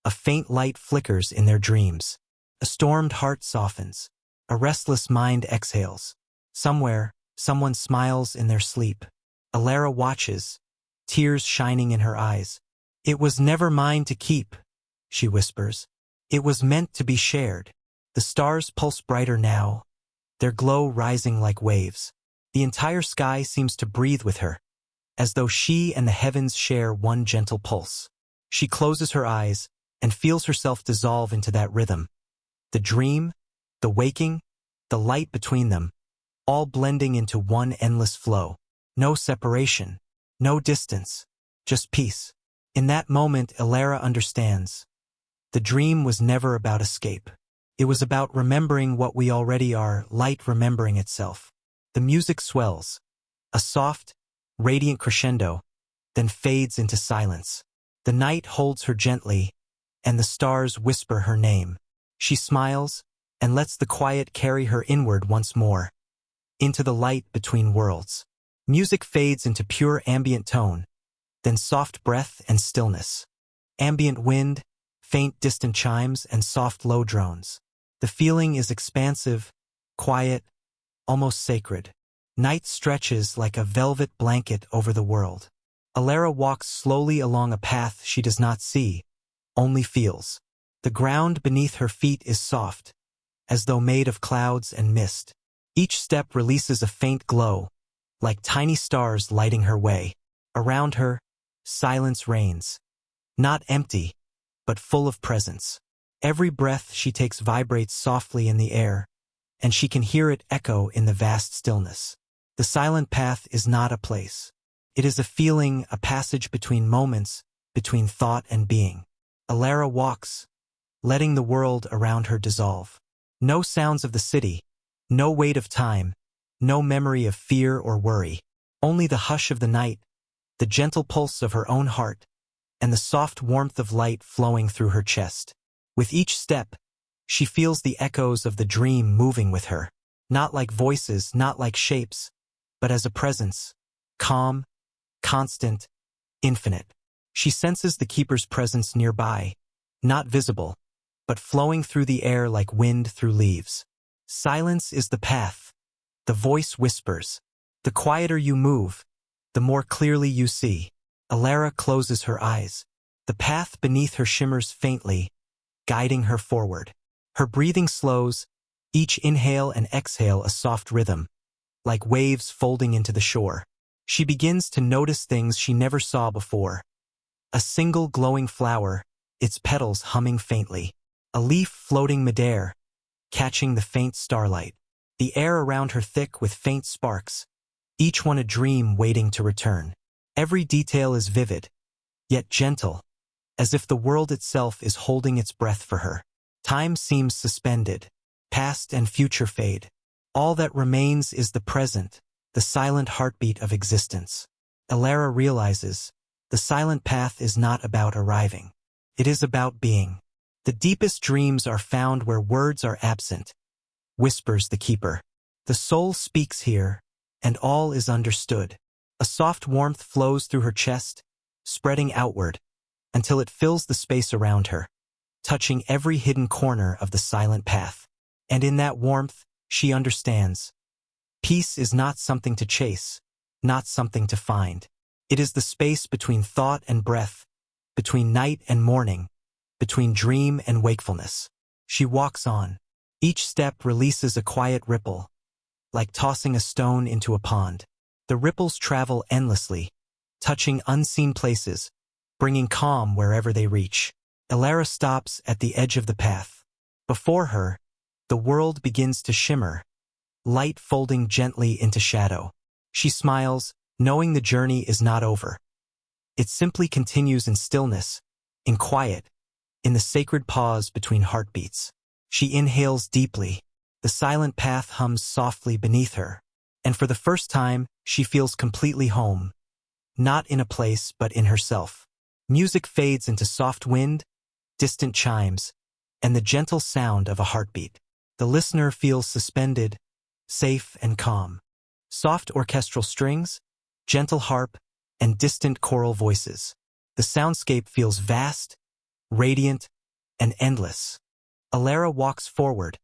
a faint light flickers in their dreams. A stormed heart softens. A restless mind exhales. Somewhere, someone smiles in their sleep. Elara watches, tears shining in her eyes. "It was never mine to keep," she whispers. "It was meant to be shared." The stars pulse brighter now, their glow rising like waves. The entire sky seems to breathe with her, as though she and the heavens share one gentle pulse. She closes her eyes and feels herself dissolve into that rhythm. The dream, the waking, the light between them, all blending into one endless flow. No separation, no distance, just peace. In that moment, Elara understands. The dream was never about escape. It was about remembering what we already are, light remembering itself. The music swells, a soft, radiant crescendo, then fades into silence. The night holds her gently, and the stars whisper her name. She smiles, and lets the quiet carry her inward once more, into the light between worlds. Music fades into pure ambient tone, then soft breath and stillness. Ambient wind, faint distant chimes, and soft low drones. The feeling is expansive, quiet, almost sacred. Night stretches like a velvet blanket over the world. Elara walks slowly along a path she does not see, only feels. The ground beneath her feet is soft, as though made of clouds and mist. Each step releases a faint glow, like tiny stars lighting her way. Around her, silence reigns. Not empty, but full of presence. Every breath she takes vibrates softly in the air, and she can hear it echo in the vast stillness. The silent path is not a place. It is a feeling, a passage between moments, between thought and being. Elara walks, letting the world around her dissolve. No sounds of the city, no weight of time, no memory of fear or worry. Only the hush of the night, the gentle pulse of her own heart, and the soft warmth of light flowing through her chest. With each step, she feels the echoes of the dream moving with her. Not like voices, not like shapes, but as a presence, calm, constant, infinite. She senses the keeper's presence nearby, not visible, but flowing through the air like wind through leaves. Silence is the path. The voice whispers. The quieter you move, the more clearly you see. Elara closes her eyes. The path beneath her shimmers faintly, guiding her forward. Her breathing slows, each inhale and exhale a soft rhythm, like waves folding into the shore. She begins to notice things she never saw before. A single glowing flower, its petals humming faintly. A leaf floating midair, catching the faint starlight. The air around her thick with faint sparks, each one a dream waiting to return. Every detail is vivid, yet gentle, as if the world itself is holding its breath for her. Time seems suspended. Past and future fade. All that remains is the present, the silent heartbeat of existence. Elara realizes, the silent path is not about arriving. It is about being. The deepest dreams are found where words are absent, whispers the keeper. The soul speaks here, and all is understood. A soft warmth flows through her chest, spreading outward, until it fills the space around her, touching every hidden corner of the silent path. And in that warmth, she understands. Peace is not something to chase, not something to find. It is the space between thought and breath, between night and morning, between dream and wakefulness. She walks on. Each step releases a quiet ripple, like tossing a stone into a pond. The ripples travel endlessly, touching unseen places, bringing calm wherever they reach. Elara stops at the edge of the path. Before her, the world begins to shimmer, light folding gently into shadow. She smiles, knowing the journey is not over. It simply continues in stillness, in quiet, in the sacred pause between heartbeats. She inhales deeply. The silent path hums softly beneath her. And for the first time, she feels completely home. Not in a place, but in herself. Music fades into soft wind, distant chimes, and the gentle sound of a heartbeat. The listener feels suspended, safe and calm. Soft orchestral strings, gentle harp, and distant choral voices. The soundscape feels vast, radiant, and endless. Elara walks forward,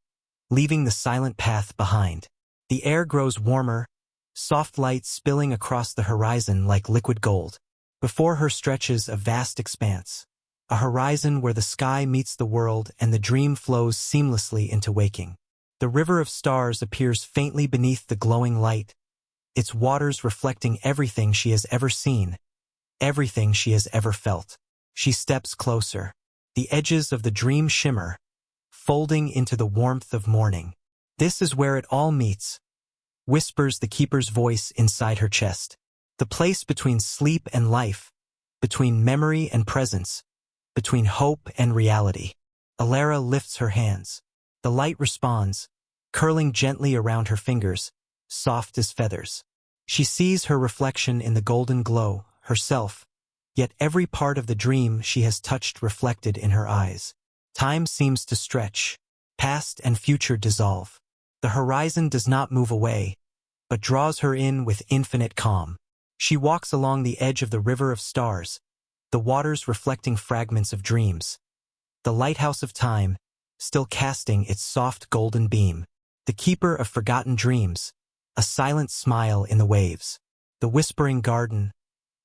leaving the silent path behind. The air grows warmer, soft light spilling across the horizon like liquid gold. Before her stretches a vast expanse, a horizon where the sky meets the world and the dream flows seamlessly into waking. The river of stars appears faintly beneath the glowing light, its waters reflecting everything she has ever seen, everything she has ever felt. She steps closer. The edges of the dream shimmer, folding into the warmth of morning. This is where it all meets, whispers the keeper's voice inside her chest. The place between sleep and life, between memory and presence, between hope and reality. Elara lifts her hands. The light responds, curling gently around her fingers, soft as feathers. She sees her reflection in the golden glow, herself, yet every part of the dream she has touched reflected in her eyes. Time seems to stretch, past and future dissolve. The horizon does not move away, but draws her in with infinite calm. She walks along the edge of the river of stars, the waters reflecting fragments of dreams. The lighthouse of time, still casting its soft golden beam. The keeper of forgotten dreams, a silent smile in the waves. The whispering garden,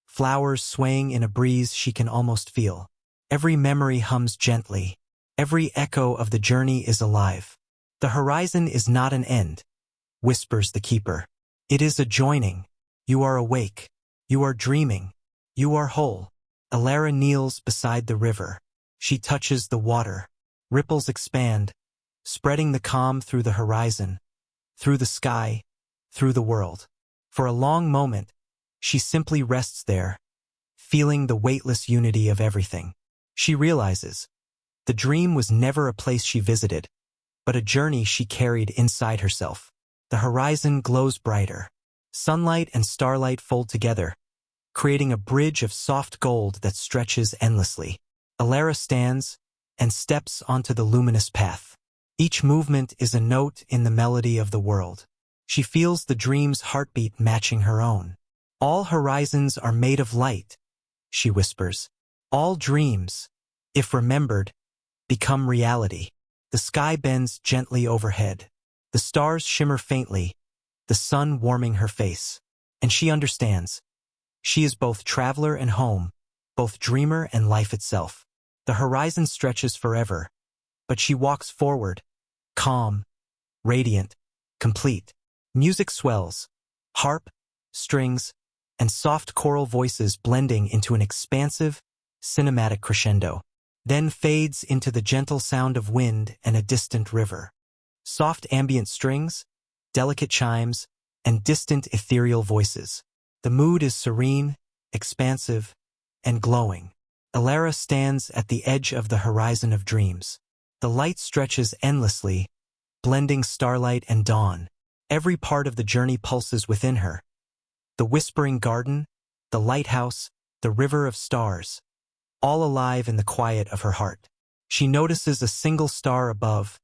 flowers swaying in a breeze she can almost feel. Every memory hums gently. Every echo of the journey is alive. The horizon is not an end, whispers the keeper. It is a joining. You are awake. You are dreaming. You are whole. Elara kneels beside the river. She touches the water. Ripples expand, spreading the calm through the horizon, through the sky, through the world. For a long moment, she simply rests there, feeling the weightless unity of everything. She realizes, the dream was never a place she visited, but a journey she carried inside herself. The horizon glows brighter. Sunlight and starlight fold together, creating a bridge of soft gold that stretches endlessly. Elara stands and steps onto the luminous path. Each movement is a note in the melody of the world. She feels the dream's heartbeat matching her own. All horizons are made of light, she whispers. All dreams, if remembered, become reality. The sky bends gently overhead. The stars shimmer faintly, the sun warming her face. And she understands. She is both traveler and home, both dreamer and life itself. The horizon stretches forever, but she walks forward, calm, radiant, complete. Music swells, harp, strings, and soft choral voices blending into an expansive, cinematic crescendo. Then fades into the gentle sound of wind and a distant river. Soft ambient strings, delicate chimes, and distant ethereal voices. The mood is serene, expansive, and glowing. Elara stands at the edge of the horizon of dreams. The light stretches endlessly, blending starlight and dawn. Every part of the journey pulses within her. The whispering garden, the lighthouse, the river of stars, all alive in the quiet of her heart. She notices a single star above,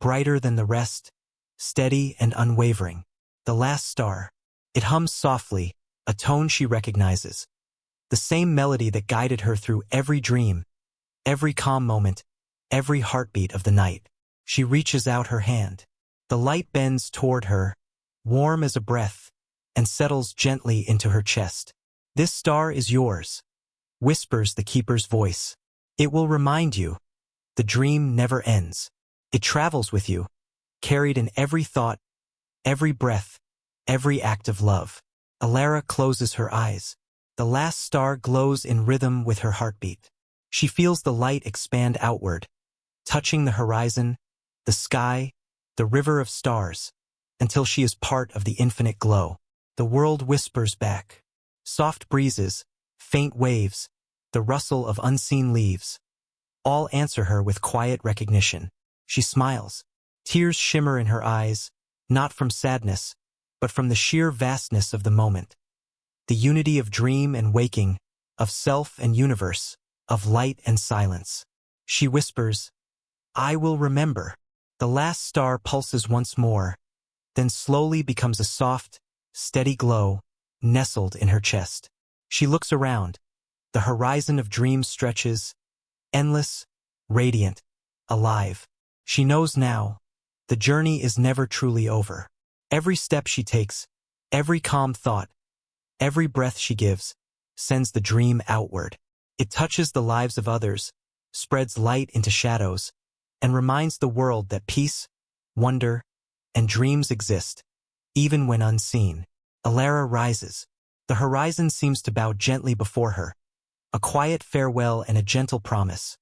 brighter than the rest, steady and unwavering. The last star. It hums softly, a tone she recognizes. The same melody that guided her through every dream, every calm moment, every heartbeat of the night. She reaches out her hand. The light bends toward her, warm as a breath, and settles gently into her chest. This star is yours, whispers the keeper's voice. It will remind you. The dream never ends. It travels with you, carried in every thought, every breath, every act of love. Elara closes her eyes. The last star glows in rhythm with her heartbeat. She feels the light expand outward, touching the horizon, the sky, the river of stars, until she is part of the infinite glow. The world whispers back. Soft breezes, faint waves, the rustle of unseen leaves, all answer her with quiet recognition. She smiles. Tears shimmer in her eyes, not from sadness, but from the sheer vastness of the moment. The unity of dream and waking, of self and universe, of light and silence. She whispers, "I will remember." The last star pulses once more, then slowly becomes a soft, steady glow, nestled in her chest. She looks around. The horizon of dreams stretches, endless, radiant, alive. She knows now, the journey is never truly over. Every step she takes, every calm thought, every breath she gives, sends the dream outward. It touches the lives of others, spreads light into shadows, and reminds the world that peace, wonder, and dreams exist, even when unseen. Elara rises. The horizon seems to bow gently before her, a quiet farewell and a gentle promise.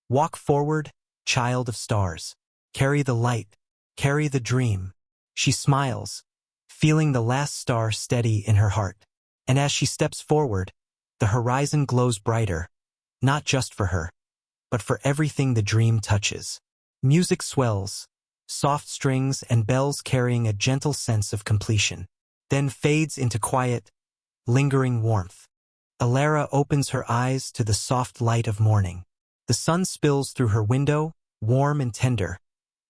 Walk forward, child of stars. Carry the light, carry the dream. She smiles, feeling the last star steady in her heart. And as she steps forward, the horizon glows brighter, not just for her, but for everything the dream touches. Music swells, soft strings and bells carrying a gentle sense of completion, then fades into quiet, lingering warmth. Elara opens her eyes to the soft light of morning. The sun spills through her window, warm and tender,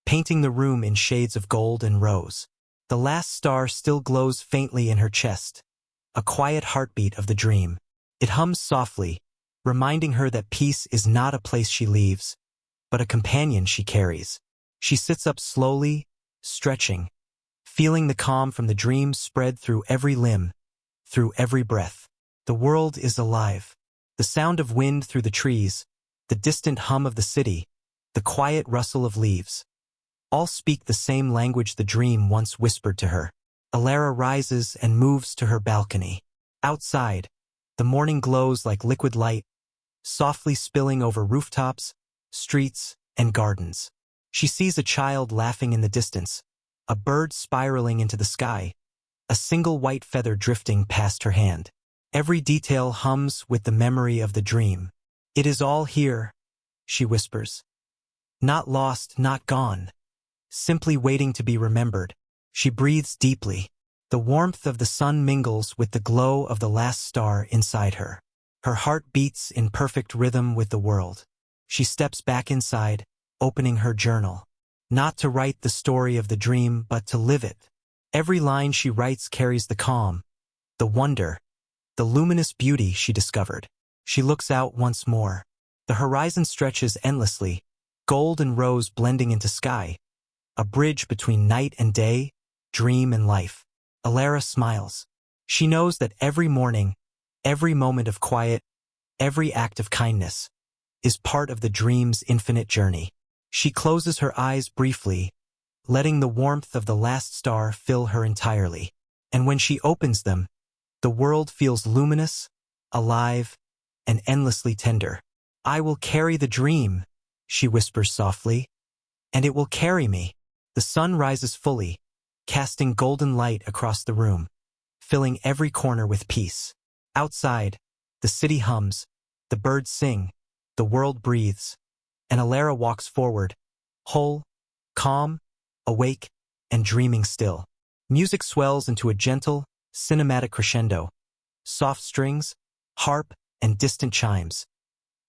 painting the room in shades of gold and rose. The last star still glows faintly in her chest, a quiet heartbeat of the dream. It hums softly, reminding her that peace is not a place she leaves, but a companion she carries. She sits up slowly, stretching, feeling the calm from the dream spread through every limb, through every breath. The world is alive. The sound of wind through the trees, the distant hum of the city, the quiet rustle of leaves, all speak the same language the dream once whispered to her. Elara rises and moves to her balcony. Outside, the morning glows like liquid light, softly spilling over rooftops, streets, and gardens. She sees a child laughing in the distance, a bird spiraling into the sky, a single white feather drifting past her hand. Every detail hums with the memory of the dream. "It is all here," she whispers. "Not lost, not gone. Simply waiting to be remembered." She breathes deeply. The warmth of the sun mingles with the glow of the last star inside her. Her heart beats in perfect rhythm with the world. She steps back inside, opening her journal. Not to write the story of the dream, but to live it. Every line she writes carries the calm, the wonder, the luminous beauty she discovered. She looks out once more. The horizon stretches endlessly, gold and rose blending into sky, a bridge between night and day, dream and life. Elara smiles. She knows that every morning, every moment of quiet, every act of kindness, is part of the dream's infinite journey. She closes her eyes briefly, letting the warmth of the last star fill her entirely. And when she opens them, the world feels luminous, alive, and endlessly tender. "I will carry the dream," she whispers softly, "and it will carry me." The sun rises fully, casting golden light across the room, filling every corner with peace. Outside, the city hums, the birds sing, the world breathes, and Elara walks forward, whole, calm, awake, and dreaming still. Music swells into a gentle, cinematic crescendo, soft strings, harp, and distant chimes,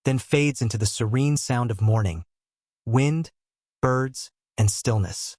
then fades into the serene sound of morning, wind, birds, and stillness.